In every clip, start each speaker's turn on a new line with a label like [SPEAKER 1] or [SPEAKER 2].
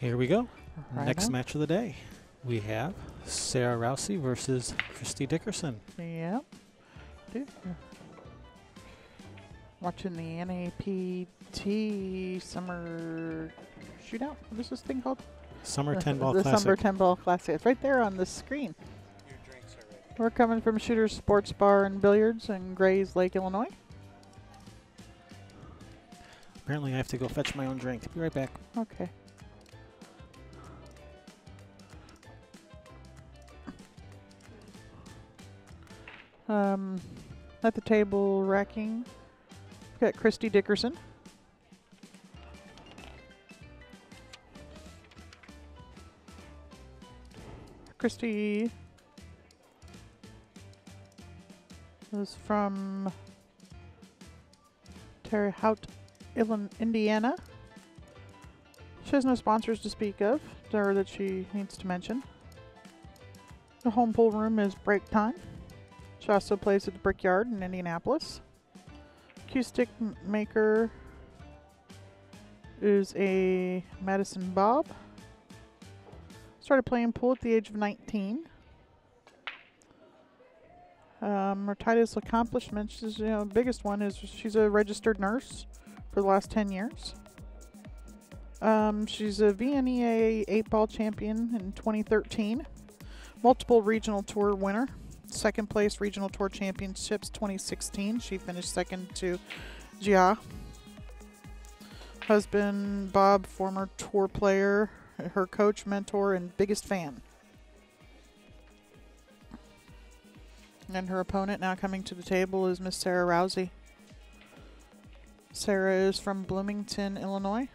[SPEAKER 1] Here we go.
[SPEAKER 2] Right
[SPEAKER 1] Next
[SPEAKER 2] on.
[SPEAKER 1] match of the day. We have Sarah Rousey versus Christy Dickerson.
[SPEAKER 2] Yep. Dude. Watching the NAPT summer shootout. What is this thing called?
[SPEAKER 1] Summer 10 Ball
[SPEAKER 2] the
[SPEAKER 1] Classic.
[SPEAKER 2] Summer 10 Ball Classic. It's right there on the screen.
[SPEAKER 3] Your drinks are ready.
[SPEAKER 2] We're coming from Shooter's Sports Bar and Billiards in Grayslake, Illinois.
[SPEAKER 1] Apparently I have to go fetch my own drink. Be right back.
[SPEAKER 2] Okay. At the table racking, we've got Christy Dickerson. Christy is from Terre Haute, Indiana. She has no sponsors to speak of, or that she needs to mention. The home pool room is break time. She also plays at the Brickyard in Indianapolis. Cue stick maker is a Madison Bob. Started playing pool at the age of 19. Her titleist accomplishments is, biggest one is she's a registered nurse for the last 10 years. She's a VNEA 8-ball champion in 2013. Multiple regional tour winner. Second place regional tour championships 2016. She finished second to Gia. Husband Bob, former tour player, her coach, mentor, and biggest fan. And her opponent now coming to the table is Miss Sarah Rousey. Sarah is from Bloomington, Illinois.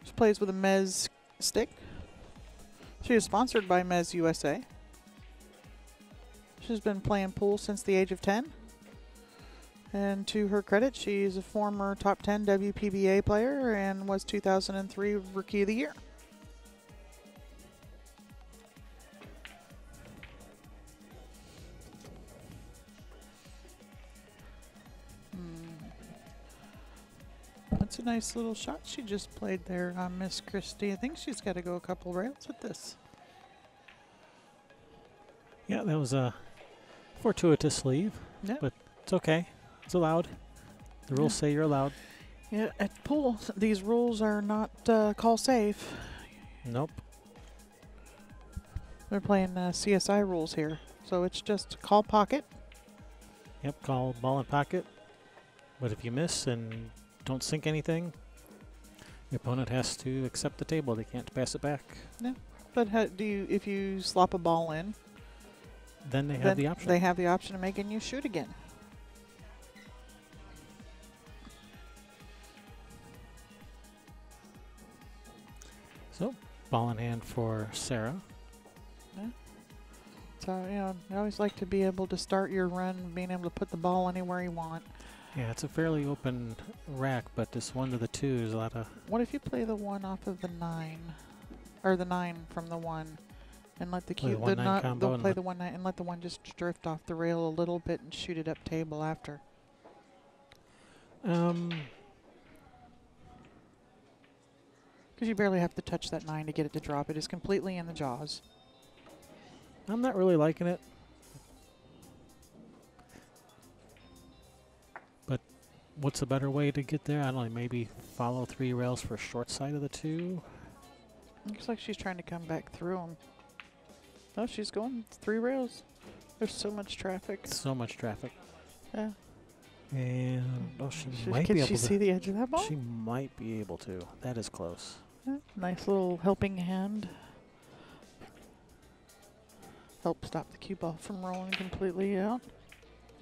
[SPEAKER 2] She plays with a Mez stick. She is sponsored by Mez USA. She's been playing pool since the age of 10. And to her credit, she's a former top 10 WPBA player and was 2003 Rookie of the Year. That's a nice little shot she just played there on Miss Christy. I think she's got to go a couple rails with this.
[SPEAKER 1] Yeah, that was a fortuitous leave,
[SPEAKER 2] Yeah.
[SPEAKER 1] but it's okay. It's allowed. The rules say you're allowed.
[SPEAKER 2] Yeah, at pool, these rules are not call safe.
[SPEAKER 1] Nope.
[SPEAKER 2] They're playing CSI rules here, so it's just call pocket.
[SPEAKER 1] Yep, call ball in pocket. But if you miss and don't sink anything, the opponent has to accept the table. They can't pass it back.
[SPEAKER 2] Yeah, but if you slop a ball in,
[SPEAKER 1] Then they have the option.
[SPEAKER 2] They have the option of making you shoot again.
[SPEAKER 1] So, ball in hand for Sarah.
[SPEAKER 2] Yeah. So, I always like to be able to start your run, being able to put the ball anywhere you want.
[SPEAKER 1] Yeah, it's a fairly open rack, but this 1 to the 2 is a lot of...
[SPEAKER 2] What if you play the 1 off of the 9, or the 9 from the 1, and let the
[SPEAKER 1] Play the
[SPEAKER 2] cue,
[SPEAKER 1] 1-9 combo
[SPEAKER 2] they'll
[SPEAKER 1] and
[SPEAKER 2] play
[SPEAKER 1] let-
[SPEAKER 2] the 1-9 and let the 1 just drift off the rail a little bit and shoot it up table after. Because you barely have to touch that 9 to get it to drop. It is completely in the jaws.
[SPEAKER 1] I'm not really liking it. But what's a better way to get there? I don't know, maybe follow 3 rails for short side of the 2.
[SPEAKER 2] Looks like she's trying to come back through them. Oh, she's going 3 rails. There's so much traffic.
[SPEAKER 1] So much traffic.
[SPEAKER 2] Yeah.
[SPEAKER 1] And she might
[SPEAKER 2] Can
[SPEAKER 1] be
[SPEAKER 2] she
[SPEAKER 1] able
[SPEAKER 2] see
[SPEAKER 1] to.
[SPEAKER 2] the edge of that ball?
[SPEAKER 1] She might be able to. That is close.
[SPEAKER 2] Yeah, nice little helping hand. Help stop the cue ball from rolling completely out.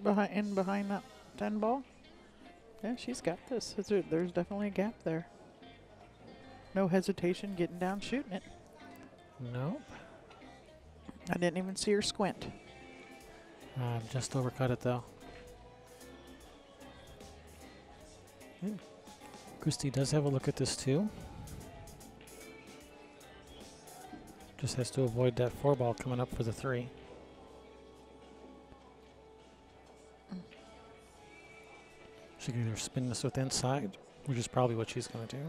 [SPEAKER 2] Behind that 10 ball. Yeah, she's got this. There's definitely a gap there. No hesitation getting down shooting it.
[SPEAKER 1] Nope.
[SPEAKER 2] I didn't even see her squint.
[SPEAKER 1] Just overcut it though. Yeah. Christy does have a look at this too. Just has to avoid that 4 ball coming up for the 3. She can either spin this with inside, which is probably what she's going to do.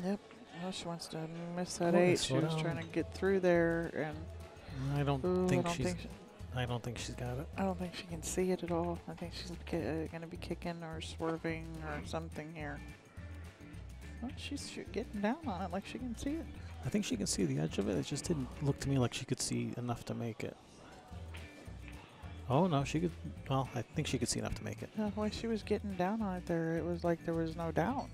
[SPEAKER 2] Yep. Well, she wants to miss that
[SPEAKER 1] Oh,
[SPEAKER 2] 8.
[SPEAKER 1] slow
[SPEAKER 2] She was
[SPEAKER 1] down.
[SPEAKER 2] trying to get through there, and
[SPEAKER 1] I don't
[SPEAKER 2] ooh,
[SPEAKER 1] think I don't think she's got it.
[SPEAKER 2] I don't think she can see it at all. I think she's going to be kicking or swerving or something here. Well, she's getting down on it like she can see it.
[SPEAKER 1] I think she can see the edge of it. It just didn't look to me like she could see enough to make it. Oh, no, she could. Well, I think she could see enough to make it.
[SPEAKER 2] Yeah, the way she was getting down on it there, it was like there was no doubt.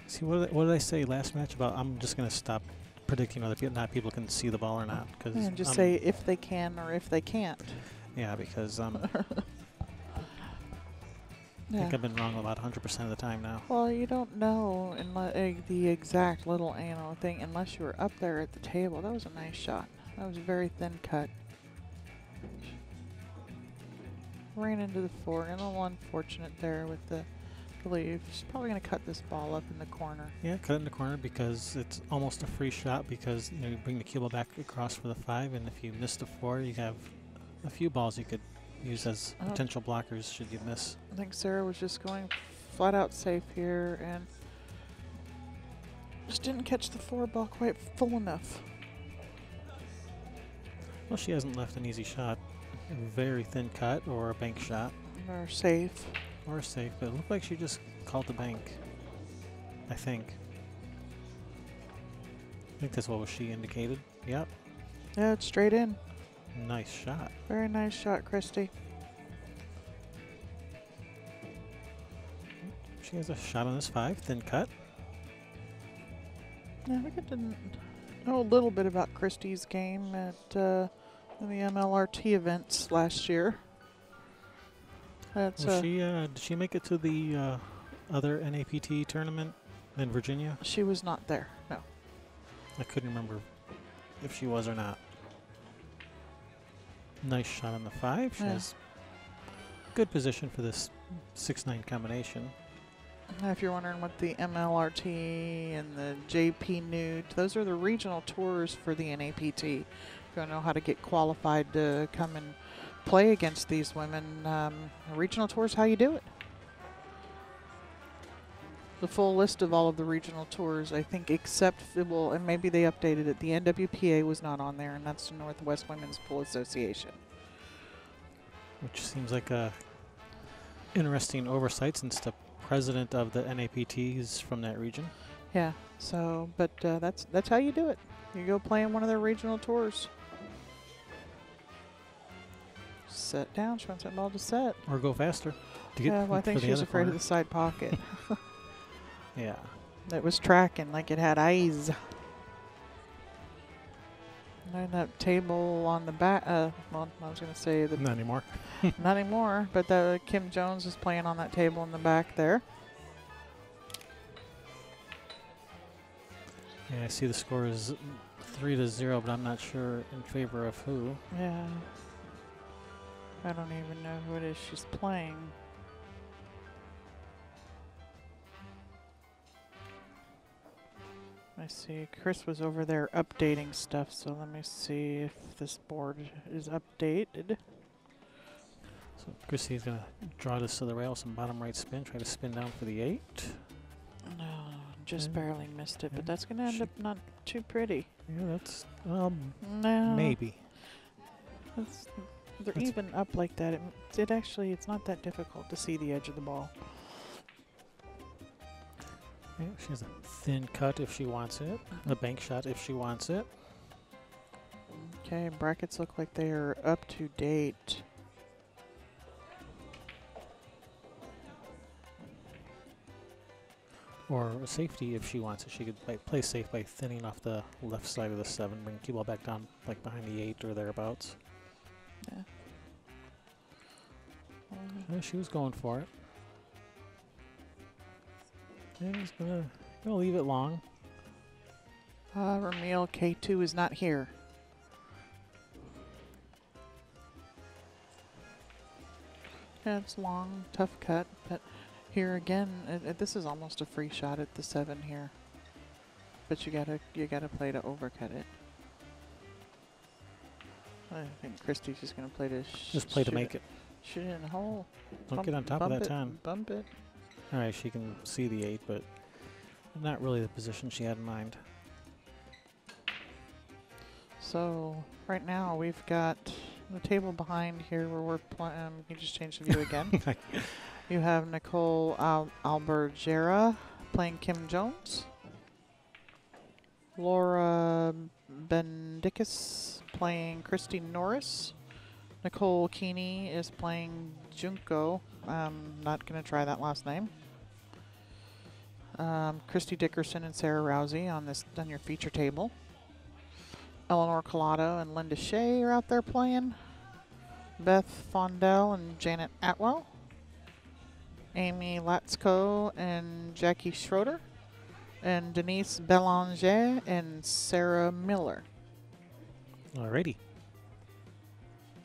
[SPEAKER 1] See, what did I say last match about I'm just going to stop predicting whether people can see the ball or not? Cause
[SPEAKER 2] And just say if they can or if they can't.
[SPEAKER 1] Yeah, because I
[SPEAKER 2] Yeah.
[SPEAKER 1] think I've been wrong about 100% of the time now.
[SPEAKER 2] Well, you don't know the exact little thing unless you were up there at the table. That was a nice shot. That was a very thin cut. Ran into the 4. And a little unfortunate there with the leave. She's probably going to cut this ball up in the corner.
[SPEAKER 1] Yeah, cut it in the corner because it's almost a free shot because you bring the cue ball back across for the 5, and if you miss the 4, you have a few balls you could use as potential blockers should you miss.
[SPEAKER 2] I think Sarah was just going flat out safe here and just didn't catch the 4 ball quite full enough.
[SPEAKER 1] Well, she hasn't left an easy shot. A very thin cut or a bank shot.
[SPEAKER 2] Or safe.
[SPEAKER 1] Or safe, but it looked like she just called the bank. I think. I think that's what she indicated. Yep.
[SPEAKER 2] Yeah, it's straight in.
[SPEAKER 1] Nice shot.
[SPEAKER 2] Very nice shot, Christy.
[SPEAKER 1] She has a shot on this 5, thin cut.
[SPEAKER 2] Yeah, we got to know a little bit about Christy's game at the MLRT events last year. That's
[SPEAKER 1] did she make it to the other NAPT tournament in Virginia?
[SPEAKER 2] She was not there, no.
[SPEAKER 1] I couldn't remember if she was or not. Nice shot on the 5. She has good position for this 6-9 combination.
[SPEAKER 2] Now, if you're wondering what the MLRT and the JP Newt, those are the regional tours for the NAPT. If you don't know how to get qualified to come and play against these women, regional tours, how you do it. The full list of all of the regional tours, I think, except, well, and maybe they updated it, the NWPA was not on there, and that's the Northwest Women's Pool Association.
[SPEAKER 1] Which seems like a interesting oversight since the president of the NAPT is from that region.
[SPEAKER 2] Yeah, so, but that's how you do it. You go play in one of their regional tours. Set down. She wants that ball to set.
[SPEAKER 1] Or go faster. To get
[SPEAKER 2] Well, I think she was afraid of the side pocket.
[SPEAKER 1] Yeah.
[SPEAKER 2] It was tracking like it had eyes. And that table on the back. Well, I was going to say that.
[SPEAKER 1] Not anymore.
[SPEAKER 2] Not anymore, but Kim Jones is playing on that table in the back there.
[SPEAKER 1] Yeah, I see the score is 3-0, but I'm not sure in favor of who.
[SPEAKER 2] Yeah. I don't even know who it is she's playing. I see Chris was over there updating stuff, so let me see if this board is updated.
[SPEAKER 1] So Christy's going to draw this to the rail, some bottom right spin, try to spin down for the 8.
[SPEAKER 2] No, just barely missed it, but that's going to end up not too pretty.
[SPEAKER 1] Yeah, that's,
[SPEAKER 2] No.
[SPEAKER 1] maybe.
[SPEAKER 2] They're even up like that. It's not that difficult to see the edge of the ball.
[SPEAKER 1] Yeah, she has a thin cut if she wants it, a bank shot if she wants it.
[SPEAKER 2] Okay, brackets look like they are up to date.
[SPEAKER 1] Or a safety if she wants it. She could play safe by thinning off the left side of the 7, bring the cue ball back down like behind the 8 or thereabouts.
[SPEAKER 2] Yeah.
[SPEAKER 1] She was going for it. And he's gonna leave it long.
[SPEAKER 2] Ramil K2 is not here. Yeah, it's long, tough cut, but here again, this is almost a free shot at the 7 here. But you gotta play to overcut it. I think Christy's just gonna play to
[SPEAKER 1] just play to make it.
[SPEAKER 2] Shoot it in the hole.
[SPEAKER 1] Don't get on top of that 10.
[SPEAKER 2] Bump it.
[SPEAKER 1] All right, she can see the 8, but not really the position she had in mind.
[SPEAKER 2] So right now we've got the table behind here where we're playing. You just change the view again. You have Nicole Albergera playing Kim Jones. Laura Bendicus playing Christy Norris. Nicole Keeney is playing Junko. Not going to try that last name. Christy Dickerson and Sarah Rousey on your feature table. Eleanor Collado and Linda Shea are out there playing. Beth Fondell and Janet Atwell. Amy Latzko and Jackie Schroeder. And Denise Belanger and Sarah Miller.
[SPEAKER 1] Alrighty.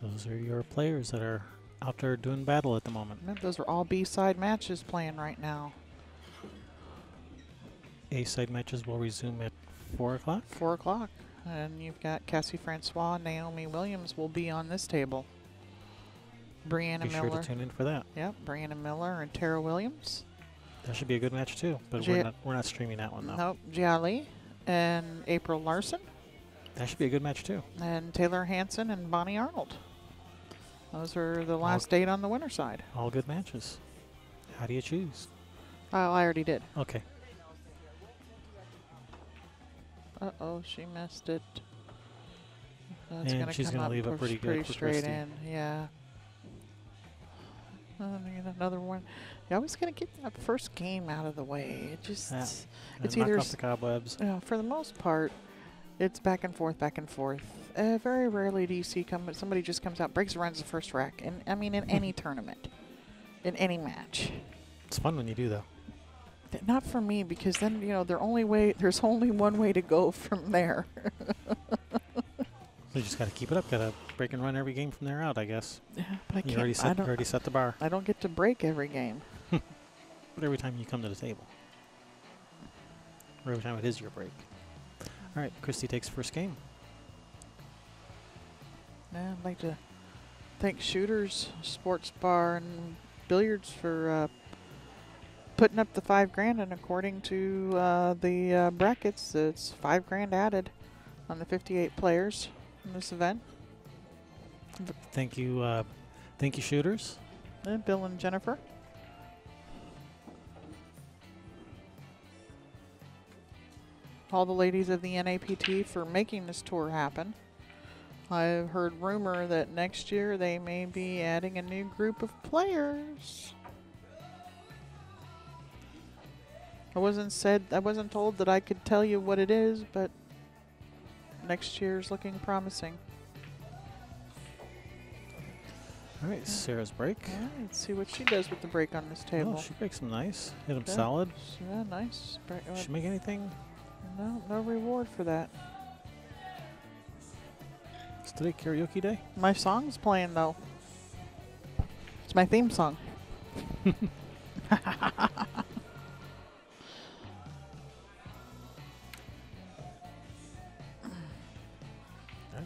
[SPEAKER 1] Those are your players that are out there doing battle at the moment.
[SPEAKER 2] Yep, those are all B-side matches playing right now.
[SPEAKER 1] A-side matches will resume at 4 o'clock.
[SPEAKER 2] 4 o'clock. And you've got Cassie Francois and Naomi Williams will be on this table. Brianna
[SPEAKER 1] Be
[SPEAKER 2] Miller.
[SPEAKER 1] sure to tune in for that.
[SPEAKER 2] Yep, Brianna Miller and Tara Williams.
[SPEAKER 1] That should be a good match too, but we're not streaming that one though.
[SPEAKER 2] Nope, Jia Lee and April Larson.
[SPEAKER 1] That should be a good match too.
[SPEAKER 2] And Taylor Hansen and Bonnie Arnold. Those are the last 8 on the winner side.
[SPEAKER 1] All good matches. How do you choose?
[SPEAKER 2] Oh, I already did.
[SPEAKER 1] Okay.
[SPEAKER 2] Uh-oh, she missed it.
[SPEAKER 1] And she's going to leave it pretty good for
[SPEAKER 2] straight
[SPEAKER 1] Christy.
[SPEAKER 2] in, yeah. Another one. You always got to get that first game out of the way. It just, it's
[SPEAKER 1] knock
[SPEAKER 2] either
[SPEAKER 1] off the cobwebs.
[SPEAKER 2] for the most part, it's back and forth, back and forth. Very rarely do you see somebody just comes out, breaks and runs the first rack. And I mean, in any tournament, in any match.
[SPEAKER 1] It's fun when you do though.
[SPEAKER 2] Not for me, because then there's only one way to go from there.
[SPEAKER 1] You just got to keep it up. Got to break and run every game from there out, I guess.
[SPEAKER 2] Yeah, but I can't.
[SPEAKER 1] You already set the bar.
[SPEAKER 2] I don't get to break every game.
[SPEAKER 1] But every time you come to the table. Or every time it is your break. All right, Christy takes first game.
[SPEAKER 2] Yeah, I'd like to thank Shooters Sports Bar and Billiards for putting up the $5,000, and according to the brackets, it's $5,000 added on the 58 players in this event.
[SPEAKER 1] Thank you, Shooters.
[SPEAKER 2] And Bill and Jennifer. All the ladies of the NAPT for making this tour happen. I've heard rumor that next year they may be adding a new group of players. I wasn't told that I could tell you what it is, but next year's looking promising.
[SPEAKER 1] All right, Sarah's break.
[SPEAKER 2] Yeah, let's see what she does with the break on this table.
[SPEAKER 1] Oh, she breaks them nice. Hit them
[SPEAKER 2] Yeah.
[SPEAKER 1] solid.
[SPEAKER 2] Yeah, nice.
[SPEAKER 1] Did she make anything?
[SPEAKER 2] No reward for that.
[SPEAKER 1] Is today karaoke day?
[SPEAKER 2] My song's playing though. It's my theme song.
[SPEAKER 1] All right,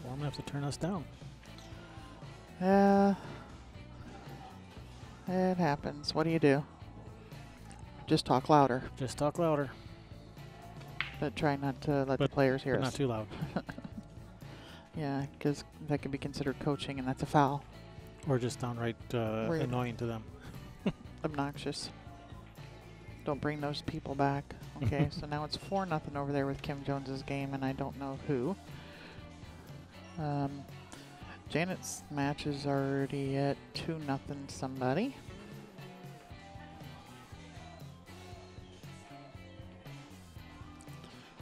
[SPEAKER 1] well, I'm going to have to turn us down.
[SPEAKER 2] It happens. What do you do? Just talk louder.
[SPEAKER 1] Just talk louder.
[SPEAKER 2] But try not to let the players hear
[SPEAKER 1] but
[SPEAKER 2] us.
[SPEAKER 1] Not too loud.
[SPEAKER 2] Yeah, because that could be considered coaching, and that's a foul.
[SPEAKER 1] Or just downright annoying to them.
[SPEAKER 2] Obnoxious. Don't bring those people back. Okay, so now it's 4-0 over there with Kim Jones's game, and I don't know who. Janet's match is already at 2-0 somebody.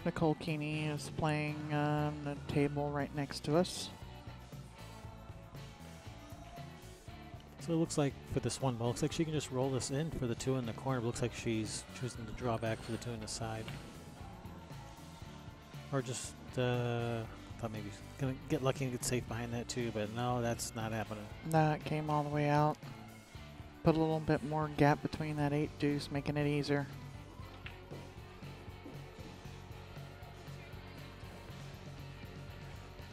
[SPEAKER 2] Nicole Keeney is playing on the table right next to us.
[SPEAKER 1] So it looks like for this one ball, looks like she can just roll this in for the 2 in the corner. It looks like she's choosing to draw back for the 2 in the side. Or just thought maybe gonna get lucky and get safe behind that too, but no, that's not happening.
[SPEAKER 2] That came all the way out. Put a little bit more gap between that 8 deuce, making it easier.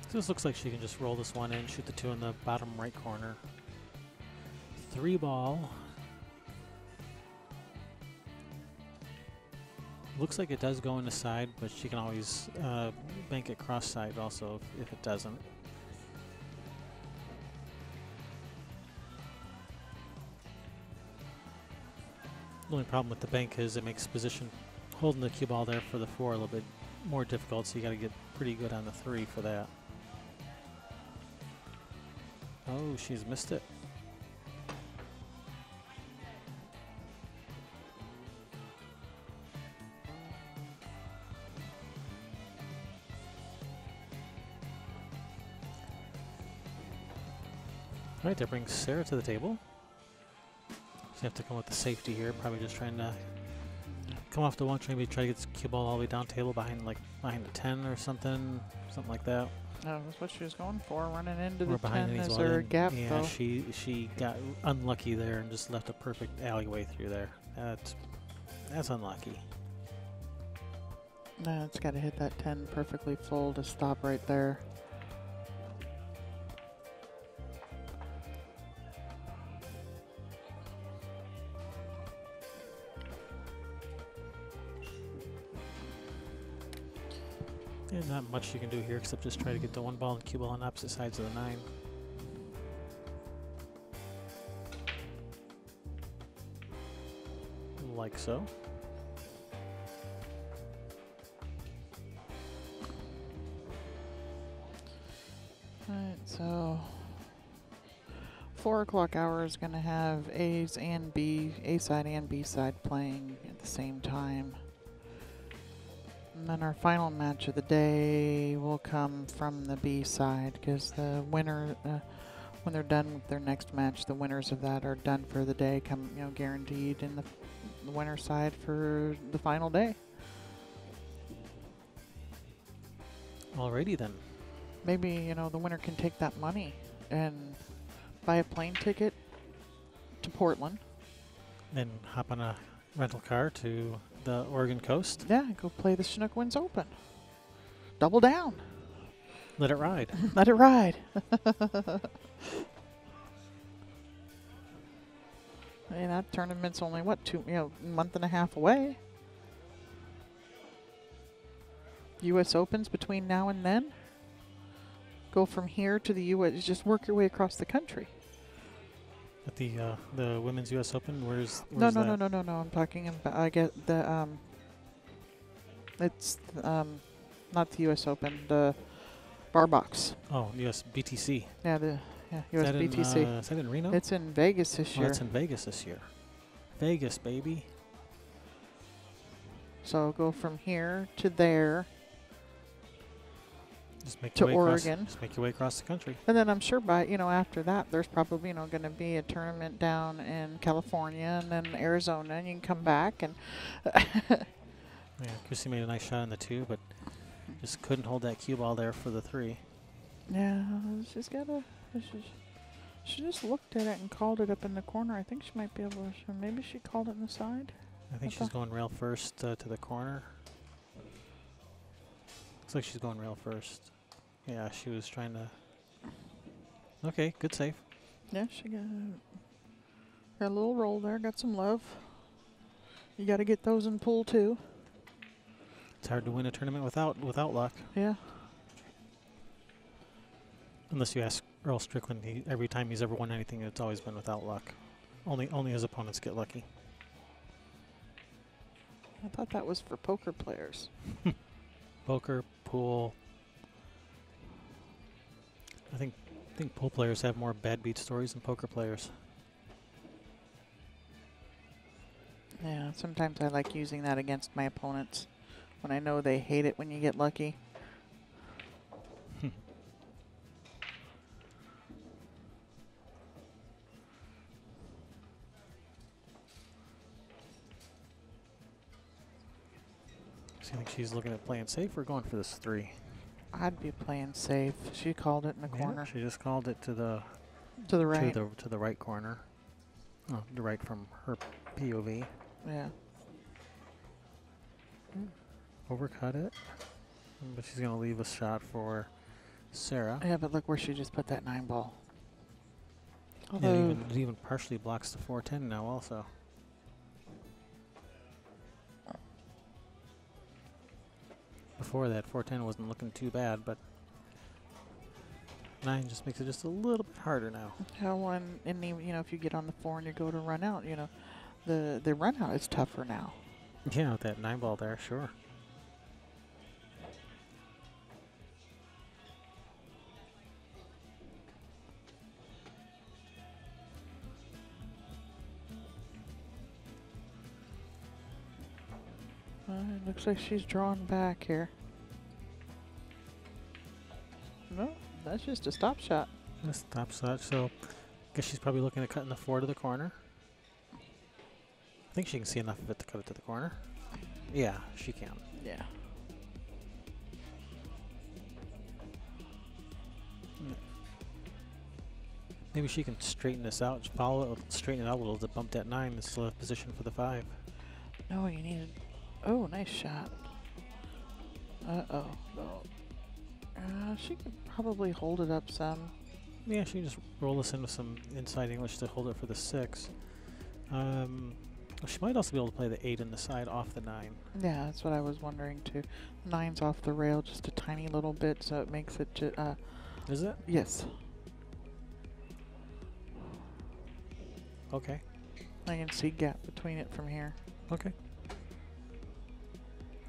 [SPEAKER 1] So this looks like she can just roll this one in, shoot the 2 in the bottom right corner. 3 ball. Looks like it does go in the side, but she can always bank it cross side also if it doesn't. The only problem with the bank is it makes position holding the cue ball there for the 4 a little bit more difficult, so you got to get pretty good on the 3 for that. Oh, she's missed it. All right, that brings Sarah to the table. So you have to come with the safety here, probably just trying to come off the 1, maybe try to get this cue ball all the way down table behind the 10 or something like that.
[SPEAKER 2] Oh, that's what she was going for, running into
[SPEAKER 1] Or
[SPEAKER 2] the
[SPEAKER 1] behind
[SPEAKER 2] 10.
[SPEAKER 1] these
[SPEAKER 2] Is there a gap,
[SPEAKER 1] yeah,
[SPEAKER 2] though?
[SPEAKER 1] she got unlucky there and just left a perfect alleyway through there. That's unlucky.
[SPEAKER 2] No, it's got to hit that 10 perfectly full to stop right there.
[SPEAKER 1] Yeah, not much you can do here except just try to get the 1 ball and cue ball on opposite sides of the 9. Like so.
[SPEAKER 2] Alright, so 4 o'clock hour is going to have A side and B side playing at the same time. And then our final match of the day will come from the B side, because the winner, when they're done with their next match, the winners of that are done for the day, guaranteed in the winner side for the final day.
[SPEAKER 1] Alrighty then.
[SPEAKER 2] Maybe, the winner can take that money and buy a plane ticket to Portland.
[SPEAKER 1] Then hop on a rental car to the Oregon coast.
[SPEAKER 2] Yeah, go play the Chinook Winds Open. Double down.
[SPEAKER 1] Let it ride.
[SPEAKER 2] Let it ride. Hey, that tournament's only, what, month and a half away. U.S. Opens between now and then. Go from here to the U.S. Just work your way across the country.
[SPEAKER 1] At the Women's U.S. Open, where's
[SPEAKER 2] No.
[SPEAKER 1] that?
[SPEAKER 2] No. I'm talking about, I get the, it's, not the U.S. Open, the bar box.
[SPEAKER 1] Oh, U.S. BTC.
[SPEAKER 2] Yeah, U.S. BTC.
[SPEAKER 1] Is that in Reno?
[SPEAKER 2] It's in Vegas this year.
[SPEAKER 1] It's in Vegas this year. Vegas, baby.
[SPEAKER 2] So go from here to there.
[SPEAKER 1] Just make
[SPEAKER 2] to
[SPEAKER 1] your way
[SPEAKER 2] Oregon.
[SPEAKER 1] Just make your way across the country.
[SPEAKER 2] And then I'm sure by, after that, there's probably, going to be a tournament down in California and then Arizona, and you can come back and.
[SPEAKER 1] Yeah, Christy made a nice shot on the 2, but just couldn't hold that cue ball there for the 3.
[SPEAKER 2] Yeah, she's got to. She just looked at it and called it up in the corner. I think she might be able to. Maybe she called it in the side.
[SPEAKER 1] I think she's going rail first to the corner. Looks like she's going rail first. Yeah, she was trying to. Okay, good save.
[SPEAKER 2] Yeah, she got a little roll there. Got some love. You got to get those in pool too.
[SPEAKER 1] It's hard to win a tournament without luck.
[SPEAKER 2] Yeah.
[SPEAKER 1] Unless you ask Earl Strickland, every time he's ever won anything, it's always been without luck. Only his opponents get lucky.
[SPEAKER 2] I thought that was for poker players.
[SPEAKER 1] Poker, pool. I think pool players have more bad beat stories than poker players.
[SPEAKER 2] Yeah, sometimes I like using that against my opponents when I know they hate it when you get lucky.
[SPEAKER 1] So you think she's looking at playing safe or going for this 3?
[SPEAKER 2] I'd be playing safe. She called it in the corner.
[SPEAKER 1] She just called it to the
[SPEAKER 2] right.
[SPEAKER 1] to the right corner. Oh, the right from her POV.
[SPEAKER 2] Yeah.
[SPEAKER 1] Overcut it. But she's going to leave a shot for Sarah.
[SPEAKER 2] Yeah, but look where she just put that 9 ball.
[SPEAKER 1] Yeah, it even partially blocks the 410 now also. before that 410 wasn't looking too bad, but 9 just makes it just a little bit harder now.
[SPEAKER 2] How one, and even, you know, if you get on the 4 and you go to run out, you know, the run out is tougher now.
[SPEAKER 1] Yeah, with that 9 ball there, sure.
[SPEAKER 2] It looks like she's drawn back here. No, that's just a stop shot.
[SPEAKER 1] A stop shot, so I guess she's probably looking at cutting the 4 to the corner. I think she can see enough of it to cut it to the corner. Yeah, she can.
[SPEAKER 2] Yeah.
[SPEAKER 1] Maybe she can straighten this out, just follow it, straighten it out a little to bump that 9 and still have position for the 5.
[SPEAKER 2] No, you needed. Oh, nice shot. Uh-oh. Oh. She could probably hold it up some.
[SPEAKER 1] Yeah, she can just roll this into some inside English to hold it for the 6. She might also be able to play the 8 in the side off the 9.
[SPEAKER 2] Yeah, that's what I was wondering too. 9's off the rail just a tiny little bit, so it makes it.
[SPEAKER 1] Is it?
[SPEAKER 2] Yes.
[SPEAKER 1] Okay.
[SPEAKER 2] I can see gap between it from here.
[SPEAKER 1] Okay.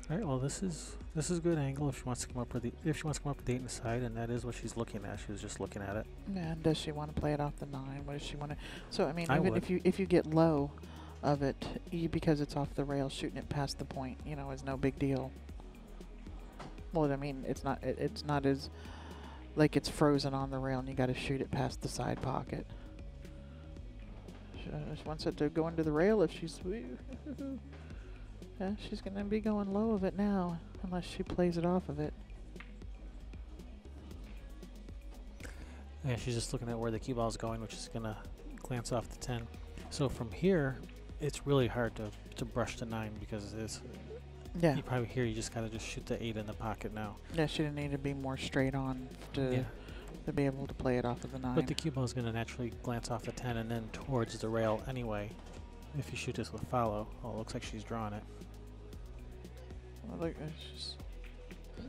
[SPEAKER 1] All right. Well, this is a good angle if she wants to come up with the 8 in the side, and that is what she's looking at. She was just looking at it.
[SPEAKER 2] Yeah. And does she want to play it off the 9? What does she want to? So I mean,
[SPEAKER 1] I
[SPEAKER 2] even
[SPEAKER 1] would.
[SPEAKER 2] if you get low of it, because it's off the rail, shooting it past the point, you know, is no big deal. Well, I mean, it's not as like it's frozen on the rail, and you got to shoot it past the side pocket. She wants it to go into the rail if she's. Yeah, she's gonna be going low of it now, unless she plays it off of it.
[SPEAKER 1] Yeah, she's just looking at where the cue ball is going, which is gonna glance off the 10. So from here, it's really hard to brush the 9 because it's.
[SPEAKER 2] Yeah.
[SPEAKER 1] You probably here you just gotta just shoot the 8 in the pocket now.
[SPEAKER 2] Yeah, she didn't need to be more straight on to be able to play it off of the 9.
[SPEAKER 1] But the cue ball is gonna naturally glance off the 10 and then towards the rail anyway. If you shoot this with follow, well, it looks like she's drawing it.
[SPEAKER 2] Well, look, it's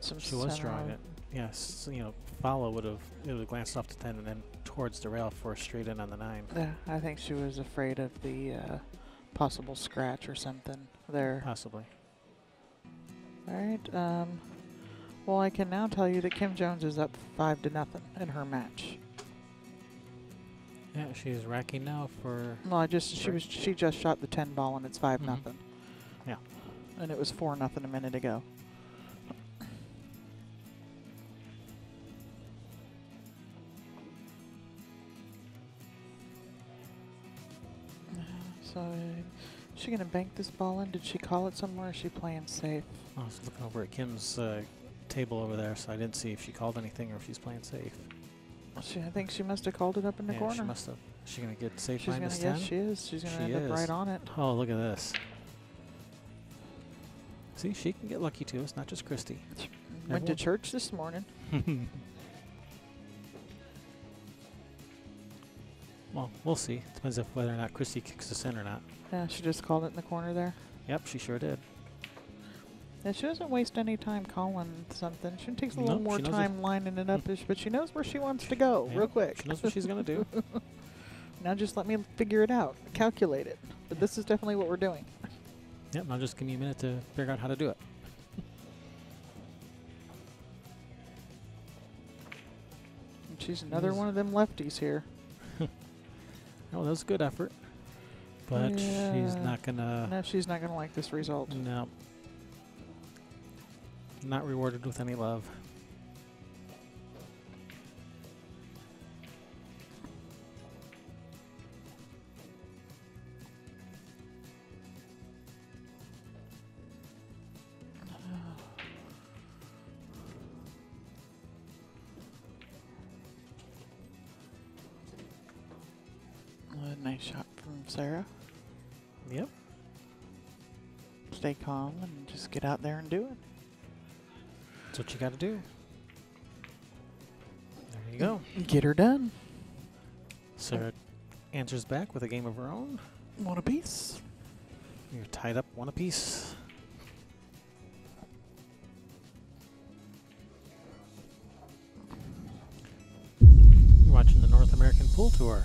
[SPEAKER 2] just
[SPEAKER 1] She was drawing it. Yes, so, you know, follow would have glanced off the 10 and then towards the rail for a straight in on the 9.
[SPEAKER 2] Yeah, I think she was afraid of the possible scratch or something there.
[SPEAKER 1] Possibly.
[SPEAKER 2] All right. Well, I can now tell you that Kim Jones is up 5-0 in her match.
[SPEAKER 1] Yeah, she's racking now for.
[SPEAKER 2] No, she just shot the 10 ball and it's 5-0.
[SPEAKER 1] Yeah.
[SPEAKER 2] And it was 4-0 a minute ago. So, is she gonna bank this ball in? Did she call it somewhere? Or is she playing safe?
[SPEAKER 1] I was looking over at Kim's table over there, so I didn't see if she called anything or if she's playing safe.
[SPEAKER 2] I think she must have called it up in the corner.
[SPEAKER 1] She must have. Is she gonna get safe
[SPEAKER 2] She's
[SPEAKER 1] minus
[SPEAKER 2] gonna,
[SPEAKER 1] 10?
[SPEAKER 2] yes, she is. She's gonna end up right on it.
[SPEAKER 1] Oh, look at this. See, she can get lucky too. It's not just Christy.
[SPEAKER 2] Went to church this morning.
[SPEAKER 1] Well, we'll see. Depends if whether or not Christy kicks us in or not.
[SPEAKER 2] Yeah, she just called it in the corner there.
[SPEAKER 1] Yep, she sure did.
[SPEAKER 2] Yeah, she doesn't waste any time calling something. She takes a little more time lining it up, but she knows where she wants to go real quick.
[SPEAKER 1] She knows what she's going to do.
[SPEAKER 2] Now just let me figure it out, calculate it. But this is definitely what we're doing.
[SPEAKER 1] Yep, now just give me a minute to figure out how to do it.
[SPEAKER 2] And she's another one of them lefties here.
[SPEAKER 1] Oh, that was a good effort. But she's not going to...
[SPEAKER 2] No, she's not going to like this result.
[SPEAKER 1] No. Not rewarded with any love.
[SPEAKER 2] Nice shot from Sarah.
[SPEAKER 1] Yep.
[SPEAKER 2] Stay calm and just get out there and do it.
[SPEAKER 1] That's what you got to do. There you go.
[SPEAKER 2] Get her done.
[SPEAKER 1] Sarah answers back with a game of her own.
[SPEAKER 2] One apiece.
[SPEAKER 1] You're tied up 1 apiece. Pool Tour,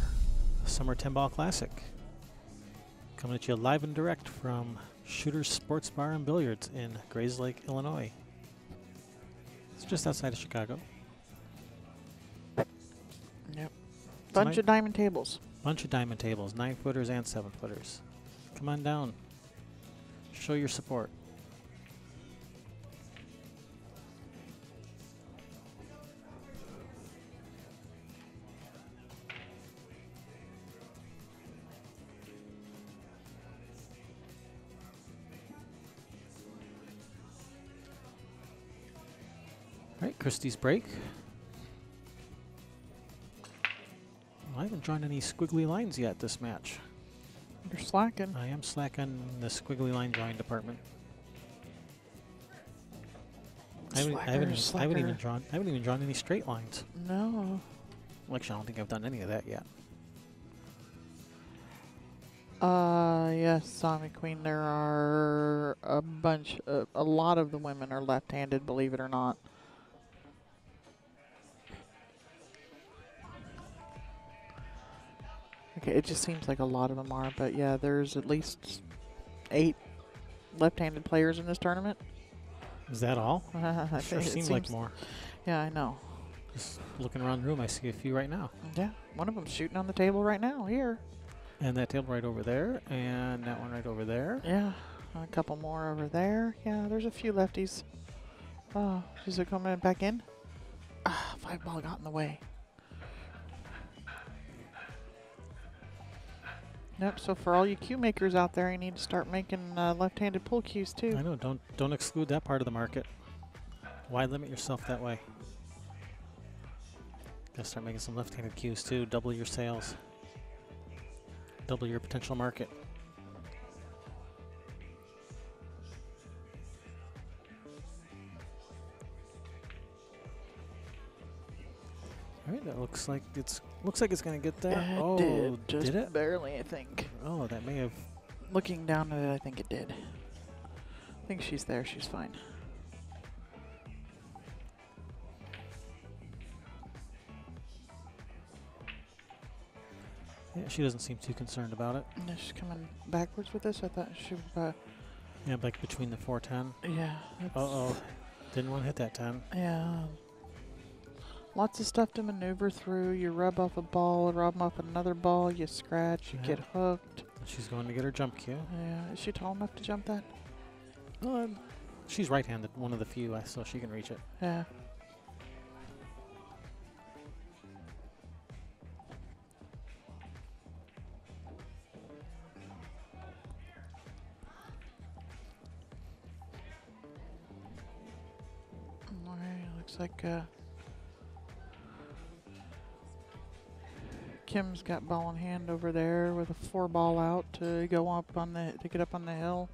[SPEAKER 1] Summer 10-Ball Classic. Coming at you live and direct from Shooter's Sports Bar and Billiards in Grayslake, Illinois. It's just outside of Chicago.
[SPEAKER 2] Yep. Bunch of diamond tables.
[SPEAKER 1] Bunch of diamond tables, 9-footers and 7-footers. Come on down. Show your support. All right, Christy's break. Well, I haven't drawn any squiggly lines yet this match.
[SPEAKER 2] You're slacking.
[SPEAKER 1] I am slacking in the squiggly line drawing department. I haven't even drawn any straight lines.
[SPEAKER 2] No.
[SPEAKER 1] Actually, I don't think I've done any of that yet.
[SPEAKER 2] Yes, Zombie Queen, there are a lot of the women are left-handed, believe it or not. Okay, it just seems like a lot of them are, but yeah, there's at least 8 left-handed players in this tournament.
[SPEAKER 1] Is that all?
[SPEAKER 2] Sure
[SPEAKER 1] seems like more.
[SPEAKER 2] Yeah, I know.
[SPEAKER 1] Just looking around the room, I see a few right now.
[SPEAKER 2] Yeah, one of them's shooting on the table right now, here.
[SPEAKER 1] And that table right over there, and that one right over there.
[SPEAKER 2] Yeah, a couple more over there. Yeah, there's a few lefties. Oh, is it coming back in? Ah, 5-ball got in the way. Yep, so for all you cue makers out there, you need to start making left-handed pull cues too.
[SPEAKER 1] I know, don't exclude that part of the market. Why limit yourself that way? Gotta start making some left-handed cues too, double your sales. Double your potential market. All right, that looks like it's gonna get there.
[SPEAKER 2] It did, just
[SPEAKER 1] did it?
[SPEAKER 2] barely, I think.
[SPEAKER 1] Oh, that may have.
[SPEAKER 2] Looking down at it, I think it did. I think she's there. She's fine.
[SPEAKER 1] Yeah, she doesn't seem too concerned about it.
[SPEAKER 2] No, she's coming backwards with this. I thought she.
[SPEAKER 1] Yeah, like between the 4-10.
[SPEAKER 2] Yeah.
[SPEAKER 1] Uh-oh. Didn't want to hit that 10.
[SPEAKER 2] Yeah. Lots of stuff to maneuver through. You rub off a ball, rub off another ball, you scratch, you get hooked.
[SPEAKER 1] She's going to get her jump cue.
[SPEAKER 2] Yeah. Is she tall enough to jump that?
[SPEAKER 1] She's right-handed, one of the few, so she can reach it.
[SPEAKER 2] Yeah. Alright, looks like Kim's got ball in hand over there with a 4-ball out to go up on to get up on the hill.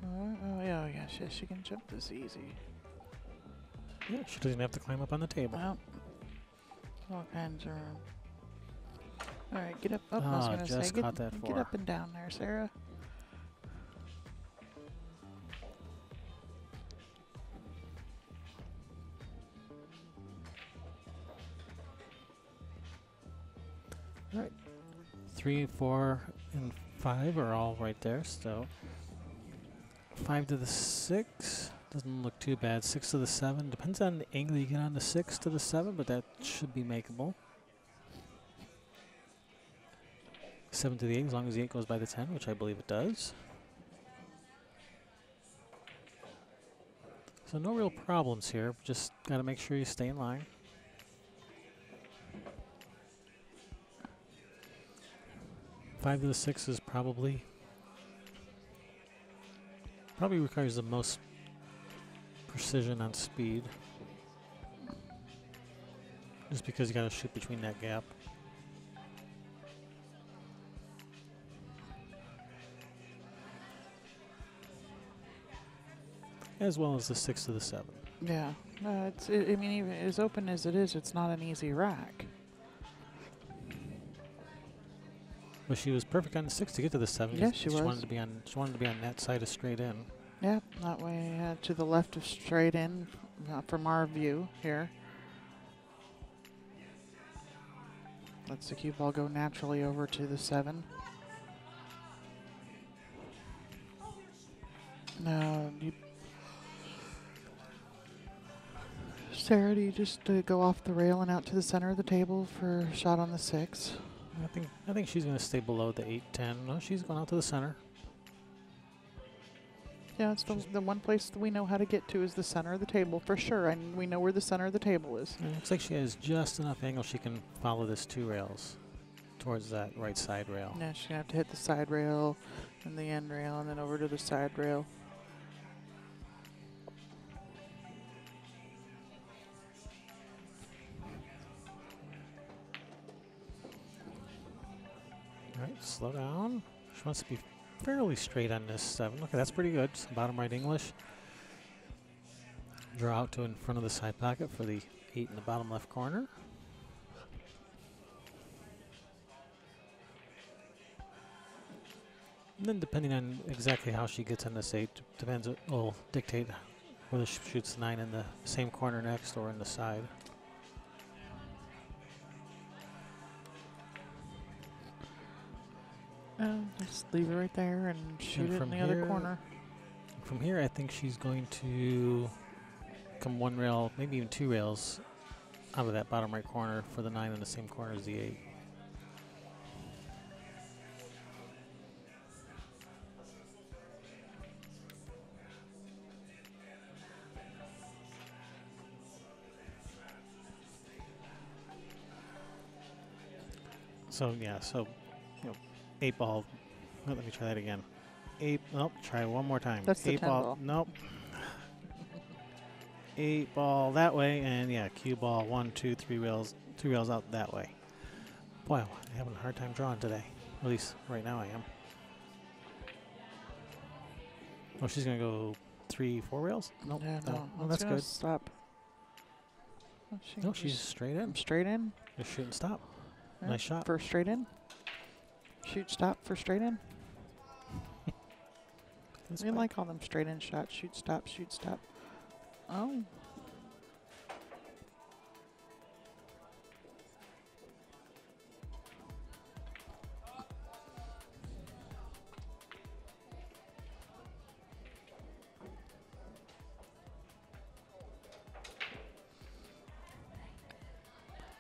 [SPEAKER 2] Oh yeah, she can jump this easy.
[SPEAKER 1] Yeah, she doesn't have to climb up on the table.
[SPEAKER 2] Well, all kinds of. All right, get up. Oh, I was gonna
[SPEAKER 1] just
[SPEAKER 2] say,
[SPEAKER 1] caught that
[SPEAKER 2] get
[SPEAKER 1] 4.
[SPEAKER 2] up and down there, Sarah.
[SPEAKER 1] All right, 3, 4, and 5 are all right there. So 5 to the 6 doesn't look too bad. 6 to the 7 depends on the angle you get on the 6 to the 7, but that should be makeable. 7 to the 8, as long as the 8 goes by the 10, which I believe it does. So no real problems here. Just got to make sure you stay in line. Five to the 6 is probably requires the most precision on speed, just because you got to shoot between that gap. As well as the 6 to the 7.
[SPEAKER 2] Yeah, I mean, even as open as it is, it's not an easy rack.
[SPEAKER 1] But she was perfect on the 6 to get to the 7.
[SPEAKER 2] Yes, she was.
[SPEAKER 1] She wanted to be on that side of straight in.
[SPEAKER 2] Yep, that way to the left of straight in from our view here. Lets the cue ball go naturally over to the 7. Now, Sarah, do you just go off the rail and out to the center of the table for a shot on the 6?
[SPEAKER 1] I think she's going to stay below the 8-10. No, she's going out to the center.
[SPEAKER 2] Yeah, it's the one place that we know how to get to is the center of the table for sure, and we know where the center of the table is.
[SPEAKER 1] It looks like she has just enough angle she can follow this 2 rails towards that right side rail.
[SPEAKER 2] Yeah, she's going to have to hit the side rail and the end rail and then over to the side rail.
[SPEAKER 1] All right, slow down. She wants to be fairly straight on this 7. Okay, that's pretty good. Just bottom right English. Draw out to in front of the side pocket for the 8 in the bottom left corner. And then depending on exactly how she gets on this 8, depends, it will dictate whether she shoots the 9 in the same corner next or in the side.
[SPEAKER 2] Just leave it right there and shoot it in the other corner.
[SPEAKER 1] From here, I think she's going to come 1 rail, maybe even 2 rails out of that bottom right corner for the 9 in the same corner as the 8. So yeah, so 8 ball. Oh, let me try that again. 8. Nope. Try one more time.
[SPEAKER 2] That's the
[SPEAKER 1] 8
[SPEAKER 2] 10
[SPEAKER 1] ball. Nope. 8 ball that way, and yeah, cue ball 1, 2, 3 rails, 2 rails out that way. Boy, I'm having a hard time drawing today. At least right now I am. Oh, she's gonna go 3, 4 rails. Nope.
[SPEAKER 2] Yeah, no,
[SPEAKER 1] Oh, that's good.
[SPEAKER 2] Stop.
[SPEAKER 1] No, she's straight in.
[SPEAKER 2] Straight in.
[SPEAKER 1] Just shoot and stop.
[SPEAKER 2] Yeah,
[SPEAKER 1] Nice shot.
[SPEAKER 2] for straight in. Shoot, stop for straight in. We like all them straight in shots. Shoot, stop, shoot, stop. Oh.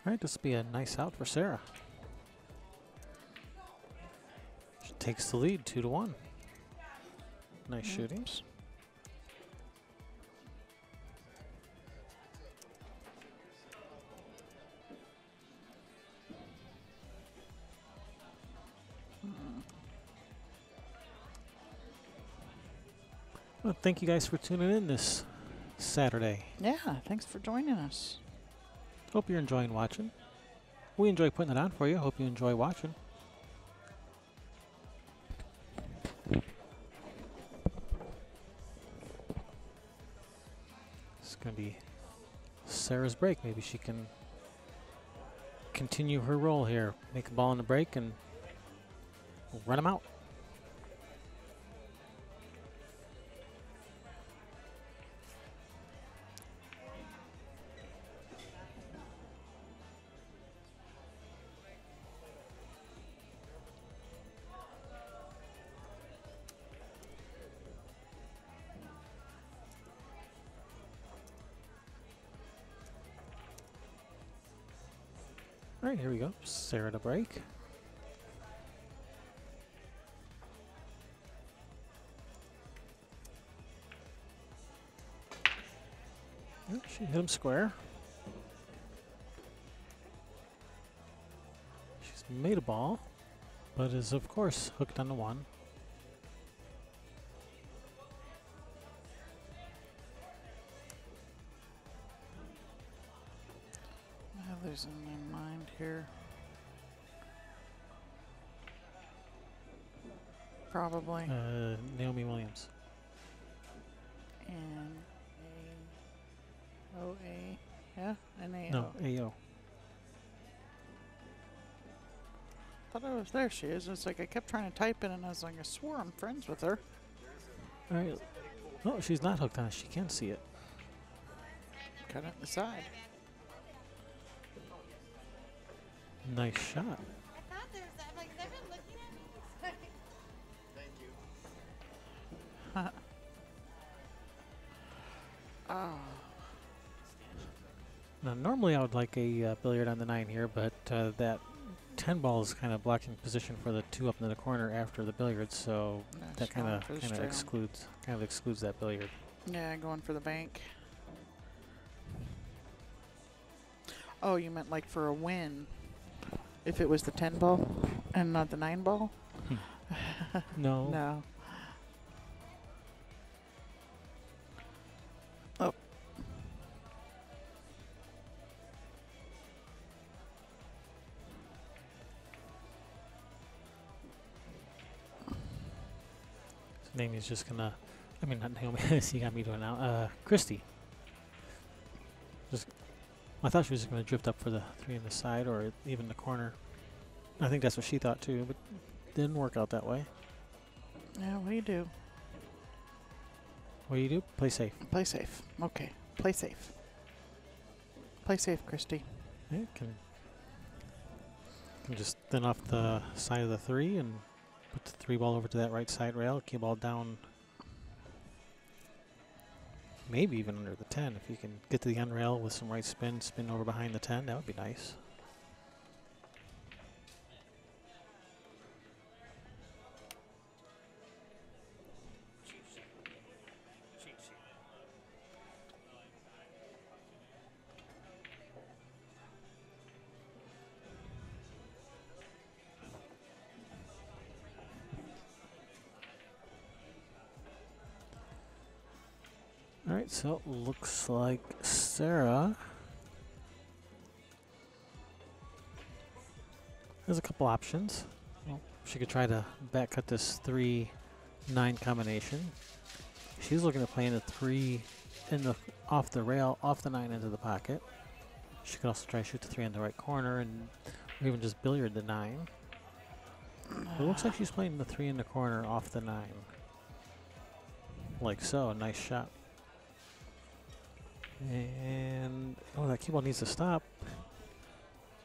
[SPEAKER 1] All right, this will be a nice out for Sarah. She takes the lead, 2-1. Nice shooting. Well, thank you guys for tuning in this Saturday.
[SPEAKER 2] Yeah, thanks for joining us.
[SPEAKER 1] Hope you're enjoying watching. We enjoy putting it on for you. Hope you enjoy watching. It's going to be Sarah's break. Maybe she can continue her role here. Make a ball in the break and run them out. All right, here we go. Sarah to break. Yep, she hit him square. She's made a ball, but is of course hooked on the 1.
[SPEAKER 2] I'm losing my mind here. Probably.
[SPEAKER 1] Naomi Williams.
[SPEAKER 2] N-A-O-A. Yeah, N-A-O.
[SPEAKER 1] No, A-O.
[SPEAKER 2] Thought I was there. She is. It's like I kept trying to type it, and I was like, I swore I'm friends with her.
[SPEAKER 1] All right, Oh, she's not hooked on it. She can see it.
[SPEAKER 2] Cut it the side.
[SPEAKER 1] Nice shot.
[SPEAKER 3] I thought there was that. I'm like, has everyone looking at me?
[SPEAKER 4] Thank you.
[SPEAKER 2] Oh.
[SPEAKER 1] Now, normally I would like a billiard on the 9 here, but that 10 ball is kind of blocking position for the 2 up in the corner after the billiard, so
[SPEAKER 2] Nice
[SPEAKER 1] that kind
[SPEAKER 2] shot for the
[SPEAKER 1] of
[SPEAKER 2] straight
[SPEAKER 1] excludes that billiard.
[SPEAKER 2] Yeah, going for the bank. Oh, you meant like for a win? If it was the 10 ball and not the 9 ball?
[SPEAKER 1] No.
[SPEAKER 2] No. Oh.
[SPEAKER 1] So Naomi's just gonna, I mean not Naomi, she got me doing now. Christy. Just, I thought she was gonna drift up for the 3 in the side or even the corner. I think that's what she thought too, but didn't work out that way.
[SPEAKER 2] Yeah, what do you do?
[SPEAKER 1] What do you do? Play safe.
[SPEAKER 2] Play safe. Okay. Play safe. Play safe, Christy.
[SPEAKER 1] Yeah, can just thin off the side of the 3 and put the 3 ball over to that right side rail. Cue ball down, maybe even under the 10. If you can get to the end rail with some right spin over behind the 10, that would be nice. All right, so it looks like Sarah has a couple options. Well, she could try to back cut this 3-9 combination. She's looking at playing a 3 in the off the rail, off the 9 into the pocket. She could also try to shoot the 3 in the right corner and or even just billiard the 9. It looks like she's playing the 3 in the corner off the 9. Like so, a nice shot. And oh, that cue ball needs to stop.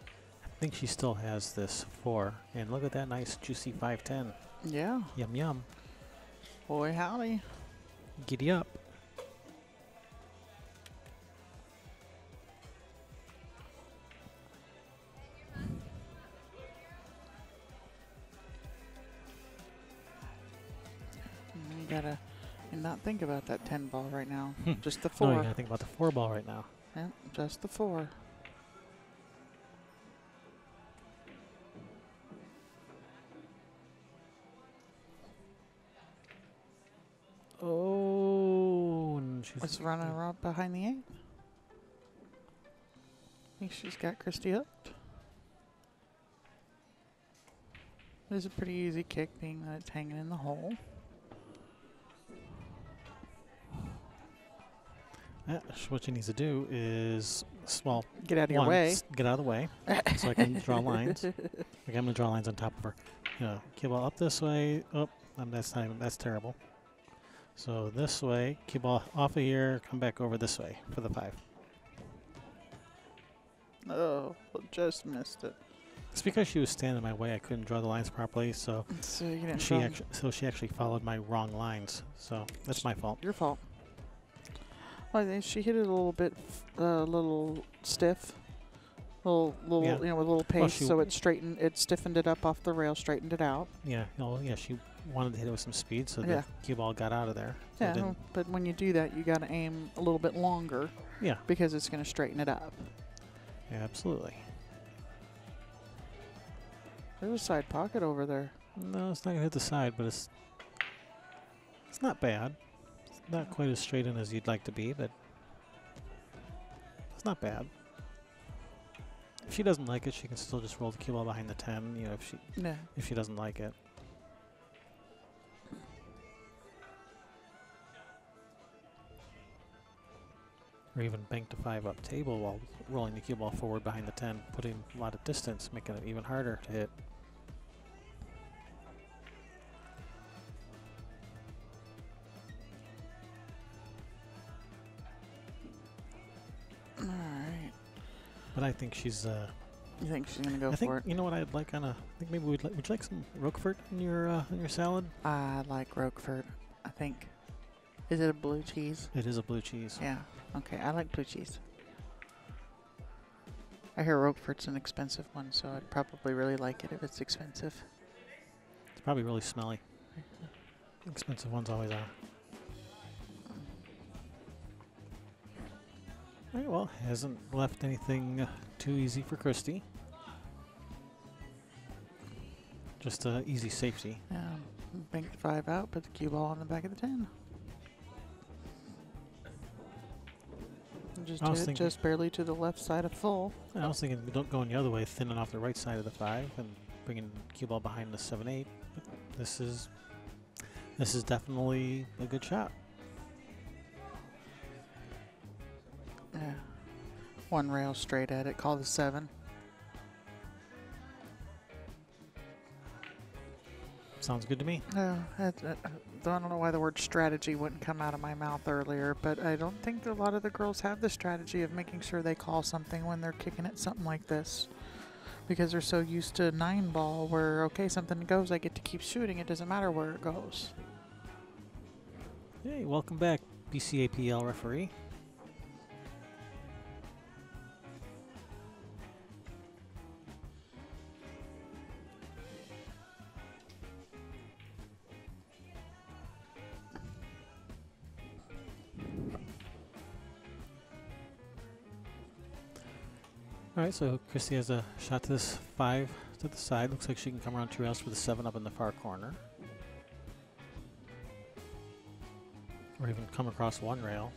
[SPEAKER 1] I think she still has this 4. And look at that nice juicy 5-10.
[SPEAKER 2] Yeah.
[SPEAKER 1] Yum yum.
[SPEAKER 2] Boy, howdy.
[SPEAKER 1] Giddy up.
[SPEAKER 2] You gotta not think about that 10 ball right now. Just the
[SPEAKER 1] No,
[SPEAKER 2] 4.
[SPEAKER 1] you gotta think about the 4 ball right now.
[SPEAKER 2] Yeah, just the 4.
[SPEAKER 1] Oh, and she's
[SPEAKER 2] Let's run around behind the 8. I think she's got Christy hooked. This is a pretty easy kick, being that it's hanging in the hole.
[SPEAKER 1] What she needs to do is, well,
[SPEAKER 2] Get out of your way.
[SPEAKER 1] Get out of the way, so I can draw lines. Like I'm gonna draw lines on top of her. You know, cue ball up this way. Oh, that's terrible. So this way, cue ball off of here, come back over this way for the 5.
[SPEAKER 2] Oh, just missed it.
[SPEAKER 1] It's because she was standing in my way. I couldn't draw the lines properly, so
[SPEAKER 2] So you didn't
[SPEAKER 1] she actually followed my wrong lines. So that's my fault.
[SPEAKER 2] Your fault. Well, I think she hit it a little bit, little stiff, little,
[SPEAKER 1] Yeah.
[SPEAKER 2] you know, with a little
[SPEAKER 1] Well,
[SPEAKER 2] pace. So it stiffened it up off the rail, straightened it out.
[SPEAKER 1] Yeah, she wanted to hit it with some speed, so
[SPEAKER 2] Yeah.
[SPEAKER 1] the cue ball got out of there. So it
[SPEAKER 2] Yeah,
[SPEAKER 1] didn't-
[SPEAKER 2] but when you do that, you got to aim a little bit longer
[SPEAKER 1] yeah,
[SPEAKER 2] because it's going to straighten it up.
[SPEAKER 1] yeah, absolutely.
[SPEAKER 2] There's a side pocket over there.
[SPEAKER 1] No, it's not gonna hit the side, but it's not bad. It's not quite as straight in as you'd like to be, but it's not bad. If she doesn't like it, she can still just roll the cue ball behind the 10. You know,
[SPEAKER 2] Yeah.
[SPEAKER 1] if she doesn't like it. Or even bank to 5 up table while rolling the cue ball forward behind the 10, putting a lot of distance, making it even harder to hit. But I think she's.
[SPEAKER 2] You think she's gonna go
[SPEAKER 1] I think
[SPEAKER 2] for it?
[SPEAKER 1] you know what I'd like on a. I think maybe would you like some Roquefort in your salad?
[SPEAKER 2] I like Roquefort. I think. Is it a blue cheese?
[SPEAKER 1] It is a blue cheese.
[SPEAKER 2] Yeah. Okay, I like blue cheese. I hear Roquefort's an expensive one, so I'd probably really like it if it's expensive.
[SPEAKER 1] It's probably really smelly. Expensive ones always are. Alright, well, hasn't left anything too easy for Christy. Just easy safety.
[SPEAKER 2] Yeah. Bank the 5 out, put the cue ball on the back of the 10. Just
[SPEAKER 1] I was
[SPEAKER 2] hit it
[SPEAKER 1] thinking-
[SPEAKER 2] just barely to the left side of full.
[SPEAKER 1] I was thinking don't going the other way, thinning off the right side of the 5 and bringing cue ball behind the 7-8. But this is definitely a good shot.
[SPEAKER 2] Yeah. One rail straight at it. Call the 7.
[SPEAKER 1] Sounds good to me.
[SPEAKER 2] I don't know why the word strategy wouldn't come out of my mouth earlier, but I don't think a lot of the girls have the strategy of making sure they call something when they're kicking at something like this. Because they're so used to 9 ball where, okay, something goes, I get to keep shooting. It doesn't matter where it goes.
[SPEAKER 1] Hey, welcome back, BCAPL referee. Alright, so Christy has a shot to this 5 to the side. Looks like she can come around 2 rails for the 7 up in the far corner. Or even come across 1 rail.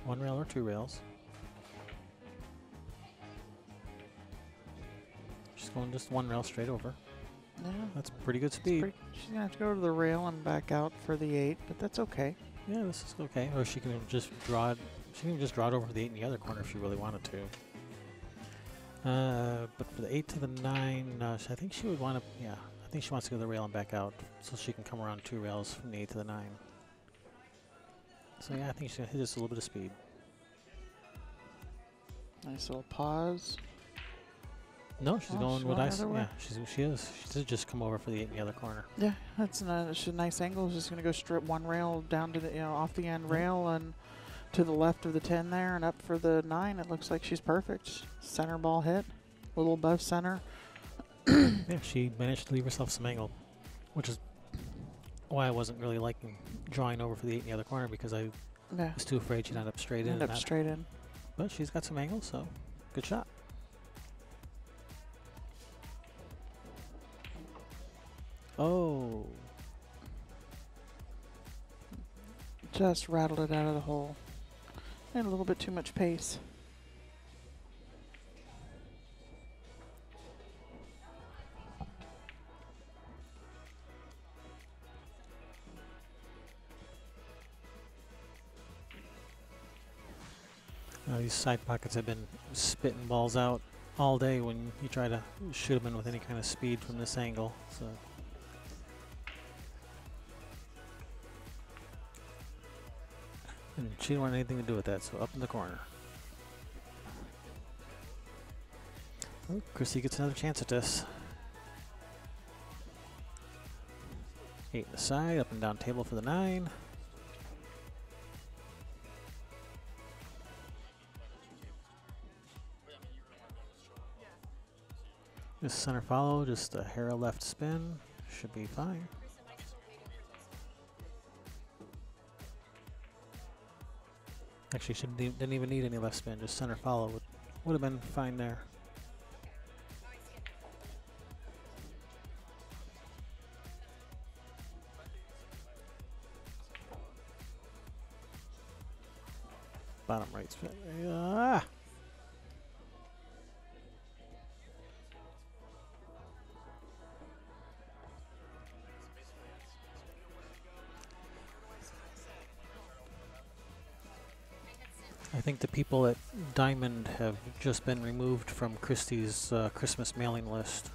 [SPEAKER 1] 1 rail or 2 rails. She's going just 1 rail straight over.
[SPEAKER 2] Yeah.
[SPEAKER 1] That's pretty good speed.
[SPEAKER 2] She's going to have to go to the rail and back out for the 8, but that's okay.
[SPEAKER 1] Yeah, this is okay. Or she can just draw it. She can just draw it over the 8 in the other corner if she really wanted to. But for the 8 to the 9, I think she would want to. Yeah, I think she wants to go to the rail and back out, so she can come around 2 rails from the 8 to the 9. So yeah, I think she's gonna hit just a little bit of speed.
[SPEAKER 2] Nice little pause.
[SPEAKER 1] No, she's
[SPEAKER 2] Oh,
[SPEAKER 1] going
[SPEAKER 2] she's
[SPEAKER 1] what
[SPEAKER 2] going
[SPEAKER 1] I
[SPEAKER 2] the
[SPEAKER 1] said.
[SPEAKER 2] other way?
[SPEAKER 1] Yeah, she is. She did just come over for the 8 in the other corner.
[SPEAKER 2] Yeah, that's a nice angle. It's just going to go strip 1 rail down to the, off the end rail and to the left of the 10 there and up for the 9. It looks like she's perfect. Center ball hit, a little above center.
[SPEAKER 1] Yeah, she managed to leave herself some angle, which is why I wasn't really liking drawing over for the 8 in the other corner, because I
[SPEAKER 2] Yeah,
[SPEAKER 1] was too afraid she'd end up straight in.
[SPEAKER 2] end
[SPEAKER 1] and
[SPEAKER 2] up
[SPEAKER 1] that-
[SPEAKER 2] straight in.
[SPEAKER 1] But she's got some angle, so good shot. Oh,
[SPEAKER 2] Just rattled it out of the hole. And a little bit too much pace.
[SPEAKER 1] these side pockets have been spitting balls out all day when you try to shoot them in with any kind of speed from this angle. So. And she didn't want anything to do with that, so up in the corner. Oh, Christy gets another chance at this. 8 in the side, up and down table for the 9. Just center follow, just a hair left spin, should be fine. Actually, didn't even need any left spin, just center follow would have been fine there. Bottom right spin. Ah! I think the people at Diamond have just been removed from Christie's Christmas mailing list.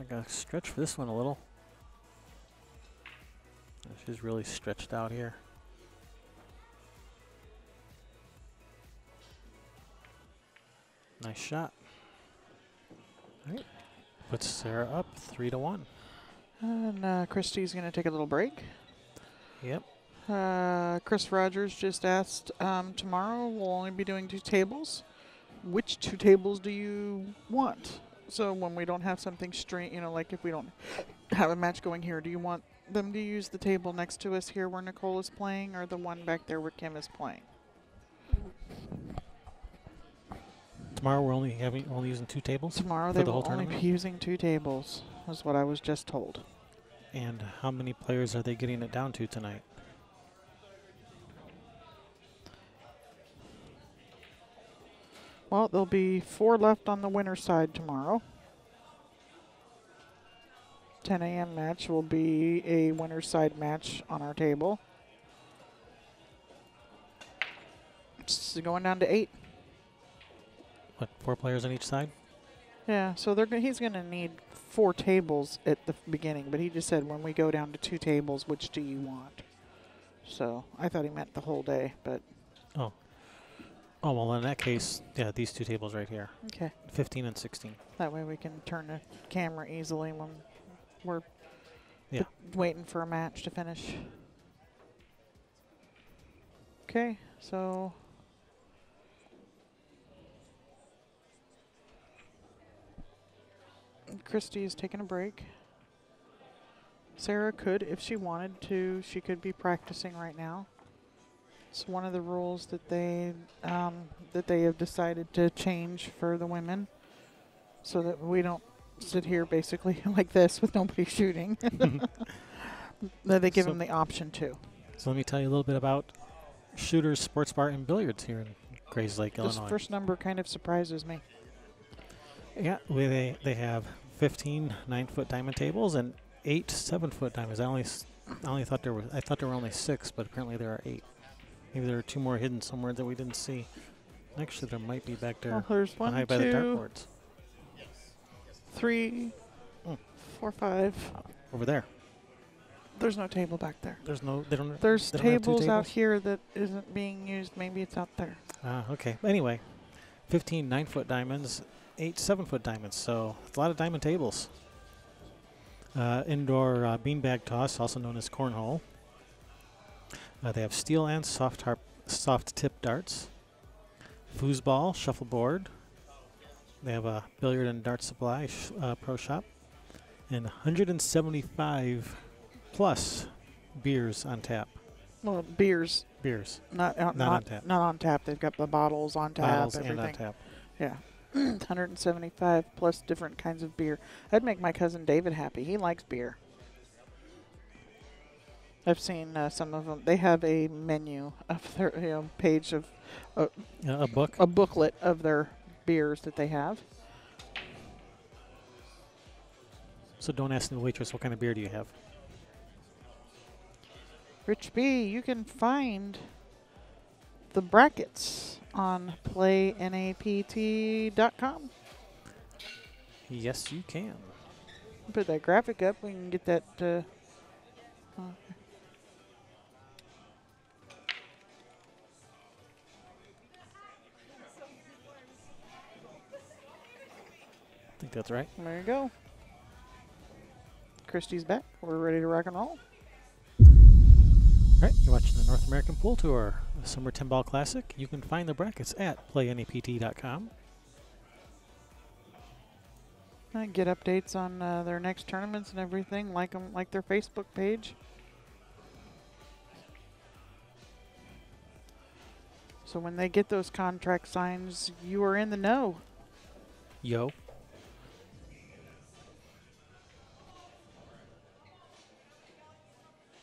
[SPEAKER 1] I gotta stretch for this one a little. She's really stretched out here. Nice shot. All right. Puts Sarah up 3-1.
[SPEAKER 2] And Christy's going to take a little break.
[SPEAKER 1] Yep.
[SPEAKER 2] Chris Rogers just asked, tomorrow we'll only be doing 2 tables. Which 2 tables do you want? So when we don't have something straight, you know, like if we don't have a match going here, do you want them to use the table next to us here where Nicole is playing, or the one back there where Kim is playing?
[SPEAKER 1] Tomorrow we're only using 2 tables.
[SPEAKER 2] Tomorrow
[SPEAKER 1] for
[SPEAKER 2] they
[SPEAKER 1] the
[SPEAKER 2] will
[SPEAKER 1] whole
[SPEAKER 2] only
[SPEAKER 1] tournament?
[SPEAKER 2] be using 2 tables, is what I was just told.
[SPEAKER 1] And how many players are they getting it down to tonight?
[SPEAKER 2] Well, there'll be 4 left on the winner's side tomorrow. 10 a.m. match will be a winner's side match on our table. It's going down to 8.
[SPEAKER 1] What, 4 players on each side?
[SPEAKER 2] Yeah, so he's going to need 4 tables at the beginning, but he just said when we go down to 2 tables, which do you want? So I thought he meant the whole day, but...
[SPEAKER 1] Oh, well, in that case, yeah, these 2 tables right here.
[SPEAKER 2] Okay.
[SPEAKER 1] 15 and 16.
[SPEAKER 2] That way we can turn the camera easily when we're
[SPEAKER 1] Yeah.
[SPEAKER 2] waiting for a match to finish. Okay, so... Christy is taking a break. Sarah could, if she wanted to, she could be practicing right now. It's one of the rules that they have decided to change for the women, so that we don't sit here basically like this with nobody shooting. That they give them the option to.
[SPEAKER 1] So let me tell you a little bit about Shooters Sports Bar and Billiards here in Grayslake,
[SPEAKER 2] This
[SPEAKER 1] Illinois.
[SPEAKER 2] first number kind of surprises me.
[SPEAKER 1] Yeah, they have 15 9-foot diamond tables and 8 7-foot diamonds. I only thought there were only 6, but apparently there are 8. Maybe there are 2 more hidden somewhere that we didn't see. Actually, there might be back there
[SPEAKER 2] Well, there's 1,
[SPEAKER 1] behind by the
[SPEAKER 2] 2,
[SPEAKER 1] dartboards.
[SPEAKER 2] 3, 4, 5.
[SPEAKER 1] Over there.
[SPEAKER 2] There's no table back there.
[SPEAKER 1] There's no. They don't.
[SPEAKER 2] There's
[SPEAKER 1] they don't have 2
[SPEAKER 2] tables out
[SPEAKER 1] tables?
[SPEAKER 2] here that isn't being used. Maybe it's out there.
[SPEAKER 1] Okay. Anyway, 15 9-foot diamonds, 8 7-foot diamonds. So it's a lot of diamond tables. Indoor beanbag toss, also known as cornhole. They have steel and soft tip darts. Foosball, shuffleboard. They have a billiard and dart supply pro shop. And 175 plus beers on tap.
[SPEAKER 2] Well, beers.
[SPEAKER 1] Beers.
[SPEAKER 2] Not
[SPEAKER 1] on tap.
[SPEAKER 2] Not on tap. They've got the bottles on tap.
[SPEAKER 1] Bottles
[SPEAKER 2] everything.
[SPEAKER 1] and on tap.
[SPEAKER 2] Yeah. 175 plus different kinds of beer. That'd make my cousin David happy. He likes beer. I've seen some of them. They have a menu of their page of
[SPEAKER 1] A book.
[SPEAKER 2] a booklet of their beers that they have.
[SPEAKER 1] So don't ask the waitress what kind of beer do you have.
[SPEAKER 2] Rich B, you can find the brackets on playnapt.com.
[SPEAKER 1] Yes, you can.
[SPEAKER 2] Put that graphic up. We can get that.
[SPEAKER 1] I think that's right.
[SPEAKER 2] There you go. Christy's back. We're ready to rock and roll.
[SPEAKER 1] All right, you're watching the North American Pool Tour, the Summer 10 Ball Classic. You can find the brackets at playnapt.com.
[SPEAKER 2] Get updates on their next tournaments and everything, like their Facebook page. So when they get those contract signs, you are in the know.
[SPEAKER 1] Yo.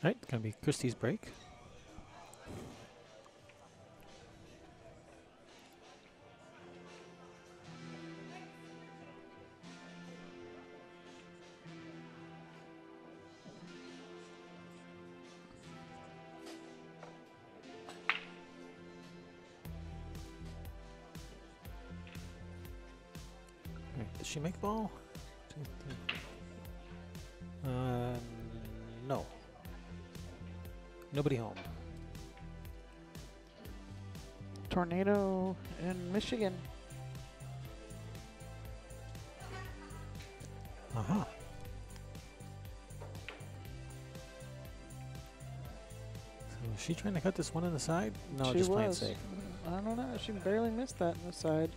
[SPEAKER 1] All right, going to be Christy's break. All right, did she make ball? 2, 3. nobody home.
[SPEAKER 2] Tornado in Michigan.
[SPEAKER 1] Uh-huh. So is she trying to cut this one on the side? No,
[SPEAKER 2] She
[SPEAKER 1] just playing
[SPEAKER 2] was.
[SPEAKER 1] safe.
[SPEAKER 2] I don't know. She barely missed that in the side.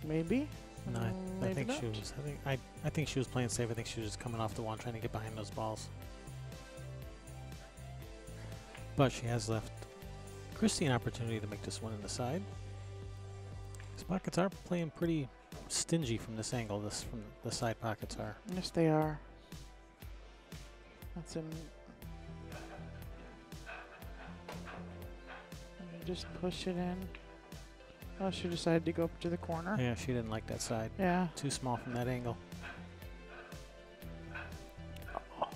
[SPEAKER 2] Maybe.
[SPEAKER 1] No, I
[SPEAKER 2] Maybe
[SPEAKER 1] think
[SPEAKER 2] not.
[SPEAKER 1] she was. I think she was playing safe. I think she was just coming off the one, trying to get behind those balls. But she has left Christy an opportunity to make this one in the side. These pockets are playing pretty stingy from this angle. From the side pockets are.
[SPEAKER 2] Yes, they are. That's in. You just push it in. Oh, she decided to go up to the corner.
[SPEAKER 1] Yeah, she didn't like that side.
[SPEAKER 2] Yeah.
[SPEAKER 1] Too small from that angle.
[SPEAKER 2] Oh.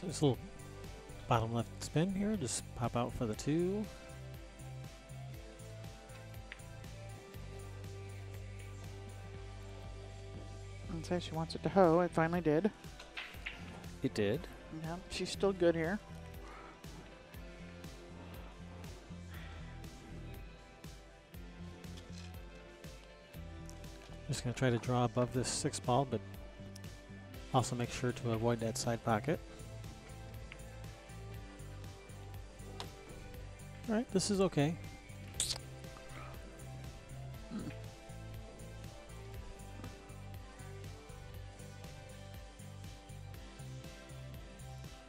[SPEAKER 1] So this little bottom left spin here, just pop out for the 2.
[SPEAKER 2] And say she wants it to hoe. It finally did.
[SPEAKER 1] It did.
[SPEAKER 2] Yeah, she's still good here.
[SPEAKER 1] Just going to try to draw above this 6 ball, but also make sure to avoid that side pocket. Alright, this is okay.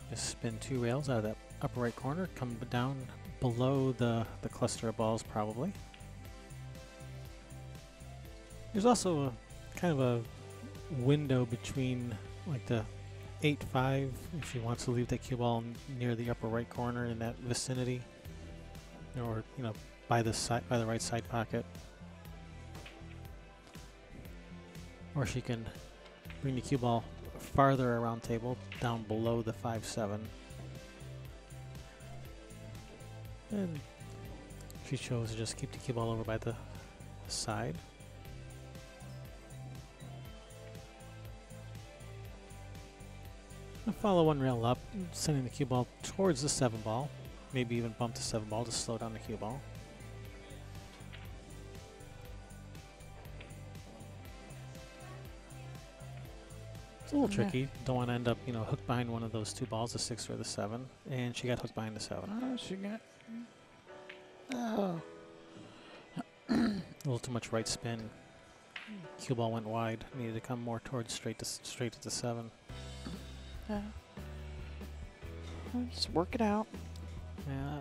[SPEAKER 1] Just spin 2 rails out of that upper right corner, come down below the cluster of balls probably. There's also a kind of a window between like the 8-5 if she wants to leave that cue ball near the upper right corner in that vicinity, or by the right side pocket, or she can bring the cue ball farther around table down below the 5-7, and she chose to just keep the cue ball over by the side. Follow 1 rail up, sending the cue ball towards the 7 ball. Maybe even bump the 7 ball to slow down the cue ball. It's a little
[SPEAKER 2] Yeah.
[SPEAKER 1] tricky. Don't want to end up, hooked behind one of those 2 balls, the 6 or the 7. And she got hooked behind the 7.
[SPEAKER 2] Oh, she got. Oh.
[SPEAKER 1] A little too much right spin. Cue ball went wide. Needed to come more towards straight to the 7.
[SPEAKER 2] Yeah. Well, just work it out.
[SPEAKER 1] Yeah.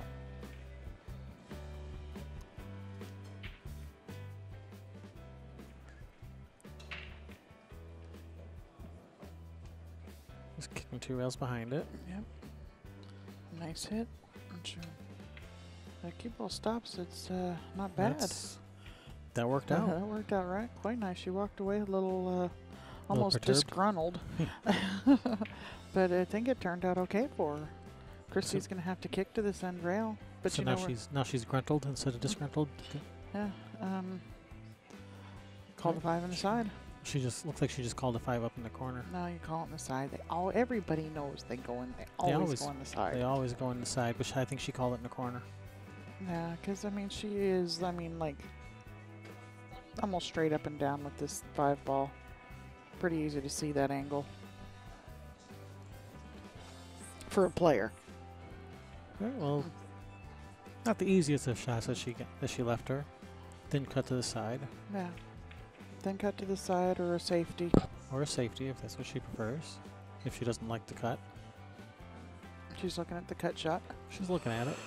[SPEAKER 1] Just kicking 2 rails behind it.
[SPEAKER 2] Yep. Nice hit. I'm sure. That cue ball stops. It's not bad.
[SPEAKER 1] That worked out.
[SPEAKER 2] That worked out right. Quite nice. She walked away a little almost
[SPEAKER 1] perturbed.
[SPEAKER 2] disgruntled. But I think it turned out okay for her. Christy's gonna have to kick to this end rail. But
[SPEAKER 1] So
[SPEAKER 2] you
[SPEAKER 1] now
[SPEAKER 2] know
[SPEAKER 1] now she's gruntled instead of disgruntled.
[SPEAKER 2] yeah. Call the 5 in the side.
[SPEAKER 1] She just looks like she just called a 5 up in the corner.
[SPEAKER 2] No, you call it in the side. Everybody knows they go in. They always go in the side.
[SPEAKER 1] They always go in the side, but I think she called it in the corner.
[SPEAKER 2] Yeah, because she is. Like almost straight up and down with this 5 ball. Pretty easy to see that angle for a player.
[SPEAKER 1] Right, well, not the easiest of shots that she left her. Didn't cut to the side.
[SPEAKER 2] Yeah. Then cut to the side or a safety.
[SPEAKER 1] Or a safety if that's what she prefers. If she doesn't like the cut.
[SPEAKER 2] She's looking at the cut shot.
[SPEAKER 1] She's looking at it.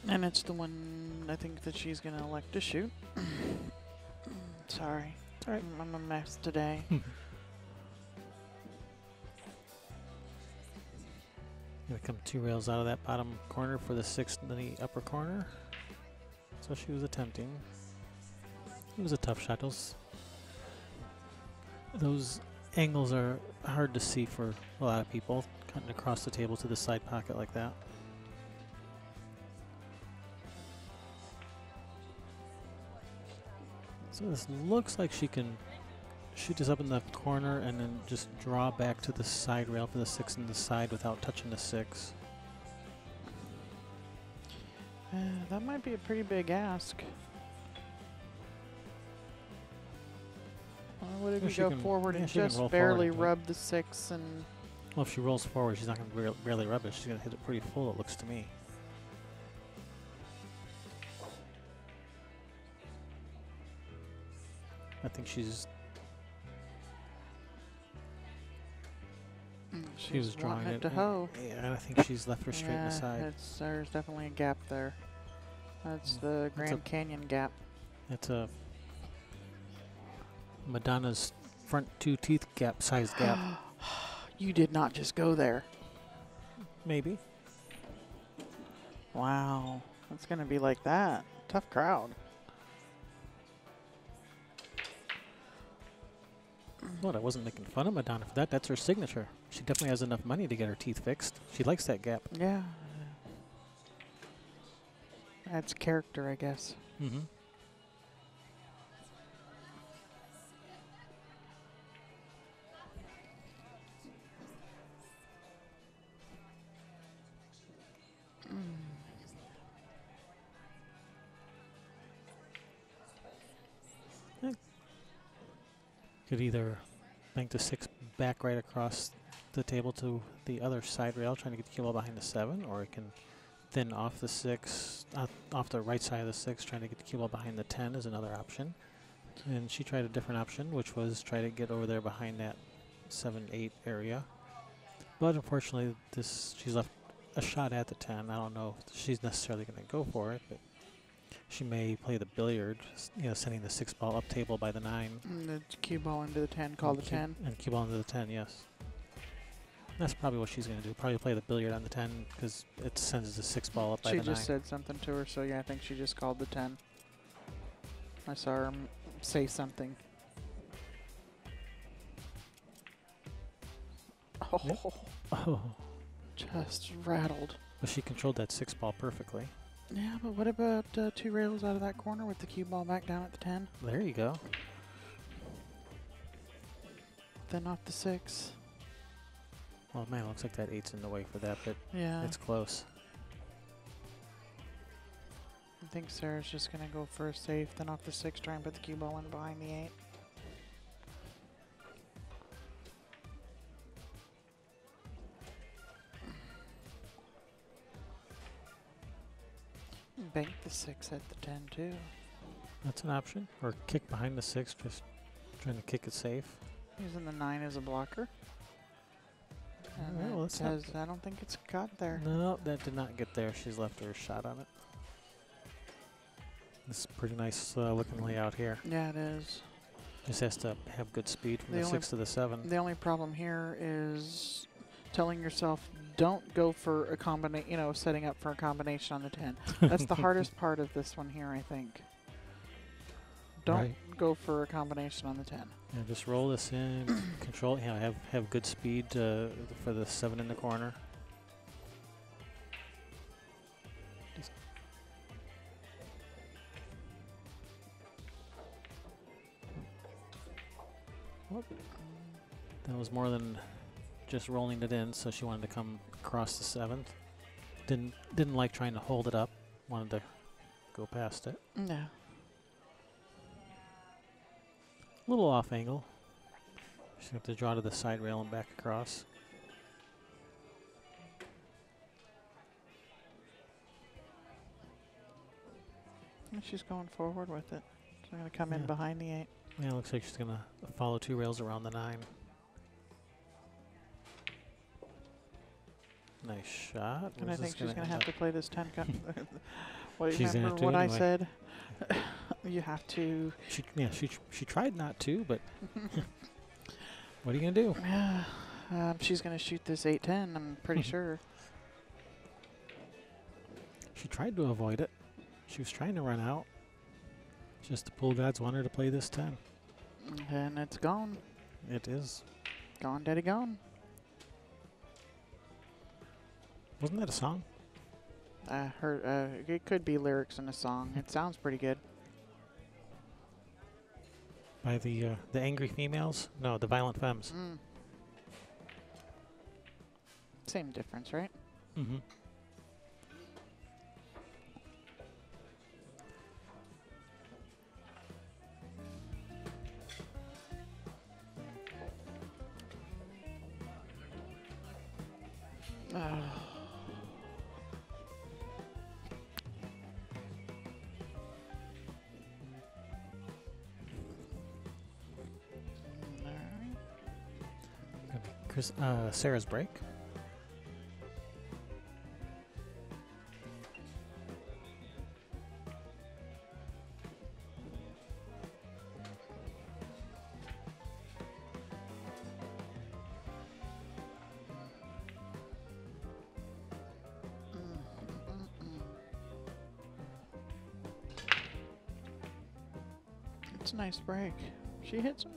[SPEAKER 2] And it's the one I think that she's going to elect to shoot. Sorry.
[SPEAKER 1] All right.
[SPEAKER 2] I'm a mess today.
[SPEAKER 1] Gonna come 2 rails out of that bottom corner for the 6 in the upper corner. So she was attempting. It was a tough shot. Those angles are hard to see for a lot of people, cutting across the table to the side pocket like that. So this looks like she can shoot this up in the corner and then just draw back to the side rail for the 6 in the side without touching the 6.
[SPEAKER 2] That might be a pretty big ask. What if
[SPEAKER 1] Well,
[SPEAKER 2] you
[SPEAKER 1] she
[SPEAKER 2] go
[SPEAKER 1] can-
[SPEAKER 2] forward
[SPEAKER 1] yeah,
[SPEAKER 2] and
[SPEAKER 1] she can
[SPEAKER 2] just
[SPEAKER 1] roll
[SPEAKER 2] barely
[SPEAKER 1] forward, but-
[SPEAKER 2] rub the 6 and...
[SPEAKER 1] Well, if she rolls forward, she's not going to barely rub it. She's going to hit it pretty full, it looks to me. I think she's... She was
[SPEAKER 2] she's
[SPEAKER 1] drawing
[SPEAKER 2] wanting
[SPEAKER 1] it.
[SPEAKER 2] to hoe.
[SPEAKER 1] Yeah, and I think she's left her straight in the
[SPEAKER 2] Yeah,
[SPEAKER 1] side.
[SPEAKER 2] there's definitely a gap there. That's the
[SPEAKER 1] That's
[SPEAKER 2] Grand Canyon gap.
[SPEAKER 1] It's a Madonna's front 2 teeth gap, size gap.
[SPEAKER 2] You did not just go there.
[SPEAKER 1] Maybe.
[SPEAKER 2] Wow. It's going to be like that. Tough crowd.
[SPEAKER 1] What, I wasn't making fun of Madonna for that. That's her signature. She definitely has enough money to get her teeth fixed. She likes that gap.
[SPEAKER 2] Yeah. Adds character, I guess.
[SPEAKER 1] Mm-hmm. Could either bank the 6 back right across the table to the other side rail, trying to get the cue ball behind the 7, or it can thin off the 6, off the right side of the 6, trying to get the cue ball behind the 10 is another option. And she tried a different option, which was try to get over there behind that 7-8 area. But unfortunately, she's left a shot at the 10. I don't know if she's necessarily going to go for it, but she may play the billiard, sending the 6 ball up table by the 9.
[SPEAKER 2] And the cue ball into the 10, call the 10.
[SPEAKER 1] And cue ball into the 10, yes. That's probably what she's going to do. Probably play the billiard on the 10 because it sends the 6 ball up by the 9.
[SPEAKER 2] She just said something to her, so yeah, I think she just called the 10. I saw her say something. Oh,
[SPEAKER 1] Yep. Oh,
[SPEAKER 2] just rattled.
[SPEAKER 1] but she controlled that 6 ball perfectly.
[SPEAKER 2] Yeah, but what about 2 rails out of that corner with the cue ball back down at the 10?
[SPEAKER 1] There you go.
[SPEAKER 2] Then off the 6.
[SPEAKER 1] Well, man, looks like that 8's in the way for that, but
[SPEAKER 2] Yeah,
[SPEAKER 1] it's close.
[SPEAKER 2] I think Sarah's just going to go for a safe, then off the 6, try and put the cue ball in behind the 8. Bank the 6 at the 10 too.
[SPEAKER 1] That's an option. Or kick behind the 6, just trying to kick it safe.
[SPEAKER 2] Using the 9 as a blocker. And
[SPEAKER 1] Well,
[SPEAKER 2] it
[SPEAKER 1] that's not
[SPEAKER 2] says, I don't think it's got there.
[SPEAKER 1] No, that did not get there. She's left her shot on it. This is a pretty nice looking layout here.
[SPEAKER 2] Yeah, it is.
[SPEAKER 1] Just has to have good speed from
[SPEAKER 2] The
[SPEAKER 1] the
[SPEAKER 2] only
[SPEAKER 1] 6 to the 7.
[SPEAKER 2] The only problem here is telling yourself, don't go for a combination, setting up for a combination on the 10. That's the hardest part of this one here, I think. Don't
[SPEAKER 1] Right.
[SPEAKER 2] go for a combination on the 10.
[SPEAKER 1] Yeah, just roll this in, control. Yeah, have good speed for the 7 in the corner. Just Whoop. That was more than just rolling it in, so she wanted to come across the 7th. Didn't like trying to hold it up. Wanted to go past it.
[SPEAKER 2] No.
[SPEAKER 1] A little off angle. She's going to have to draw to the side rail and back across.
[SPEAKER 2] And she's going forward with it. She's going to come in
[SPEAKER 1] Yeah.
[SPEAKER 2] behind the 8.
[SPEAKER 1] Yeah, looks like she's going to follow 2 rails around the 9. Nice shot.
[SPEAKER 2] And I
[SPEAKER 1] Where's this
[SPEAKER 2] think she's going to
[SPEAKER 1] end
[SPEAKER 2] have
[SPEAKER 1] up?
[SPEAKER 2] to play this 10. What do you
[SPEAKER 1] She's gonna
[SPEAKER 2] remember
[SPEAKER 1] have to
[SPEAKER 2] what I
[SPEAKER 1] anyway.
[SPEAKER 2] said? You have to.
[SPEAKER 1] She tried not to, but what are you going to do?
[SPEAKER 2] She's going to shoot this 8-10, I'm pretty sure.
[SPEAKER 1] She tried to avoid it. She was trying to run out. Just the pool gods want her to play this 10.
[SPEAKER 2] And it's gone.
[SPEAKER 1] It is.
[SPEAKER 2] Gone, daddy, gone.
[SPEAKER 1] Wasn't that a song?
[SPEAKER 2] I heard it could be lyrics in a song. It sounds pretty good.
[SPEAKER 1] By the angry females? No, the violent femmes.
[SPEAKER 2] Mm. Same difference, right?
[SPEAKER 1] Mm-hmm. Sarah's break.
[SPEAKER 2] It's a nice break. She hits them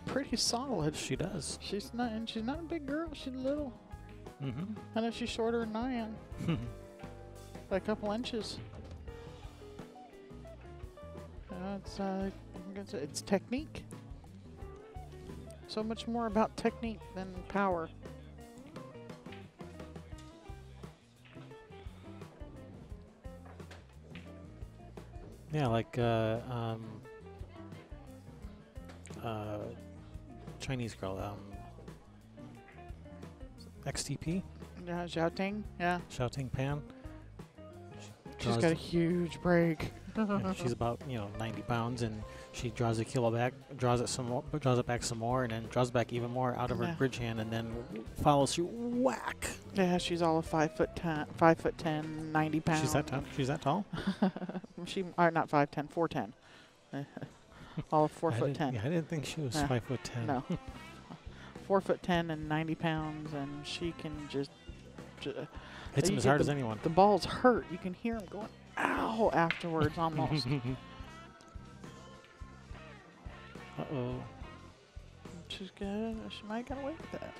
[SPEAKER 2] pretty solid.
[SPEAKER 1] She does.
[SPEAKER 2] She's not a big girl. She's little.
[SPEAKER 1] Mm-hmm.
[SPEAKER 2] I know she's shorter than I am by a couple inches. It's technique. So much more about technique than power.
[SPEAKER 1] Yeah, like Chinese girl, XTP,
[SPEAKER 2] Yeah, Xiaoting. Yeah.
[SPEAKER 1] Shouting Pan.
[SPEAKER 2] She's got a huge break.
[SPEAKER 1] Yeah, she's about 90 pounds, and she draws the kilo back, draws it back some more, and then draws back even more out of her
[SPEAKER 2] Yeah.
[SPEAKER 1] bridge hand, and then follows through. Whack!
[SPEAKER 2] Yeah, she's all of 5'10", 90 pounds.
[SPEAKER 1] She's that tall. She's that tall.
[SPEAKER 2] She are not 5'10", 4'10". All of 4'10".
[SPEAKER 1] Yeah, I didn't think she was
[SPEAKER 2] Yeah.
[SPEAKER 1] 5'10".
[SPEAKER 2] No. 4'10" and 90 pounds, and she can just
[SPEAKER 1] Hits him
[SPEAKER 2] you
[SPEAKER 1] as
[SPEAKER 2] get
[SPEAKER 1] hard as anyone.
[SPEAKER 2] the balls hurt. You can hear him going, ow, afterwards almost.
[SPEAKER 1] Uh-oh.
[SPEAKER 2] She's good. She might get away with that.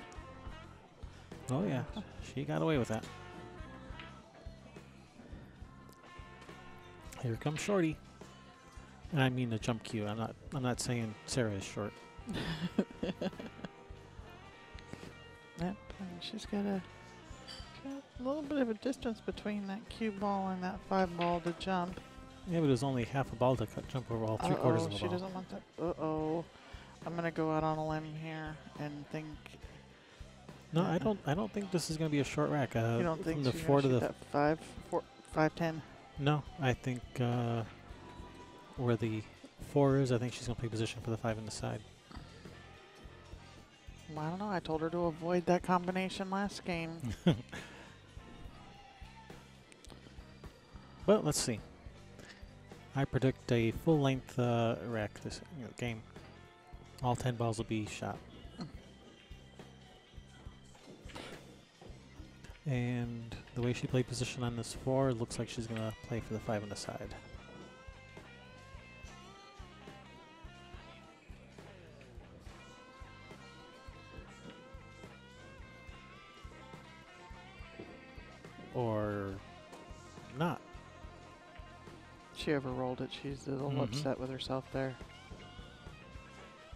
[SPEAKER 1] Oh yeah, she got away with that. Here comes Shorty. And I mean the jump cue. I'm not saying Sarah is short.
[SPEAKER 2] Yep, and she's got a little bit of a distance between that cue ball and that 5 ball to jump.
[SPEAKER 1] Yeah, but it was only half a ball to jump over all 3/4 of the
[SPEAKER 2] She
[SPEAKER 1] ball.
[SPEAKER 2] doesn't want that. Uh-oh. I'm gonna go out on a limb here and think.
[SPEAKER 1] No, I don't think this is going to be a short rack.
[SPEAKER 2] You don't
[SPEAKER 1] from
[SPEAKER 2] think
[SPEAKER 1] the
[SPEAKER 2] she's
[SPEAKER 1] 4 to
[SPEAKER 2] gonna
[SPEAKER 1] the
[SPEAKER 2] shoot that 5'10"?
[SPEAKER 1] No, I think where the 4 is, I think she's going to play position for the 5 in the side.
[SPEAKER 2] Well, I don't know. I told her to avoid that combination last game.
[SPEAKER 1] Well, let's see. I predict a full-length rack this game. All 10 balls will be shot. And the way she played position on this 4, looks like she's going to play for the 5 on the side. Or not.
[SPEAKER 2] She overrolled it. She's a little
[SPEAKER 1] Mhm.
[SPEAKER 2] upset with herself there.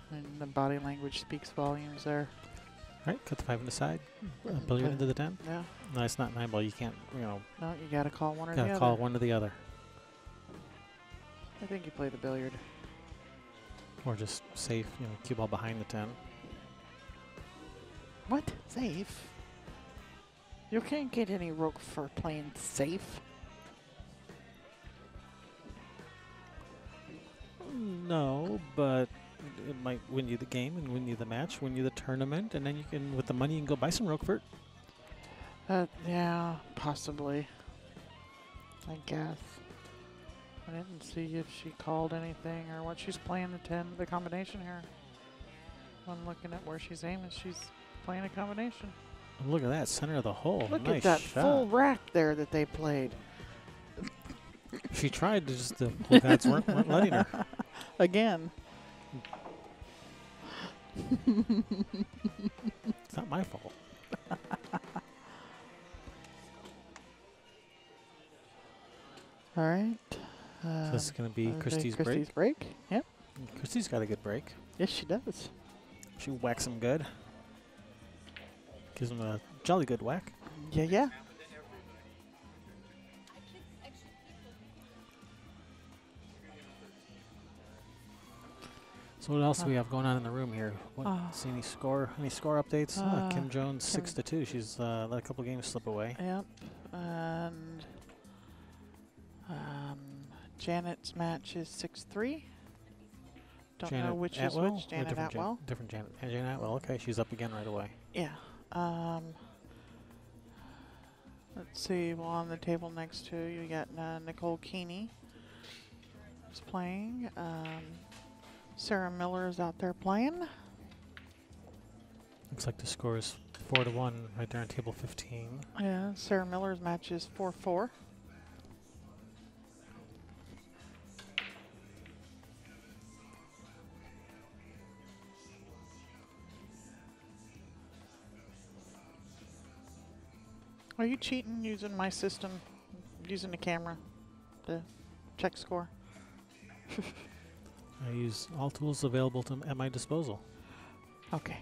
[SPEAKER 2] And the body language speaks volumes there.
[SPEAKER 1] All right, cut the 5 on the side. Billiard into the 10.
[SPEAKER 2] Yeah.
[SPEAKER 1] No, it's not 9 ball. You can't,
[SPEAKER 2] No, you gotta call one or
[SPEAKER 1] gotta
[SPEAKER 2] the
[SPEAKER 1] call
[SPEAKER 2] other.
[SPEAKER 1] one or the other.
[SPEAKER 2] I think you play the billiard.
[SPEAKER 1] Or just safe, cue ball behind the 10.
[SPEAKER 2] What? Safe? You can't get any rook for playing safe.
[SPEAKER 1] No, but it might win you the game and win you the match, win you the tournament, and then you can, with the money, you can go buy some Roquefort.
[SPEAKER 2] Yeah, possibly. I guess. I didn't see if she called anything or what she's playing the combination here. I'm looking at where she's aiming. She's playing a combination.
[SPEAKER 1] And look at that, center of the hole.
[SPEAKER 2] Look
[SPEAKER 1] Nice
[SPEAKER 2] at that
[SPEAKER 1] shot.
[SPEAKER 2] full rack there that they played.
[SPEAKER 1] She tried to just the pool gods weren't letting her.
[SPEAKER 2] Again.
[SPEAKER 1] It's not my fault.
[SPEAKER 2] All right.
[SPEAKER 1] So this is going to be
[SPEAKER 2] okay,
[SPEAKER 1] Christy's
[SPEAKER 2] Christy's
[SPEAKER 1] break.
[SPEAKER 2] break. Yep.
[SPEAKER 1] Christy's got a good break.
[SPEAKER 2] Yes, she does.
[SPEAKER 1] She whacks him good. Gives him a jolly good whack.
[SPEAKER 2] Yeah, yeah.
[SPEAKER 1] So what else do we have going on in the room here? See any score updates? Kim Jones 6-2. She's let a couple games slip away.
[SPEAKER 2] Yep. And Janet's match is 6-3. Don't know which
[SPEAKER 1] Atwell?
[SPEAKER 2] is which. Janet Atwell.
[SPEAKER 1] Different Janet. Janet Atwell. Okay, she's up again right away.
[SPEAKER 2] Yeah. Let's see. Well, on the table next to you got Nicole Keeney is playing. Sarah Miller is out there playing.
[SPEAKER 1] Looks like the score is 4-1 right there on table 15.
[SPEAKER 2] Yeah. Sarah Miller's match is 4-4. Are you cheating using my system, using the camera to check score?
[SPEAKER 1] I use all tools available at my disposal.
[SPEAKER 2] Okay.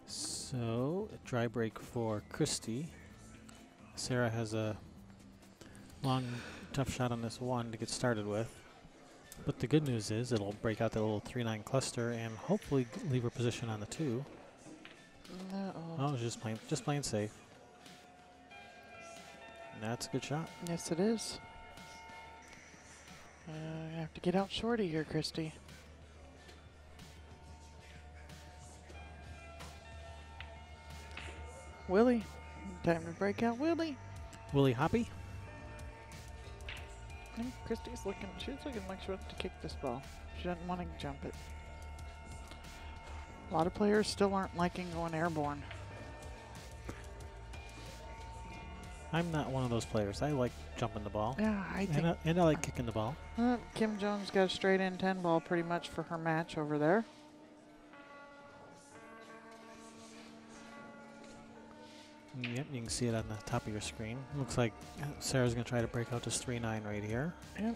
[SPEAKER 1] So, a dry break for Christy. Sarah has a long, tough shot on this one to get started with. But the good news is it'll break out that little 3-9 cluster and hopefully leave her position on the 2. Oh, just playing safe. And that's a good shot.
[SPEAKER 2] Yes, it is. You have to get out shorty here, Christy. Willie. Time to break out Willie.
[SPEAKER 1] Willie Hoppy.
[SPEAKER 2] And Christy's looking, she's looking like she wants to kick this ball. She doesn't want to jump it. A lot of players still aren't liking going airborne.
[SPEAKER 1] I'm not one of those players. I like jumping the ball.
[SPEAKER 2] Yeah, I think.
[SPEAKER 1] And I like kicking the ball.
[SPEAKER 2] Kim Jones got a straight in 10 ball pretty much for her match over there.
[SPEAKER 1] Yep, you can see it on the top of your screen. Looks like Sarah's going to try to break out this 3-9 right here.
[SPEAKER 2] Yep.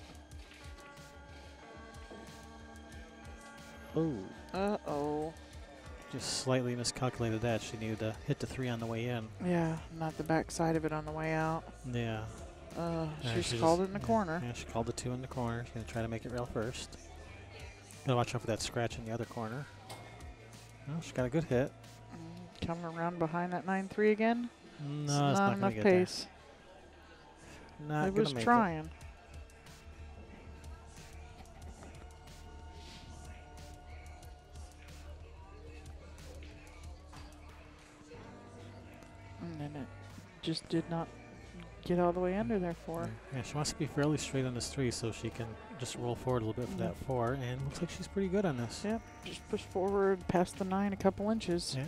[SPEAKER 1] Oh.
[SPEAKER 2] Uh-oh.
[SPEAKER 1] Just slightly miscalculated that. She needed to hit the 3 on the way in.
[SPEAKER 2] Yeah, not the back side of it on the way out.
[SPEAKER 1] Yeah.
[SPEAKER 2] She called it in the corner.
[SPEAKER 1] Yeah, she called the 2 in the corner. She's going to try to make it rail first. Gotta watch out for that scratch in the other corner. Oh, she got a good hit.
[SPEAKER 2] Coming around behind that 9-3 again.
[SPEAKER 1] No,
[SPEAKER 2] it's
[SPEAKER 1] it's
[SPEAKER 2] not
[SPEAKER 1] not
[SPEAKER 2] enough
[SPEAKER 1] going to get
[SPEAKER 2] pace.
[SPEAKER 1] there. Not
[SPEAKER 2] It
[SPEAKER 1] gonna
[SPEAKER 2] was
[SPEAKER 1] make
[SPEAKER 2] trying. And then it just did not get all the way under there for her.
[SPEAKER 1] Yeah, she wants to be fairly straight on this 3 so she can just roll forward a little bit for that 4. And looks like she's pretty good on this.
[SPEAKER 2] Yep, just push forward past the 9 a couple inches.
[SPEAKER 1] Yeah.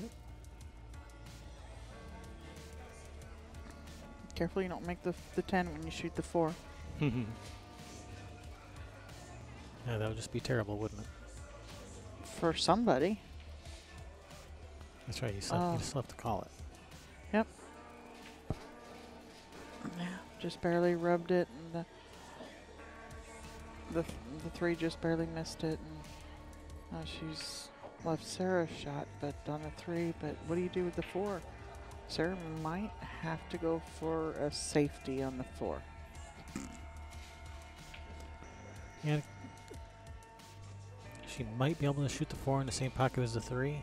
[SPEAKER 2] Careful you don't make the 10 when you shoot the 4.
[SPEAKER 1] Yeah, that would just be terrible, wouldn't it?
[SPEAKER 2] For somebody.
[SPEAKER 1] That's right, you still have to call it.
[SPEAKER 2] Yep. Yeah, just barely rubbed it, and the 3 just barely missed it. And she's left Sarah's shot, but on the 3. But what do you do with the 4? Sarah might have to go for a safety on the 4.
[SPEAKER 1] And she might be able to shoot the 4 in the same pocket as the 3.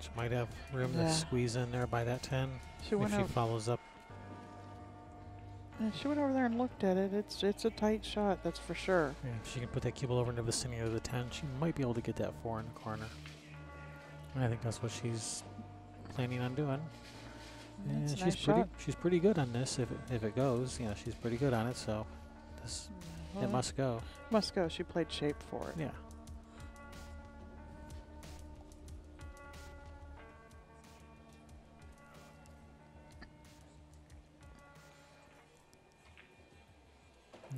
[SPEAKER 1] She might have room to squeeze in there by that 10 if she follows up.
[SPEAKER 2] Yeah, she went over there and looked at it. It's a tight shot, that's for sure.
[SPEAKER 1] Yeah, if she can put that cue ball over in the vicinity of the 10, she might be able to get that 4 in the corner. And I think that's what she's planning on doing. And she's pretty good on this. If it goes, you know, she's pretty good on it. So it must go.
[SPEAKER 2] Must go. She played shape for it.
[SPEAKER 1] Yeah.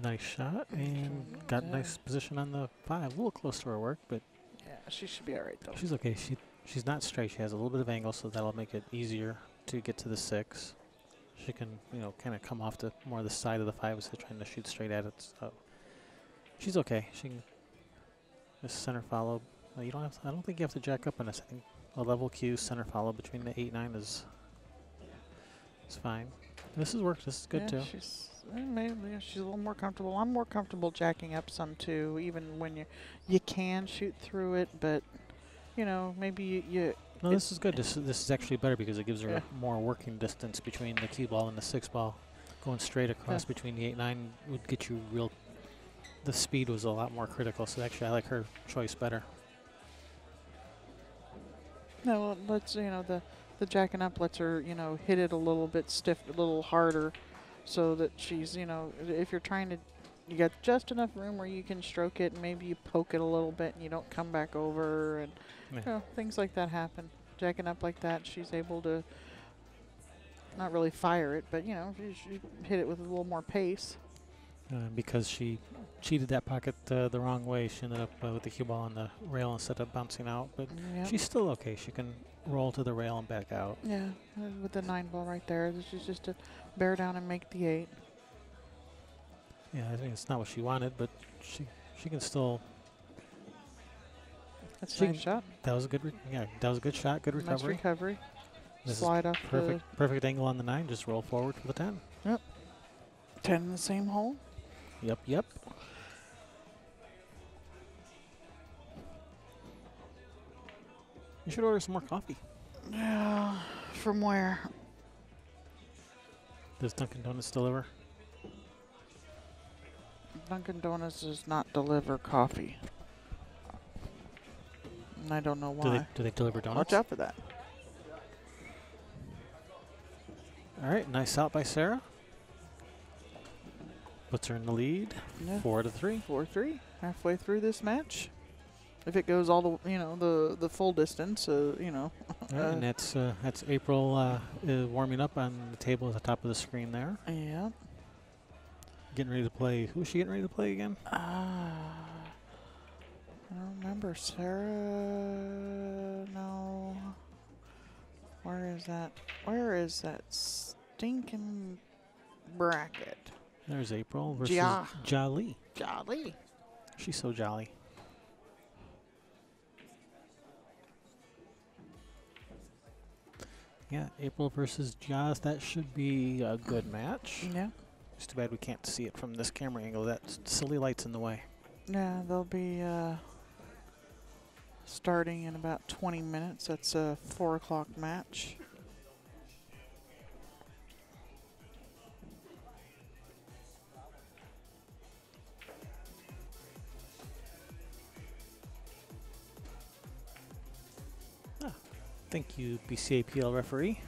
[SPEAKER 1] Nice shot, and got nice position on the 5. A little close to her work, but
[SPEAKER 2] Yeah, she should be all right though.
[SPEAKER 1] she's okay. She's not straight. She has a little bit of angle, so that'll make it easier to get to the 6. She can, you know, kind of come off to more of the side of the 5 instead of trying to shoot straight at it. So she's okay. She can just center follow. You don't have. I don't think you have to jack up on this. I think a level Q center follow between the 8 9 is fine. This has worked. This is good
[SPEAKER 2] Yeah,
[SPEAKER 1] too.
[SPEAKER 2] Maybe she's a little more comfortable. I'm more comfortable jacking up some too, even when you can shoot through it, but you know, maybe you
[SPEAKER 1] No, this is good. This is actually better because it gives her
[SPEAKER 2] Yeah.
[SPEAKER 1] more working distance between the cue ball and the 6 ball. Going straight across
[SPEAKER 2] Yeah.
[SPEAKER 1] between the 8 9 would get you real. The speed was a lot more critical, so actually I like her choice better.
[SPEAKER 2] no, well, let's the jacking up lets her hit it a little bit stiff, a little harder, so that she's if you're trying to, you got just enough room where you can stroke it and maybe you poke it a little bit and you don't come back over and
[SPEAKER 1] Yeah.
[SPEAKER 2] things like that happen. Jacking up like that, she's able to not really fire it, but she hit it with a little more pace.
[SPEAKER 1] Because she cheated that pocket the wrong way, she ended up with the cue ball on the rail instead of bouncing out. But
[SPEAKER 2] Yep.
[SPEAKER 1] she's still okay. She can roll to the rail and back out.
[SPEAKER 2] Yeah, with the 9 ball right there, this is just to bear down and make the 8.
[SPEAKER 1] Yeah, I think it's not what she wanted, but she can still.
[SPEAKER 2] That's
[SPEAKER 1] She
[SPEAKER 2] a nice shot.
[SPEAKER 1] That was a good. That was a good shot. Good
[SPEAKER 2] Nice
[SPEAKER 1] recovery.
[SPEAKER 2] recovery.
[SPEAKER 1] This is
[SPEAKER 2] Slide up
[SPEAKER 1] Perfect angle on the 9. Just roll forward for the 10.
[SPEAKER 2] the 10 in the same hole.
[SPEAKER 1] Yep. You should order some more coffee.
[SPEAKER 2] Yeah, from where?
[SPEAKER 1] Does Dunkin' Donuts deliver?
[SPEAKER 2] Dunkin' Donuts does not deliver coffee. And I don't know why.
[SPEAKER 1] Do they deliver donuts?
[SPEAKER 2] Watch out for that.
[SPEAKER 1] All right, nice out by Sarah. Puts her in the lead.
[SPEAKER 2] Yeah.
[SPEAKER 1] 4-3.
[SPEAKER 2] 4-3. Halfway through this match. If it goes all the full distance,
[SPEAKER 1] All right, and that's April warming up on the table at the top of the screen there.
[SPEAKER 2] Yeah.
[SPEAKER 1] Getting ready to play. Who's she getting ready to play again?
[SPEAKER 2] I don't remember. Sarah. No. Where is that stinking bracket?
[SPEAKER 1] There's April versus
[SPEAKER 2] Ja.
[SPEAKER 1] Jolly.
[SPEAKER 2] Jolly.
[SPEAKER 1] She's so jolly. Yeah, April versus Jaws. That should be a good match.
[SPEAKER 2] Yeah.
[SPEAKER 1] It's too bad we can't see it from this camera angle. That silly light's in the way.
[SPEAKER 2] Yeah, they'll be starting in about 20 minutes. That's a 4 o'clock match.
[SPEAKER 1] Thank you, BCAPL referee.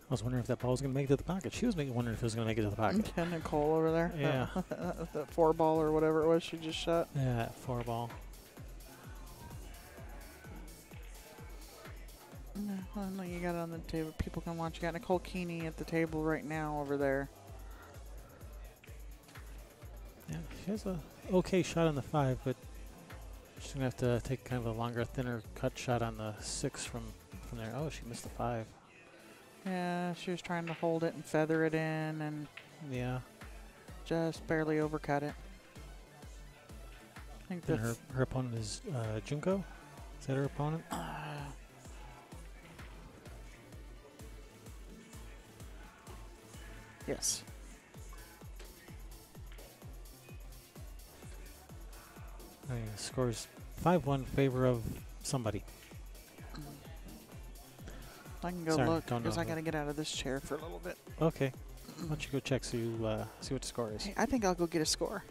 [SPEAKER 1] I was wondering if that ball was going to make it to the pocket. She was wondering if it was going to make it to the pocket.
[SPEAKER 2] And Nicole over there.
[SPEAKER 1] Yeah.
[SPEAKER 2] That 4 ball or whatever it was she just shot.
[SPEAKER 1] Yeah, that 4 ball.
[SPEAKER 2] No, I know you got it on the table. People can watch. You got Nicole Keeney at the table right now over there.
[SPEAKER 1] Yeah, she has a okay shot on the 5, but she's going to have to take kind of a longer, thinner cut shot on the 6 from there. Oh, she missed the 5.
[SPEAKER 2] Yeah, she was trying to hold it and feather it in and
[SPEAKER 1] Yeah.
[SPEAKER 2] just barely overcut it. I think
[SPEAKER 1] And her opponent is Junko. Is that her opponent?
[SPEAKER 2] Yes.
[SPEAKER 1] Scores 5-1 favor of somebody.
[SPEAKER 2] I can go
[SPEAKER 1] Sorry,
[SPEAKER 2] look
[SPEAKER 1] don't
[SPEAKER 2] because
[SPEAKER 1] know
[SPEAKER 2] I
[SPEAKER 1] who.
[SPEAKER 2] got to get out of this chair for a little bit.
[SPEAKER 1] Okay. Why don't you go check see what the score is?
[SPEAKER 2] Hey, I think I'll go get a score.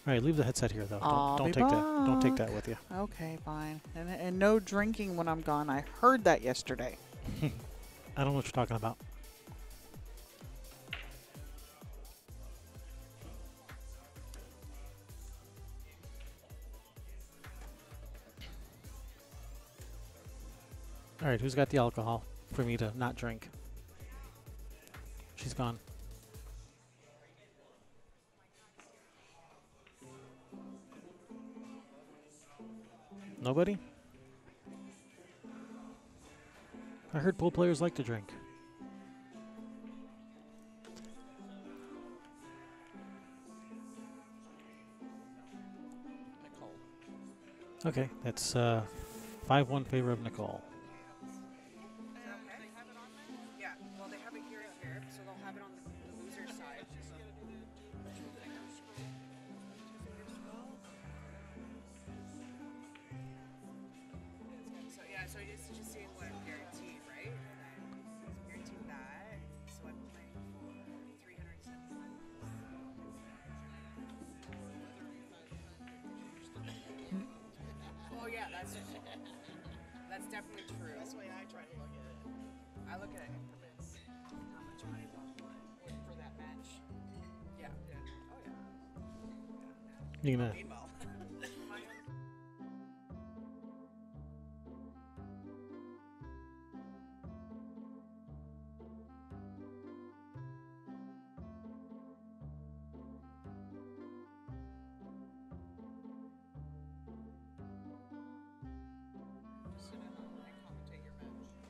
[SPEAKER 1] All right, leave the headset here though.
[SPEAKER 2] I'll
[SPEAKER 1] Don't
[SPEAKER 2] be
[SPEAKER 1] take that. Don't take
[SPEAKER 2] back.
[SPEAKER 1] that with you.
[SPEAKER 2] Okay, fine. And no drinking when I'm gone. I heard that yesterday.
[SPEAKER 1] I don't know what you're talking about. Alright, who's got the alcohol for me to not drink? She's gone. Nobody? I heard pool players like to drink.
[SPEAKER 4] Nicole.
[SPEAKER 1] Okay, that's 5-1 favor of Nicole.
[SPEAKER 5] Okay. Yeah, well, they have it here and here, so they'll have it on the loser side. So, yeah, so it's just seeing what I'm guaranteed, right? And I'm guaranteed that, so I'm playing for 375. Oh, yeah, that's definitely true.
[SPEAKER 4] That's the way I try to look at it.
[SPEAKER 5] I look at it increments. How much money for that match? Yeah. Oh yeah.
[SPEAKER 1] You gonna
[SPEAKER 5] Meanwhile. Sit in and commentate your match.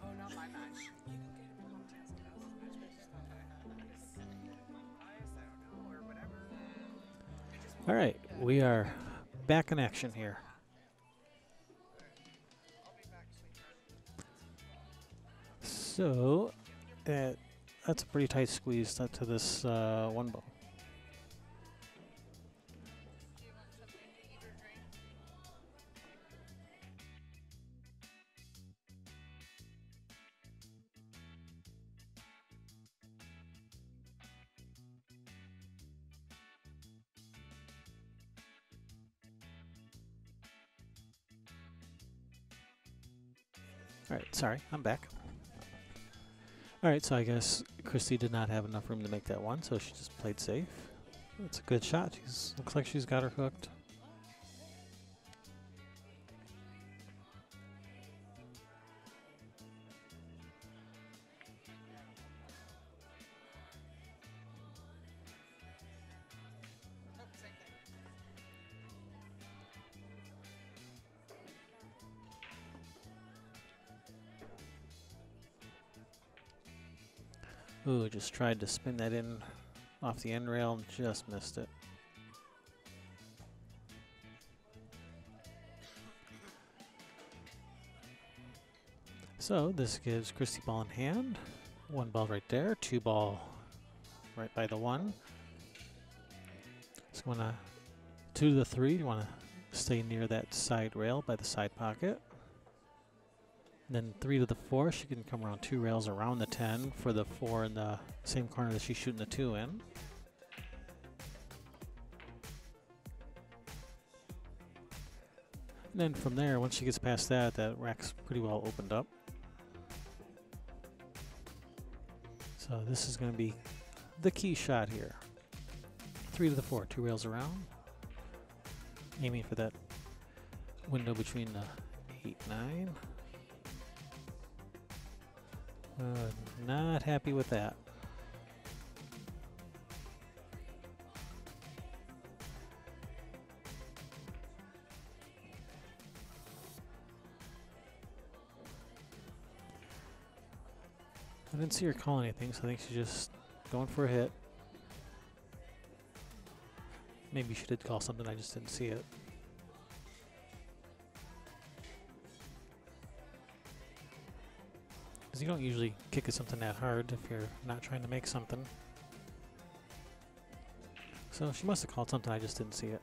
[SPEAKER 5] Oh, not my match. You can get him to commentate someone else's match, but it's not biased, I don't know, or whatever.
[SPEAKER 1] All right, we are back in action here. So, that's a pretty tight squeeze to this one ball. All right, sorry, I'm back. All right, so I guess Christy did not have enough room to make that one, so she just played safe. It's a good shot. Looks like she's got her hooked. Ooh, just tried to spin that in off the end rail and just missed it. So this gives Christy ball in hand. One ball right there, two ball right by the one. So wanna 2 to the 3, you wanna stay near that side rail by the side pocket. Then 3 to the 4, she can come around 2 rails around the 10 for the 4 in the same corner that she's shooting the 2 in. And then from there, once she gets past that, that rack's pretty well opened up. So this is going to be the key shot here. 3 to the 4, 2 rails around. Aiming for that window between the 8, 9. Not happy with that. I didn't see her call anything, so I think she's just going for a hit. Maybe she did call something, I just didn't see it. Because you don't usually kick at something that hard if you're not trying to make something. So she must have called something, I just didn't see it.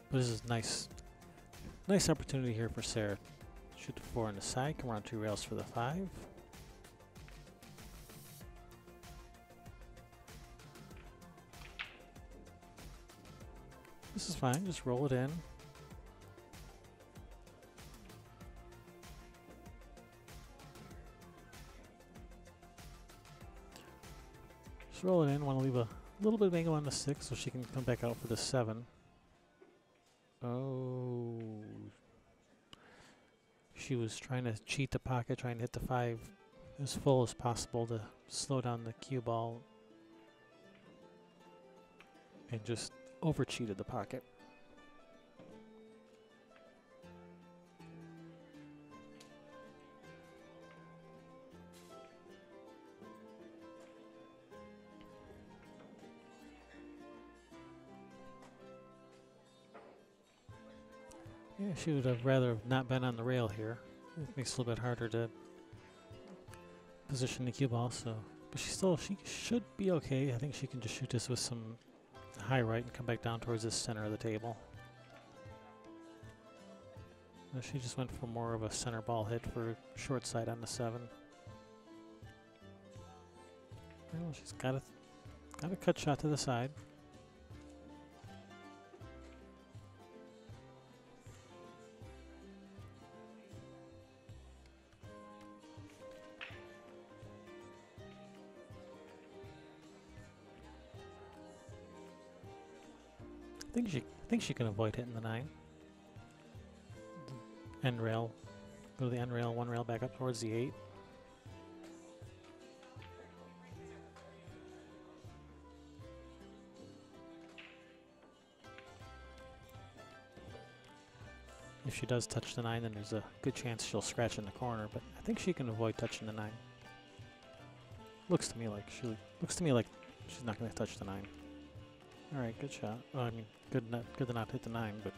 [SPEAKER 1] But this is nice opportunity here for Sarah. Shoot the 4 on the side, come around 2 rails for the 5. This is fine, just roll it in. Just roll it in, want to leave a little bit of angle on the 6 so she can come back out for the 7. Oh. she was trying to cheat the pocket, trying to hit the 5 as full as possible to slow down the cue ball, and just over cheated the pocket. Yeah, she would have rather not been on the rail here. It makes it a little bit harder to position the cue ball, so. But she should be okay. I think she can just shoot this with some high right and come back down towards the center of the table. No, she just went for more of a center ball hit for short side on the 7. Well, she's got a cut shot to the side. I think she can avoid hitting the 9. End rail. Go to the end rail, 1 rail back up towards the 8. If she does touch the 9, then there's a good chance she'll scratch in the corner, but I think she can avoid touching the 9. Looks to me like she's not going to touch the 9. All right, good shot. Well, I mean, good to not hit the 9, but.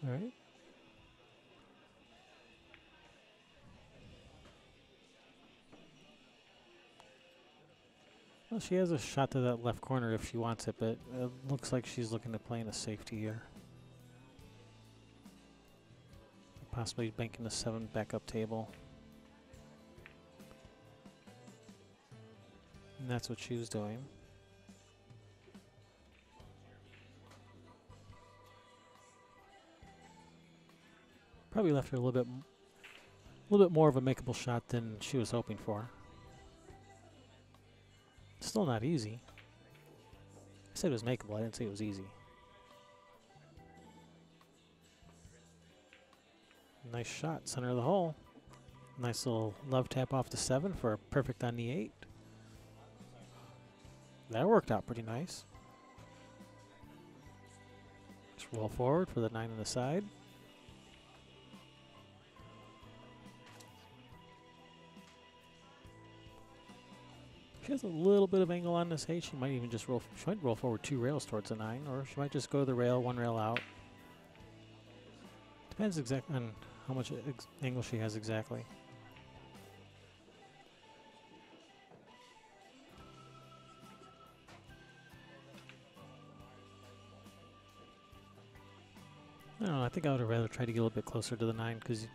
[SPEAKER 1] All right. Well, she has a shot to that left corner if she wants it, but it looks like she's looking to play in a safety here. Possibly banking the 7 backup table. And that's what she was doing. Probably left her a little bit more of a makeable shot than she was hoping for. Still not easy. I said it was makeable, I didn't say it was easy. Nice shot, center of the hole. Nice little love tap off the 7 for a perfect on the 8. That worked out pretty nice. Just roll forward for the 9 on the side. She has a little bit of angle on this 8. She might even just roll. She might roll forward 2 rails towards the 9, or she might just go the rail, 1 rail out. Depends exactly on how much angle she has exactly. I don't know. I think I would have rather tried to get a little bit closer to the 9 because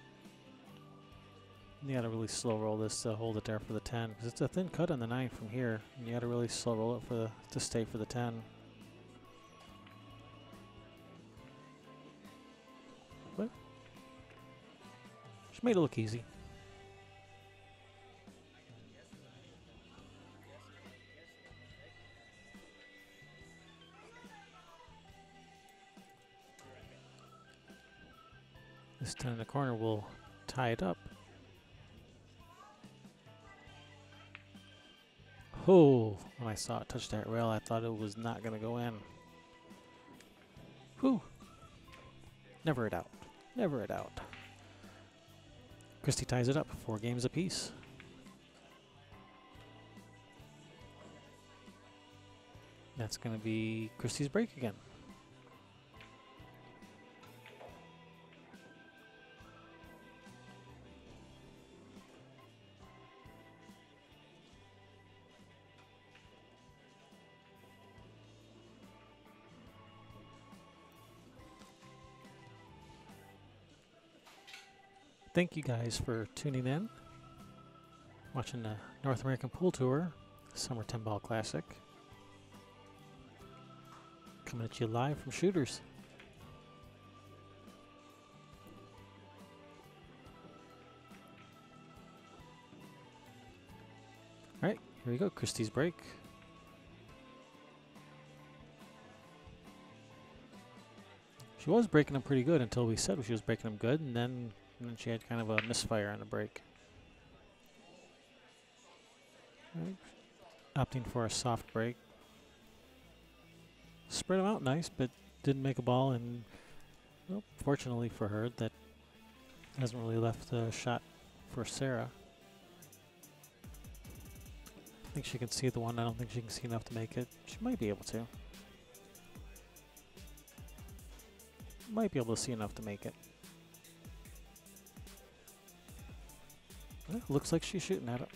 [SPEAKER 1] you got to really slow roll this to hold it there for the 10 because it's a thin cut on the 9 from here, and you got to really slow roll it to stay for the 10. But she made it look easy. This 10 in the corner will tie it up. Oh, when I saw it touch that rail, I thought it was not going to go in. Whew. Never a doubt. Never a doubt. Christy ties it up, 4 games apiece. That's going to be Christy's break again. Thank you guys for tuning in, watching the North American Pool Tour Summer 10 Ball Classic. Coming at you live from Shooters. All right, Here we go, Christy's break. She was breaking them pretty good until we said she was breaking them good, and then she had kind of a misfire on the break. Right. Opting for a soft break. Spread them out nice, but didn't make a ball, and well, fortunately for her, that hasn't really left a shot for Sarah. I think she can see the one. I don't think she can see enough to make it. She might be able to. Might be able to see enough to make it. Well, looks like she's shooting at it.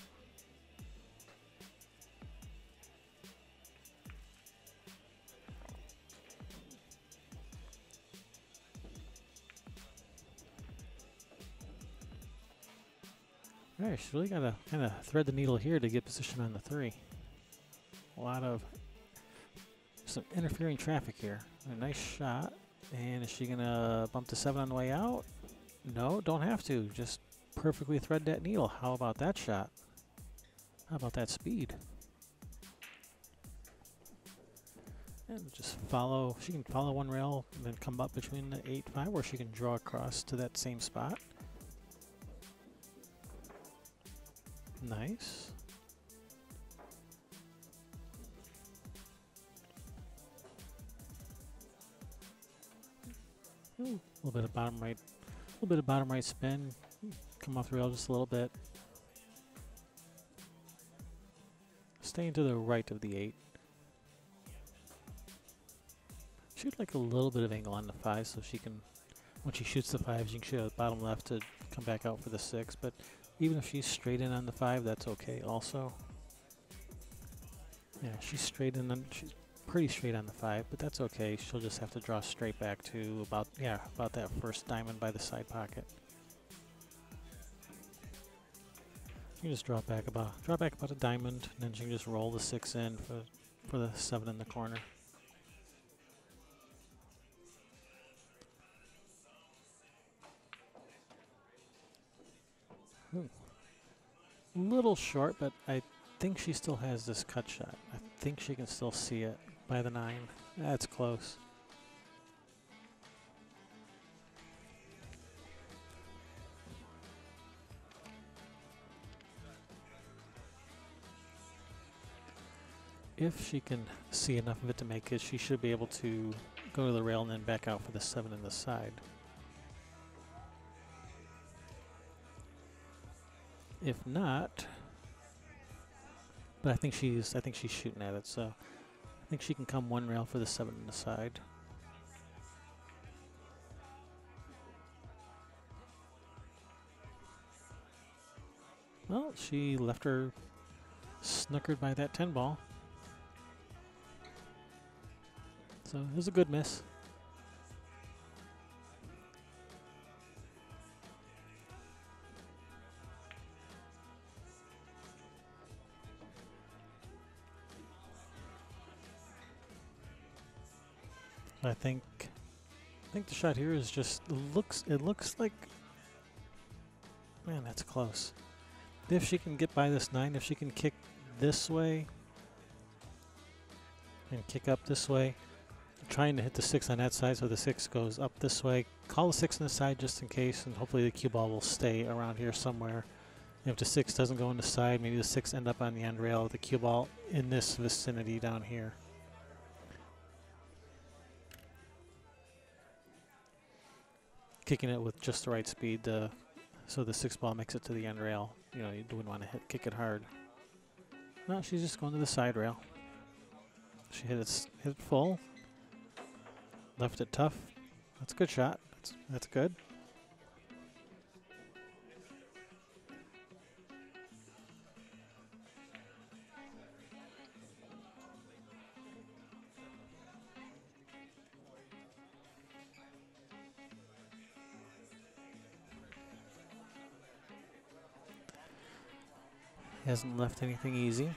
[SPEAKER 1] Alright, she's really got to kind of thread the needle here to get position on the 3. A lot of some interfering traffic here. A nice shot. And is she going to bump the 7 on the way out? No, don't have to. Just perfectly thread that needle. How about that shot? How about that speed? And just follow. She can follow one rail and then come up between the 8-5, or she can draw across to that same spot. Nice. Ooh, a little bit of bottom right, spin. Come off the rail just a little bit. Staying to the right of the 8. Shoot like a little bit of angle on the 5, so she can, when she shoots the 5, she can shoot at bottom left to come back out for the 6. But even if she's straight in on the 5, that's okay also. Yeah, she's straight in, she's pretty straight on the 5, but that's okay. She'll just have to draw straight back to about that first diamond by the side pocket. You just draw back about a diamond, and then she can just roll the 6 in for the 7 in the corner. Little short, but I think she still has this cut shot. I think she can still see it by the 9. That's close. If she can see enough of it to make it, she should be able to go to the rail and then back out for the 7 in the side. If not, but I think she's shooting at it, so I think she can come one rail for the 7 in the side. Well, she left her snookered by that 10 ball. So it was a good miss. I think the shot here is just it looks like, man, that's close. If she can get by this 9, if she can kick this way and kick up this way, trying to hit the 6 on that side so the 6 goes up this way. Call the 6 on the side just in case, and hopefully the cue ball will stay around here somewhere. And if the 6 doesn't go on the side, maybe the 6 end up on the end rail with the cue ball in this vicinity down here. Kicking it with just the right speed so the 6 ball makes it to the end rail. You know, you wouldn't want to kick it hard. No, she's just going to the side rail. She hit it full. Left it tough. That's a good shot. That's good. Hasn't left anything easy.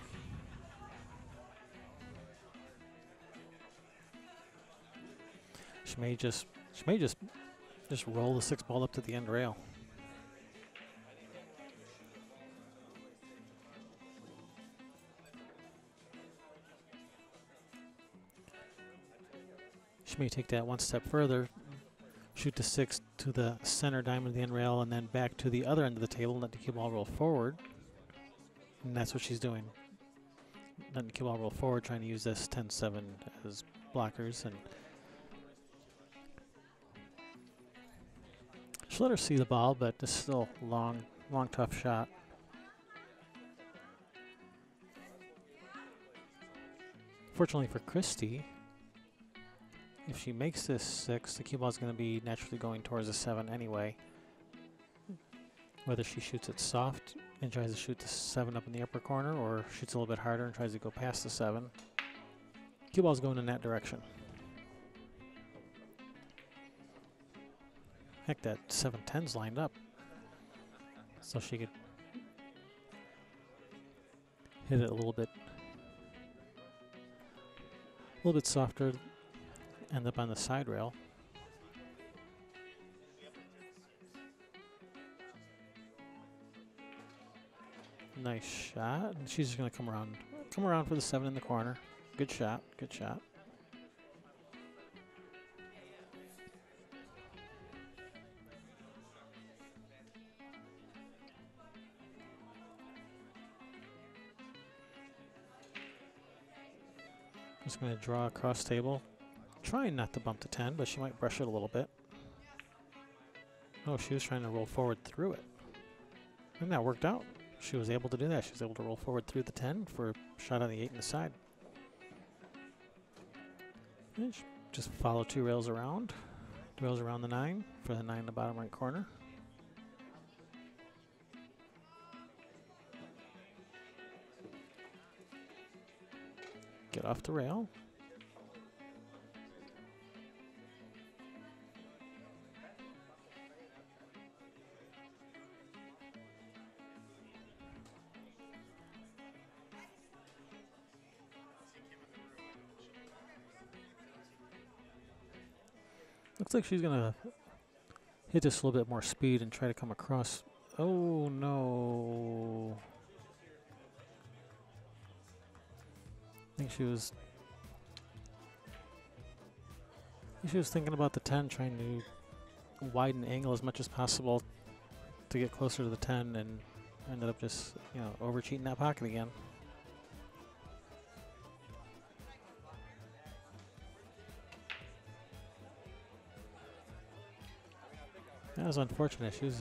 [SPEAKER 1] She may just roll the 6 ball up to the end rail. She may take that one step further, shoot the 6 to the center diamond of the end rail, and then back to the other end of the table and let the cue ball roll forward. And that's what she's doing. Letting the cue ball roll forward, trying to use this 10-7 as blockers. And she'll let her see the ball, but it's still long, tough shot. Fortunately for Christy, if she makes this 6, the cue ball is going to be naturally going towards the 7 anyway. Whether she shoots it soft and tries to shoot the 7 up in the upper corner, or shoots a little bit harder and tries to go past the 7, cue ball is going in that direction. Heck, that 7-10's lined up, so she could hit it a little bit softer, end up on the side rail. Nice shot. And she's just going to come around for the 7 in the corner. Good shot, good shot. Just going to draw across table. Trying not to bump the 10, but she might brush it a little bit. Oh, she was trying to roll forward through it. And that worked out. She was able to do that. She was able to roll forward through the 10 for a shot on the 8 in the side. And just follow 2 rails around. 2 rails around the 9 for the 9 in the bottom right corner. Get off the rail. Looks like she's gonna hit this a little bit more speed and try to come across. Oh no. I think she was thinking about the 10, trying to widen the angle as much as possible to get closer to the 10, and ended up just, you know, overcheating that pocket again. That was unfortunate. She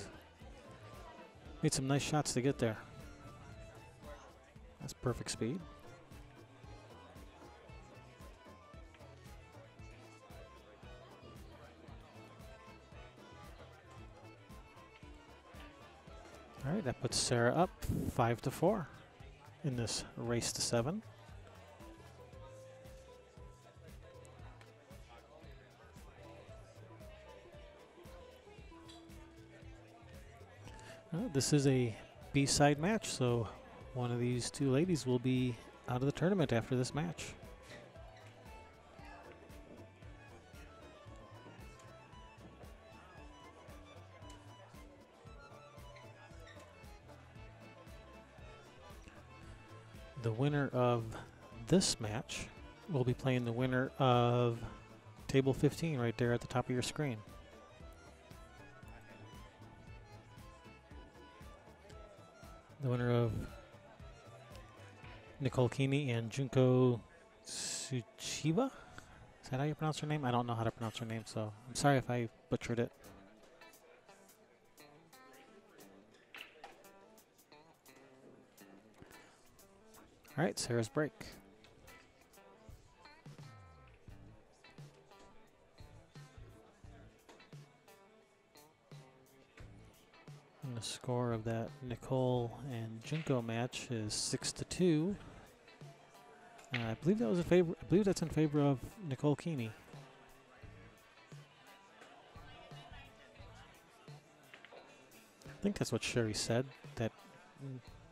[SPEAKER 1] made some nice shots to get there. That's perfect speed. All right, that puts Sarah up 5-4 in this race to 7. This is a B-side match, so one of these 2 ladies will be out of the tournament after this match. The winner of this match will be playing the winner of table 15 right there at the top of your screen. The winner of Nicole Keeney and Junko Tsuchiba? Is that how you pronounce her name? I don't know how to pronounce her name, so I'm sorry if I butchered it. All right, Sarah's break. And the score of that Nicole and Junko match is 6-2. I believe that was a favor. I believe that's in favor of Nicole Keeney. I think that's what Sherry said, that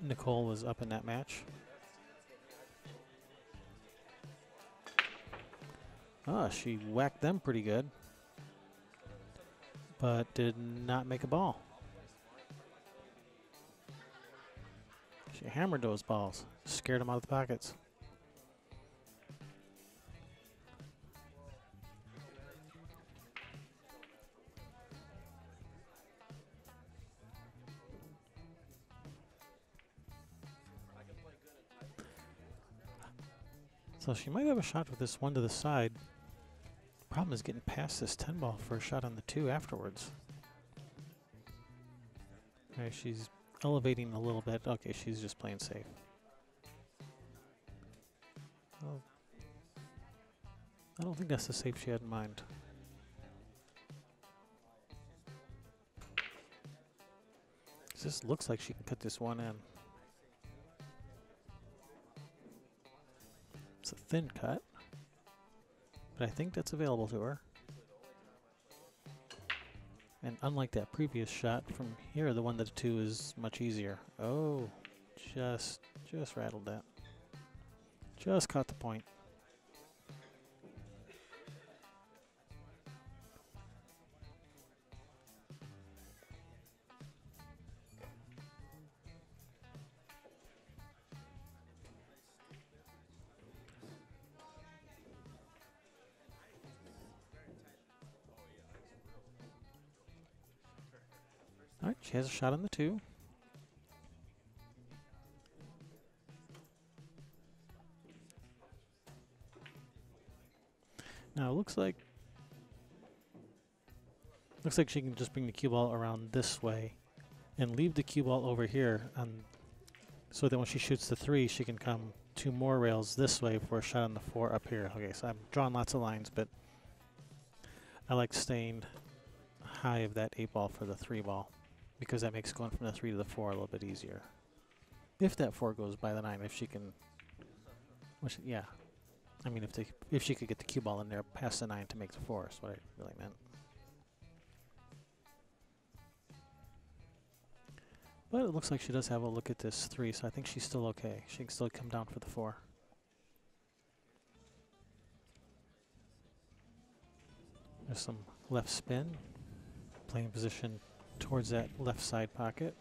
[SPEAKER 1] Nicole was up in that match. Ah, she whacked them pretty good, but did not make a ball. She hammered those balls, scared them out of the pockets. So she might have a shot with this one to the side. Problem is getting past this 10 ball for a shot on the 2 afterwards. Okay, she's elevating a little bit. Okay, she's just playing safe. Well, I don't think that's the safe she had in mind. This looks like she can cut this one in. It's a thin cut, but I think that's available to her. And unlike that previous shot from here, the one to the 2 is much easier. Oh, just rattled that. Just caught the point. All right, she has a shot on the 2. Now it looks like she can just bring the cue ball around this way and leave the cue ball over here, so that when she shoots the 3, she can come 2 more rails this way for a shot on the 4 up here. Okay, so I'm drawing lots of lines, but I like staying high of that 8 ball for the 3 ball, because that makes going from the 3 to the 4 a little bit easier. If that 4 goes by the 9, if she can, which, yeah. I mean, if she could get the cue ball in there past the 9 to make the 4, is what I really meant. But it looks like she does have a look at this 3, so I think she's still okay. She can still come down for the 4. There's some left spin, playing position towards that left side pocket.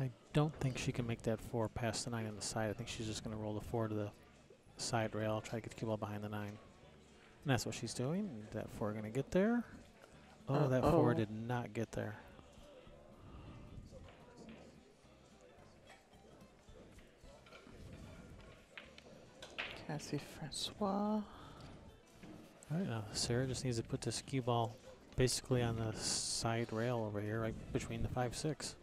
[SPEAKER 1] I don't think she can make that 4 past the 9 on the side. I think she's just going to roll the 4 to the side rail, try to get the cue ball behind the 9. And that's what she's doing. That 4 going to get there. Oh, that 4 did not get there.
[SPEAKER 2] Cassie Francois.
[SPEAKER 1] All right, now Sarah just needs to put this cue ball basically on the side rail over here, right between the 5-6.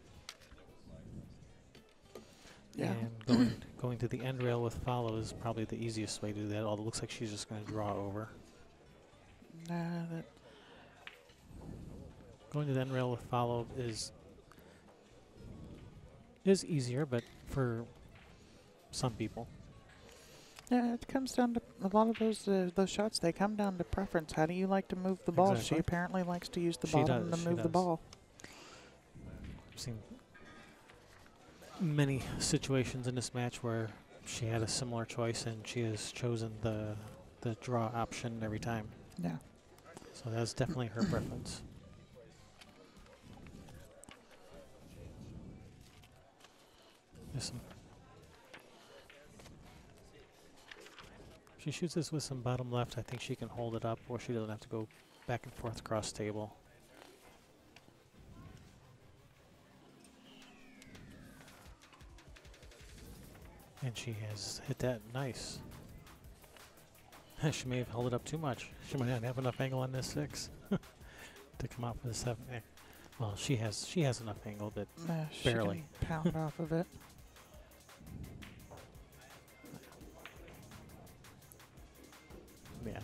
[SPEAKER 2] Yeah.
[SPEAKER 1] And going to the end rail with follow is probably the easiest way to do that, although it looks like she's just going to draw over.
[SPEAKER 2] Nah, that.
[SPEAKER 1] Going to the end rail with follow is easier, but for some people.
[SPEAKER 2] Yeah, it comes down to a lot of those shots. They come down to preference. How do you like to move the ball?
[SPEAKER 1] Exactly.
[SPEAKER 2] She apparently likes to use the
[SPEAKER 1] She
[SPEAKER 2] bottom
[SPEAKER 1] does,
[SPEAKER 2] to move
[SPEAKER 1] she
[SPEAKER 2] the
[SPEAKER 1] does.
[SPEAKER 2] ball.
[SPEAKER 1] I've seen many situations in this match where she had a similar choice and she has chosen the draw option every time.
[SPEAKER 2] Yeah.
[SPEAKER 1] So that's definitely her preference. There's some. If she shoots this with some bottom left, I think she can hold it up, or she doesn't have to go back and forth across table. And she has hit that nice. She may have held it up too much. She might not have enough angle on this 6 to come out for the 7. Well, she has enough angle, but barely.
[SPEAKER 2] She can pound off of it.
[SPEAKER 1] Yeah.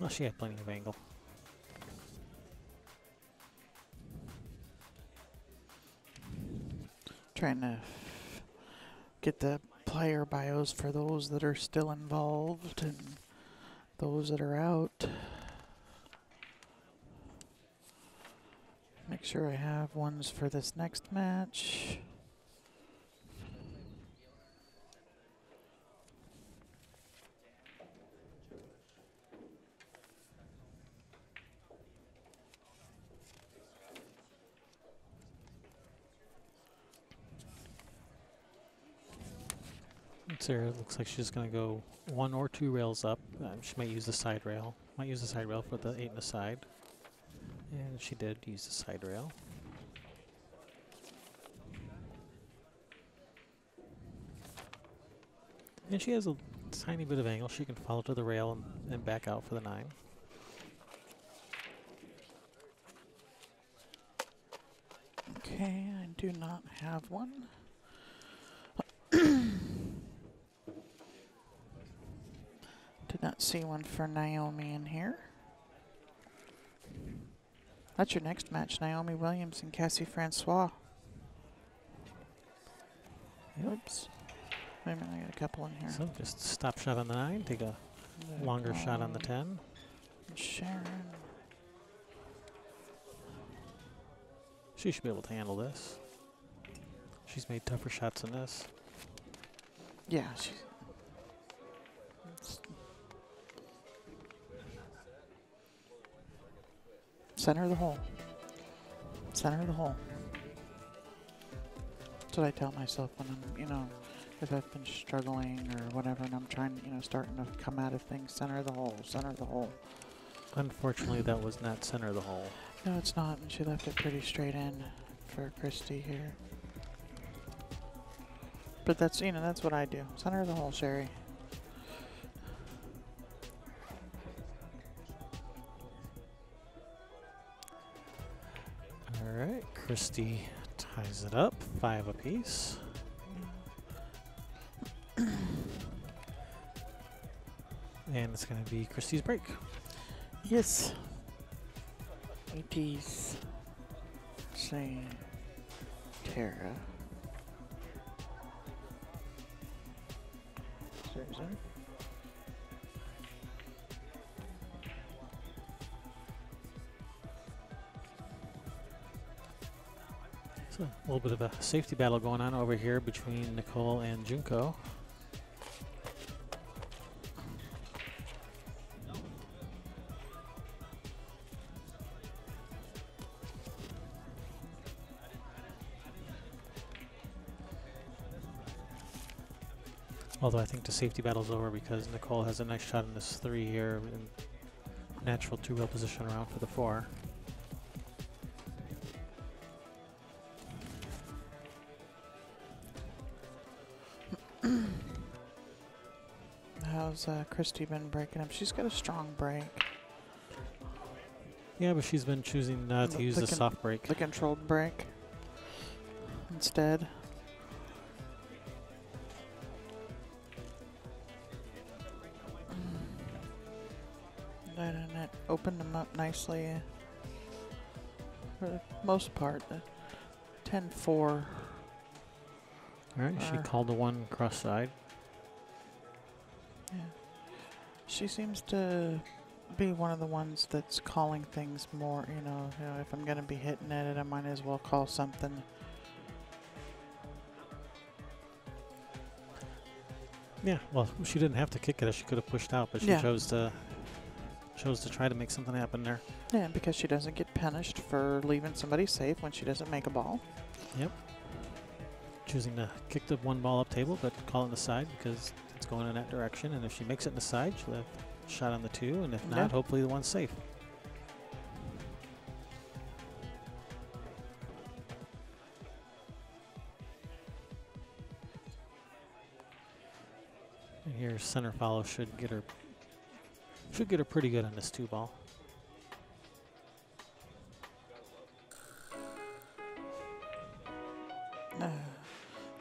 [SPEAKER 1] Well, she had plenty of angle.
[SPEAKER 2] Trying to get the player bios for those that are still involved and those that are out. Make sure I have ones for this next match.
[SPEAKER 1] Sarah looks like she's going to go 1 or 2 rails up. She might use the side rail. Might use the side rail for the 8 and the side. And she did use the side rail. And she has a tiny bit of angle. She can follow to the rail and back out for the 9.
[SPEAKER 2] Okay, I do not have one. Did not see one for Naomi in here. That's your next match, Naomi Williams and Cassie Francois.
[SPEAKER 1] Yep.
[SPEAKER 2] Oops. Wait a minute, I got a couple in here.
[SPEAKER 1] So just stop shot on the 9, take a longer shot on the 10.
[SPEAKER 2] Sharon.
[SPEAKER 1] She should be able to handle this. She's made tougher shots than this.
[SPEAKER 2] Yeah, she's. Center of the hole. Center of the hole. That's what I tell myself when I'm, you know, if I've been struggling or whatever and I'm trying, you know, starting to come out of things. Center of the hole. Center of the hole.
[SPEAKER 1] Unfortunately, that was not center of the hole.
[SPEAKER 2] No, it's not, and she left it pretty straight in for Christy here. But that's, you know, that's what I do. Center of the hole, Sherry.
[SPEAKER 1] All right, Christy ties it up, 5 apiece. And it's going to be Christy's break.
[SPEAKER 2] Yes. It is. Say, Tara. Susan.
[SPEAKER 1] So a little bit of a safety battle going on over here between Nicole and Junko. Although I think the safety battle's over because Nicole has a nice shot in this 3 here and natural 2-rail position around for the 4.
[SPEAKER 2] How's Christy been breaking up? She's got a strong break.
[SPEAKER 1] Yeah, but she's been choosing to use the soft break.
[SPEAKER 2] The controlled break instead. And it opened them up nicely for the most part. The 10-4.
[SPEAKER 1] All right, she called the 1 cross side.
[SPEAKER 2] Yeah. She seems to be one of the ones that's calling things more, you know, if I'm going to be hitting at it, I might as well call something.
[SPEAKER 1] Yeah, well, she didn't have to kick it. She could have pushed out, but she chose to try to make something happen there.
[SPEAKER 2] Yeah, because she doesn't get punished for leaving somebody safe when she doesn't make a ball.
[SPEAKER 1] Yep. Choosing to kick the 1 ball up table, but call it the side because it's going in that direction. And if she makes it in the side, she'll have a shot on the 2. And if not, hopefully the 1's safe. And here, center follow should get her pretty good on this 2 ball.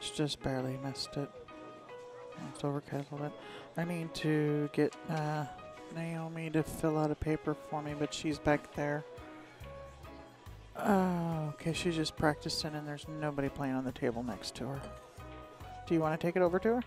[SPEAKER 2] She just barely missed it. It's overcastled it. I need to get Naomi to fill out a paper for me, but she's back there. Oh, okay, she's just practicing and there's nobody playing on the table next to her. Do you want to take it over to her?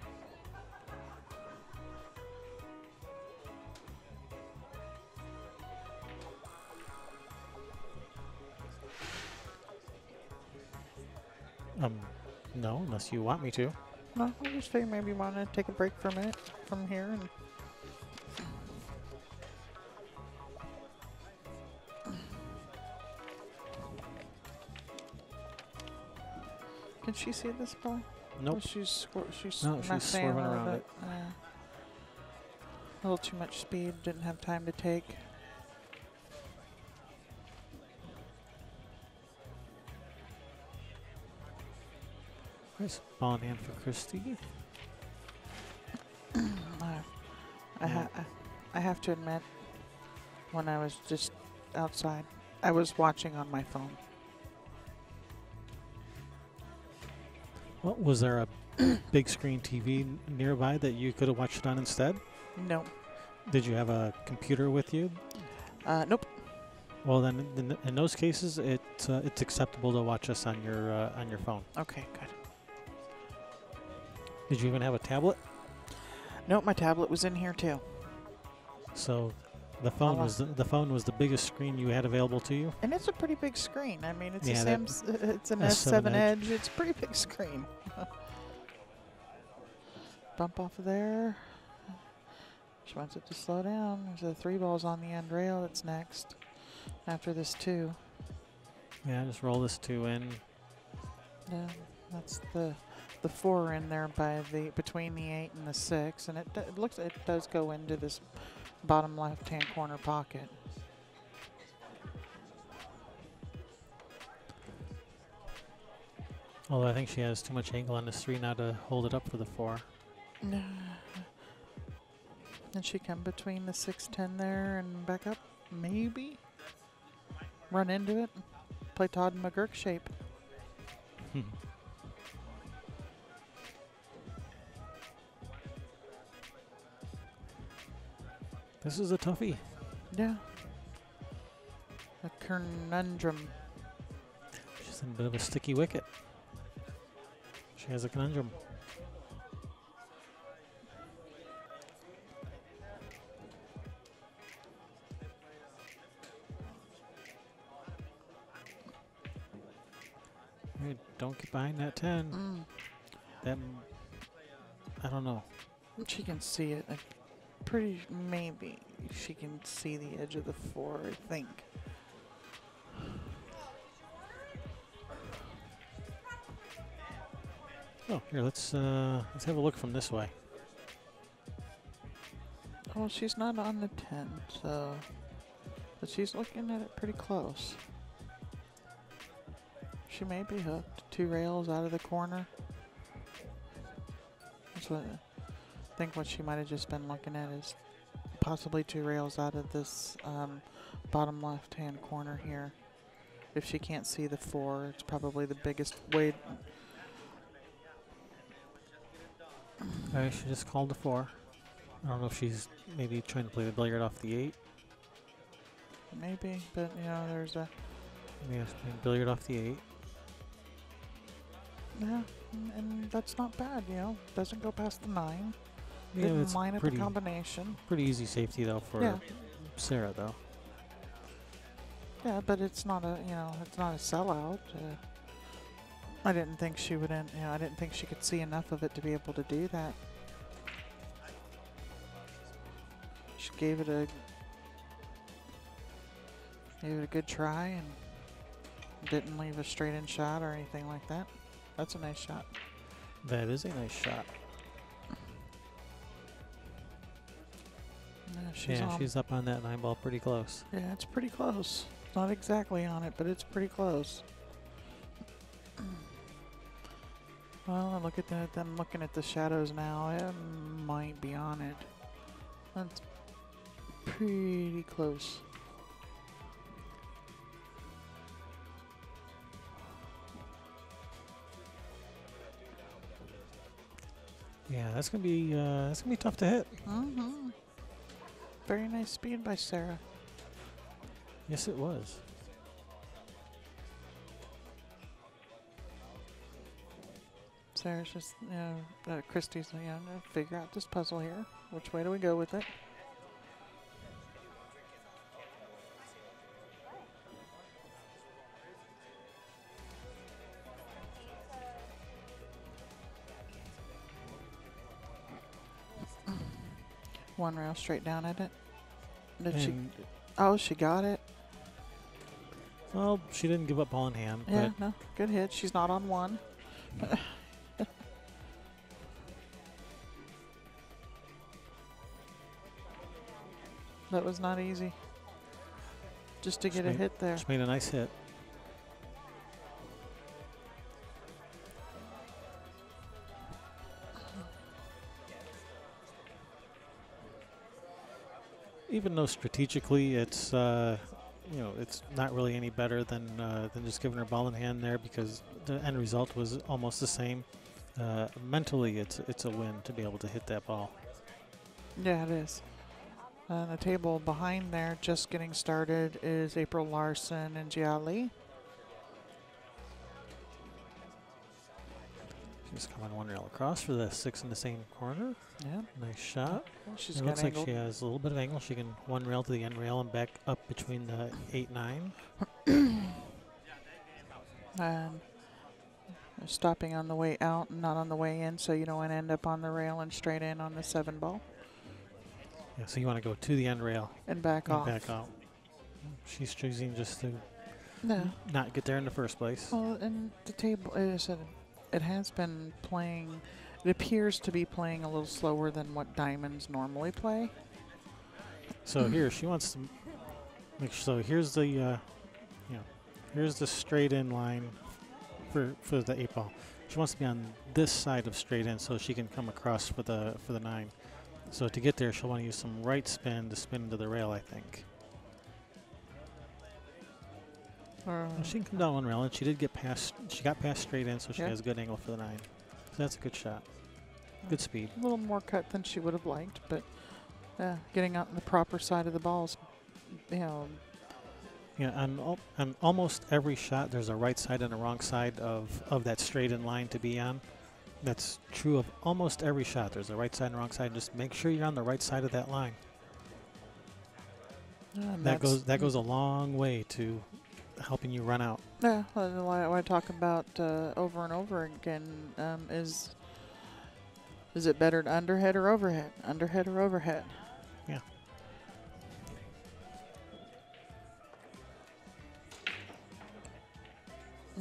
[SPEAKER 1] No, unless you want me to.
[SPEAKER 2] No, I just figured maybe you want to take a break for a minute from here. And can she see this ball?
[SPEAKER 1] Nope.
[SPEAKER 2] Oh, she's
[SPEAKER 1] she's
[SPEAKER 2] messing
[SPEAKER 1] swerving around it.
[SPEAKER 2] A little too much speed. Didn't have time to take.
[SPEAKER 1] Nice ball in hand for Christy.
[SPEAKER 2] I have to admit, when I was just outside, I was watching on my phone.
[SPEAKER 1] Well, was there a big screen TV nearby that you could have watched it on instead?
[SPEAKER 2] No.
[SPEAKER 1] Did you have a computer with you?
[SPEAKER 2] Nope.
[SPEAKER 1] Well, then in those cases, it's acceptable to watch us on your phone.
[SPEAKER 2] Okay, good.
[SPEAKER 1] Did you even have a tablet?
[SPEAKER 2] Nope, my tablet was in here too.
[SPEAKER 1] So, the phone
[SPEAKER 2] Oh.
[SPEAKER 1] was the phone was the biggest screen you had available to you.
[SPEAKER 2] And it's a pretty big screen. I mean, it's
[SPEAKER 1] Yeah,
[SPEAKER 2] a
[SPEAKER 1] that
[SPEAKER 2] it's an
[SPEAKER 1] S7
[SPEAKER 2] S7 Edge. It's a pretty big screen. Bump off of there. She wants it to slow down. There's a 3 balls on the end rail. That's next. After this 2.
[SPEAKER 1] Yeah, just roll this 2 in.
[SPEAKER 2] Yeah, that's the 4 in there by the between the 8 and the 6, and it looks it does go into this bottom left-hand corner pocket.
[SPEAKER 1] Although I think she has too much angle on this 3 now to hold it up for the 4.
[SPEAKER 2] No. And she come between the 6-10 there and back up, maybe. Run into it. Play Todd McGurk shape.
[SPEAKER 1] This is a toughie.
[SPEAKER 2] Yeah. A conundrum.
[SPEAKER 1] She's in a bit of a sticky wicket. She has a conundrum. Hey, don't get behind that 10. That, I don't know.
[SPEAKER 2] She can see it. Maybe she can see the edge of the 4, I think.
[SPEAKER 1] Oh, here, let's have a look from this way.
[SPEAKER 2] Well, she's not on the 10, so... But she's looking at it pretty close. She may be hooked. 2 rails out of the corner. That's what I think what she might have just been looking at is possibly 2 rails out of this bottom left-hand corner here. If she can't see the 4, it's probably the biggest way.
[SPEAKER 1] Alright, she just called the 4. I don't know if she's maybe trying to play the billiard off the 8.
[SPEAKER 2] Maybe, but you know, there's a...
[SPEAKER 1] Yeah, she's playing billiard off the 8.
[SPEAKER 2] Yeah, and that's not bad, you know. Doesn't go past the 9.
[SPEAKER 1] Yeah,
[SPEAKER 2] Didn't
[SPEAKER 1] it's
[SPEAKER 2] line up the
[SPEAKER 1] pretty,
[SPEAKER 2] combination.
[SPEAKER 1] pretty easy safety though for
[SPEAKER 2] Yeah.
[SPEAKER 1] Sarah though.
[SPEAKER 2] Yeah, but it's not a, you know, it's not a sellout. I didn't think she would, you know, I didn't think she could see enough of it to be able to do that. She gave it a good try and didn't leave a straight-in shot or anything like that. That's a nice shot.
[SPEAKER 1] That is a nice shot.
[SPEAKER 2] Yeah,
[SPEAKER 1] she's up on that 9 ball pretty close.
[SPEAKER 2] Yeah, it's pretty close. Not exactly on it, but it's pretty close. Well, look at that. I'm looking at the shadows now. It might be on it. That's pretty close.
[SPEAKER 1] Yeah, that's gonna be tough to hit.
[SPEAKER 2] Mm-hmm. Very nice speed by Sarah.
[SPEAKER 1] Yes, it was.
[SPEAKER 2] Sarah's just, you know, Christy's, you know, figure out this puzzle here. Which way do we go with it? One rail straight down at it. Did she?
[SPEAKER 1] And,
[SPEAKER 2] Oh, she got it.
[SPEAKER 1] well, she didn't give up ball in hand,
[SPEAKER 2] Yeah,
[SPEAKER 1] but
[SPEAKER 2] no, good hit. She's not on 1. That was not easy. Just to get a hit there.
[SPEAKER 1] she made a nice hit. even though strategically it's you know, it's not really any better than just giving her ball in hand there, because the end result was almost the same. Mentally, it's a win to be able to hit that ball.
[SPEAKER 2] Yeah, it is. The table behind there, just getting started, is April Larson and Jia Lee.
[SPEAKER 1] She's coming one rail across for the 6 in the same corner.
[SPEAKER 2] Yeah.
[SPEAKER 1] Nice shot.
[SPEAKER 2] Well, she's
[SPEAKER 1] It
[SPEAKER 2] got
[SPEAKER 1] looks like
[SPEAKER 2] angled.
[SPEAKER 1] she has a little bit of angle. She can one rail to the end rail and back up between the 8-9.
[SPEAKER 2] And stopping on the way out and not on the way in, so you don't want to end up on the rail and straight in on the 7 ball
[SPEAKER 1] Yeah, so you want to go to the end rail
[SPEAKER 2] and back
[SPEAKER 1] and
[SPEAKER 2] off.
[SPEAKER 1] back out. She's choosing just to
[SPEAKER 2] No.
[SPEAKER 1] not get there in the first place.
[SPEAKER 2] Well, and the table, it has been playing, it appears to be playing a little slower than what diamonds normally play.
[SPEAKER 1] So here she wants to make sure. So here's the, you know, here's the straight in line for the 8 ball. She wants to be on this side of straight in so she can come across for the 9. So to get there, she'll want to use some right spin to spin into the rail, I think. Well, she can come down one rail, and she did get past. She got past straight in, so she
[SPEAKER 2] Yeah.
[SPEAKER 1] has a good angle for the 9. So that's a good shot. Good speed.
[SPEAKER 2] A little more cut than she would have liked, but getting out on the proper side of the balls, you know.
[SPEAKER 1] Yeah, on almost every shot, there's a right side and a wrong side of that straight in line to be on. That's true of almost every shot. There's a right side and a wrong side. Just make sure you're on the right side of that line. That goes a long way to helping you run out.
[SPEAKER 2] Yeah, what I talk about over and over again is it better to underhead or overhead? Underhead or overhead?
[SPEAKER 1] Yeah.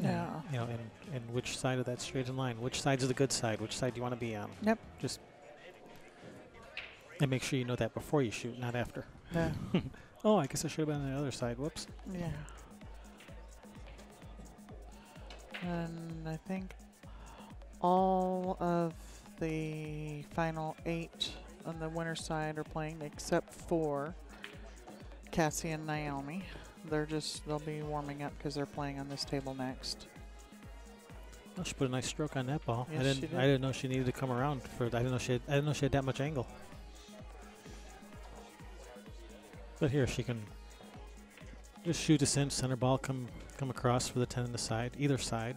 [SPEAKER 2] Yeah.
[SPEAKER 1] You know, and which side of that straight in line? Which side's the good side? Which side do you want to be on?
[SPEAKER 2] Yep.
[SPEAKER 1] Just and make sure you know that before you shoot, not after.
[SPEAKER 2] Yeah.
[SPEAKER 1] Oh, I guess I should have been on the other side. Whoops.
[SPEAKER 2] Yeah. And I think all of the final 8 on the winner side are playing except for Cassie and Naomi. They'll be warming up because they're playing on this table next.
[SPEAKER 1] Oh, she put a nice stroke on that ball.
[SPEAKER 2] Yes, she did.
[SPEAKER 1] I didn't know she needed to come around for. I didn't know she had that much angle. But here she can just shoot us in, center ball, come across for the 10 on the side, either side,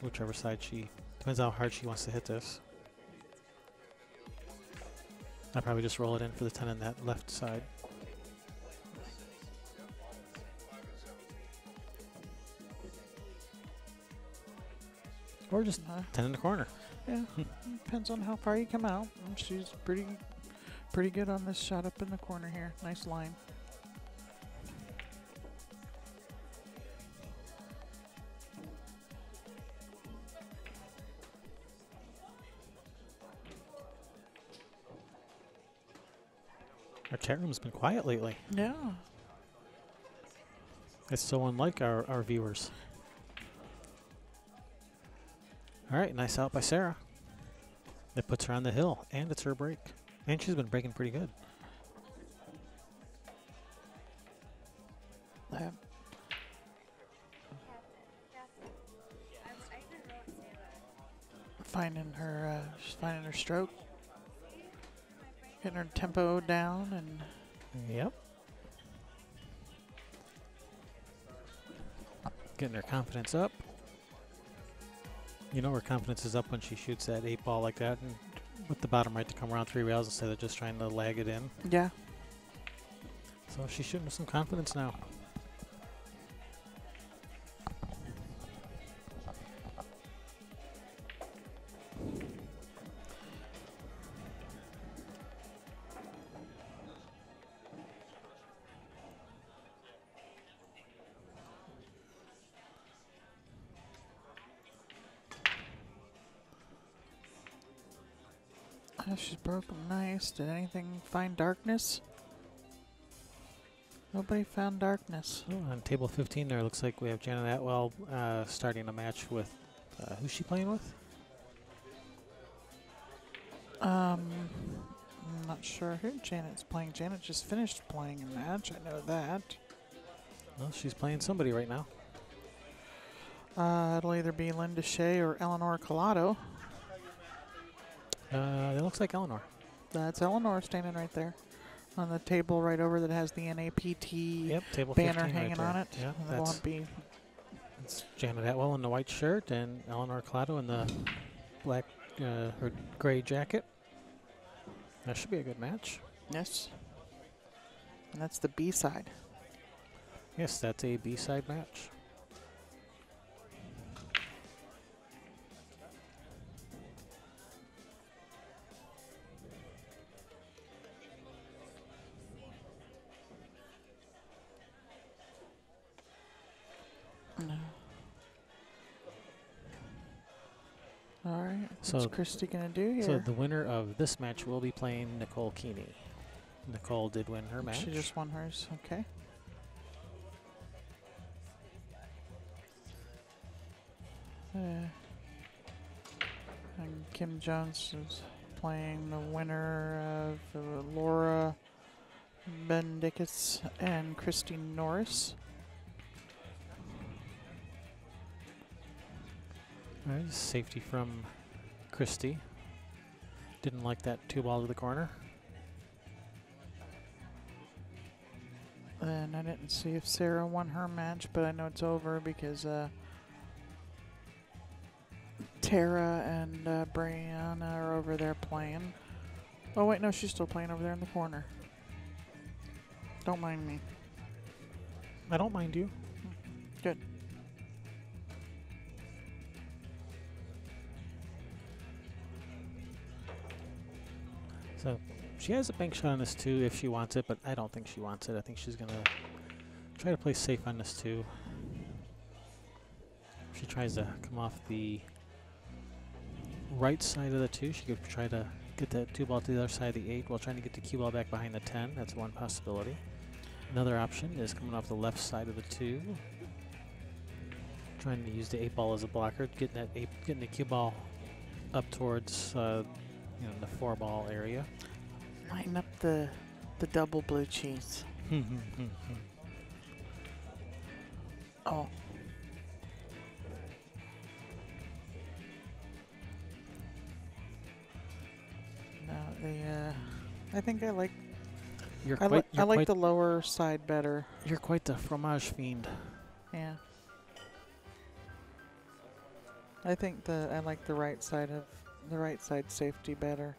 [SPEAKER 1] whichever side she depends how hard she wants to hit this. I'll probably just roll it in for the 10 on that left side. Or just 10 in the corner.
[SPEAKER 2] Yeah, depends on how far you come out. She's pretty good on this shot up in the corner here. Nice line.
[SPEAKER 1] Our chat room's been quiet lately.
[SPEAKER 2] Yeah.
[SPEAKER 1] It's so unlike our viewers. All right, nice out by Sarah. That puts her on the hill, and it's her break. And she's been breaking pretty good. She's
[SPEAKER 2] finding her stroke. Getting her tempo down and
[SPEAKER 1] Yep. Getting her confidence up. You know her confidence is up when she shoots that 8 ball like that, and with the bottom right to come around 3 rails instead of just trying to lag it in.
[SPEAKER 2] yeah.
[SPEAKER 1] So she's shooting with some confidence now.
[SPEAKER 2] She's broken nice. Did anything find darkness? Nobody found darkness.
[SPEAKER 1] Oh, on table 15 there, looks like we have Janet Atwell starting a match with, who's she playing with?
[SPEAKER 2] I'm not sure who Janet's playing. Janet just finished playing a match. I know that.
[SPEAKER 1] Well, she's playing somebody right now.
[SPEAKER 2] It'll either be Linda Shea or Eleanor Collado.
[SPEAKER 1] It looks like Eleanor.
[SPEAKER 2] That's Eleanor standing right there on the table right over that has the NAPT
[SPEAKER 1] Yep, table
[SPEAKER 2] banner
[SPEAKER 1] 15
[SPEAKER 2] hanging
[SPEAKER 1] right there.
[SPEAKER 2] on it.
[SPEAKER 1] Yeah,
[SPEAKER 2] And it won't be.
[SPEAKER 1] it's Janet Atwell in the white shirt and Eleanor Collado in the black or gray jacket. That should be a good match.
[SPEAKER 2] Yes. And that's the B side.
[SPEAKER 1] Yes, that's a B-side match.
[SPEAKER 2] All right.
[SPEAKER 1] So-
[SPEAKER 2] What's Christy going to do here?
[SPEAKER 1] So the winner of this match will be playing Nicole Keeney. Nicole did win her match.
[SPEAKER 2] She just won hers. Okay. And Kim Jones is playing the winner of Laura Bendicus and Christy Norris.
[SPEAKER 1] All right, safety from Christy. Didn't like that 2-ball to the corner.
[SPEAKER 2] And I didn't see if Sarah won her match, but I know it's over because Tara and Brianna are over there playing. Oh, wait, no, she's still playing over there in the corner. Don't mind me.
[SPEAKER 1] I don't mind you.
[SPEAKER 2] Good.
[SPEAKER 1] So she has a bank shot on this too if she wants it, but I don't think she wants it. I think she's going to try to play safe on this too. If she tries to come off the right side of the 2, she could try to get that 2-ball to the other side of the 8 while trying to get the cue ball back behind the 10. That's one possibility. Another option is coming off the left side of the 2. Trying to use the 8-ball as a blocker, getting the cue ball up towards the 4-ball area.
[SPEAKER 2] Line up the double blue cheese. Oh. No, I think I like I like the lower side better.
[SPEAKER 1] You're quite the fromage fiend.
[SPEAKER 2] Yeah. I think I like the right side safety better.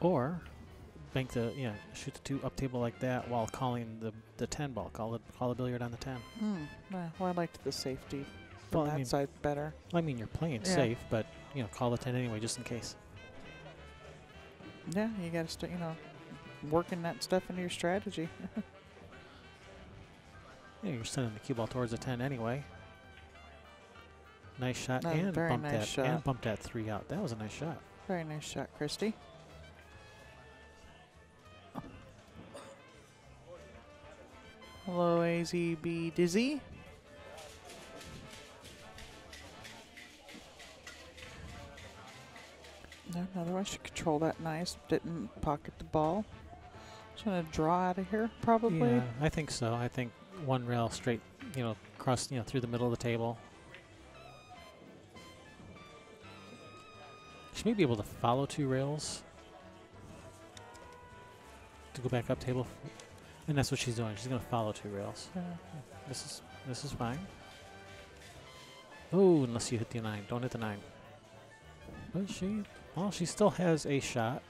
[SPEAKER 1] Or bank shoot the 2 up table like that while calling the 10 ball. Call the billiard on the 10.
[SPEAKER 2] Well, I liked the safety
[SPEAKER 1] Well,
[SPEAKER 2] from
[SPEAKER 1] I
[SPEAKER 2] that
[SPEAKER 1] mean-
[SPEAKER 2] side better.
[SPEAKER 1] I mean, you're playing
[SPEAKER 2] Yeah.
[SPEAKER 1] safe, but call the 10 anyway just in case.
[SPEAKER 2] Yeah, you got to working that stuff into your strategy.
[SPEAKER 1] Yeah, you're sending the cue ball towards the 10 anyway. Nice shot
[SPEAKER 2] That was a
[SPEAKER 1] and
[SPEAKER 2] very
[SPEAKER 1] bumped
[SPEAKER 2] nice
[SPEAKER 1] that
[SPEAKER 2] shot.
[SPEAKER 1] and bumped that 3 out. That was a nice shot.
[SPEAKER 2] Very nice shot, Christy. Hello, AZB Dizzy. No, otherwise she controlled that nice. Didn't pocket the ball. Just gonna draw out of here, probably.
[SPEAKER 1] Yeah, I think so. I think one rail straight, across, through the middle of the table. She may be able to follow 2 rails to go back up table, and that's what she's doing. She's going to follow 2 rails. This is fine. Oh, unless you hit the 9. Don't hit the 9. But she still has a shot.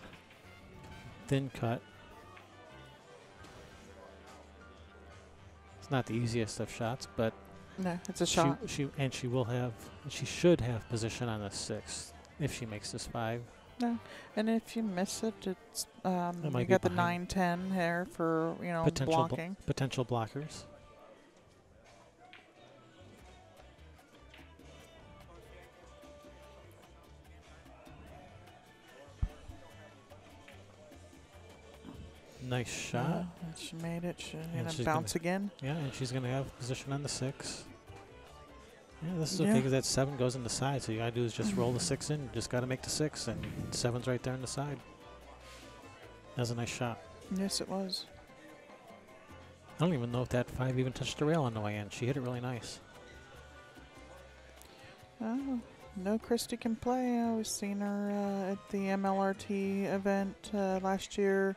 [SPEAKER 1] Thin cut. It's not the easiest of shots, but
[SPEAKER 2] No, it's a shot.
[SPEAKER 1] she should have position on the 6 if she makes this 5.
[SPEAKER 2] No, and if you miss it, it's
[SPEAKER 1] might
[SPEAKER 2] you
[SPEAKER 1] be
[SPEAKER 2] got the
[SPEAKER 1] behind.
[SPEAKER 2] 9-10 there for blocking.
[SPEAKER 1] Potential blockers. Nice shot.
[SPEAKER 2] And she made it. She's
[SPEAKER 1] And
[SPEAKER 2] gonna
[SPEAKER 1] she's
[SPEAKER 2] bounce again.
[SPEAKER 1] Yeah, and she's going to have position on the 6. Yeah, this is
[SPEAKER 2] Yeah.
[SPEAKER 1] okay because that 7 goes in the side. So you got to do is just roll the 6 in. You just got to make the 6, and 7's right there on the side. That was a nice shot.
[SPEAKER 2] Yes, it was.
[SPEAKER 1] I don't even know if that 5 even touched the rail on the way in. She hit it really nice.
[SPEAKER 2] Oh, no, Christy can play. I was seeing her at the MLRT event last year.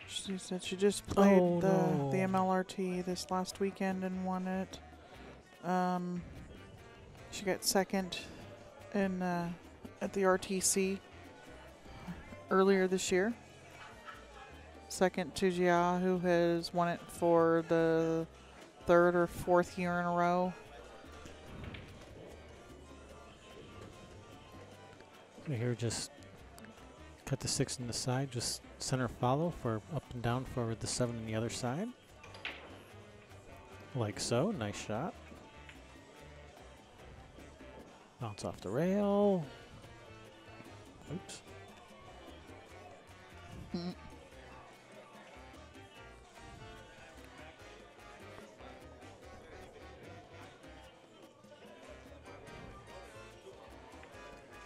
[SPEAKER 2] She said she just played the MLRT this last weekend and won it. She got second in at the RTC earlier this year. Second to Jia, who has won it for the 3rd or 4th year in a row.
[SPEAKER 1] So here, just cut the 6 in the side, just center follow for up and down for the 7 on the other side. Like so. Nice shot. Bounce off the rail. Oops.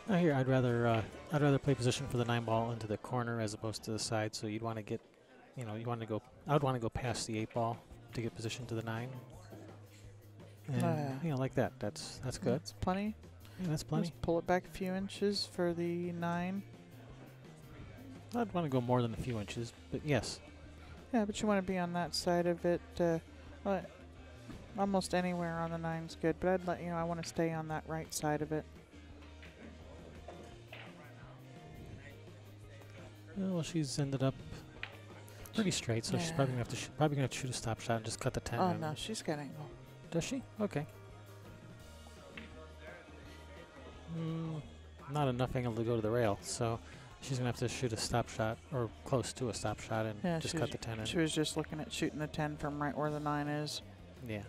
[SPEAKER 1] Now here, I'd rather play position for the 9 ball into the corner as opposed to the side. So you'd want to get, you want to go. I would want to go past the 8 ball to get position to the 9. And like that. That's good.
[SPEAKER 2] That's plenty.
[SPEAKER 1] Yeah, that's plenty.
[SPEAKER 2] Just pull it back a few inches for the 9.
[SPEAKER 1] I'd want to go more than a few inches, but yes.
[SPEAKER 2] Yeah, but you want to be on that side of it. Almost anywhere on the 9's good, but I'd let I want to stay on that right side of it.
[SPEAKER 1] Well, she's ended up pretty straight, so she's probably gonna have to shoot a stop shot and just cut the 10.
[SPEAKER 2] Oh no, she's got angle.
[SPEAKER 1] Does she? Okay. Not enough angle to go to the rail, so she's gonna have to shoot a stop shot or close to a stop shot and just cut the 10 in.
[SPEAKER 2] She was just looking at shooting the 10 from right where the 9 is.
[SPEAKER 1] Yeah.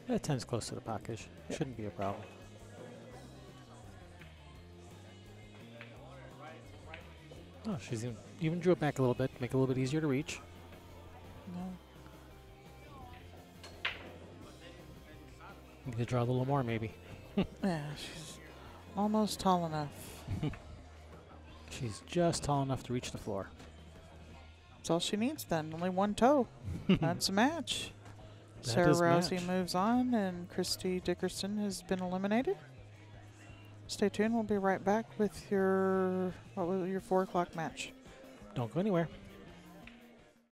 [SPEAKER 1] The 10's close to the pocket. Shouldn't be a problem. Oh, she's even drew it back a little bit, make it a little bit easier to reach.
[SPEAKER 2] No.
[SPEAKER 1] Need to draw a little more, maybe.
[SPEAKER 2] Yeah, she's almost tall enough.
[SPEAKER 1] She's just tall enough to reach the floor.
[SPEAKER 2] That's all she needs then. Only one toe. That's a match.
[SPEAKER 1] That
[SPEAKER 2] Sarah
[SPEAKER 1] is
[SPEAKER 2] Rousey
[SPEAKER 1] match.
[SPEAKER 2] moves on, and Christy Dickerson has been eliminated. Stay tuned. We'll be right back with your 4 o'clock match.
[SPEAKER 1] Don't go anywhere.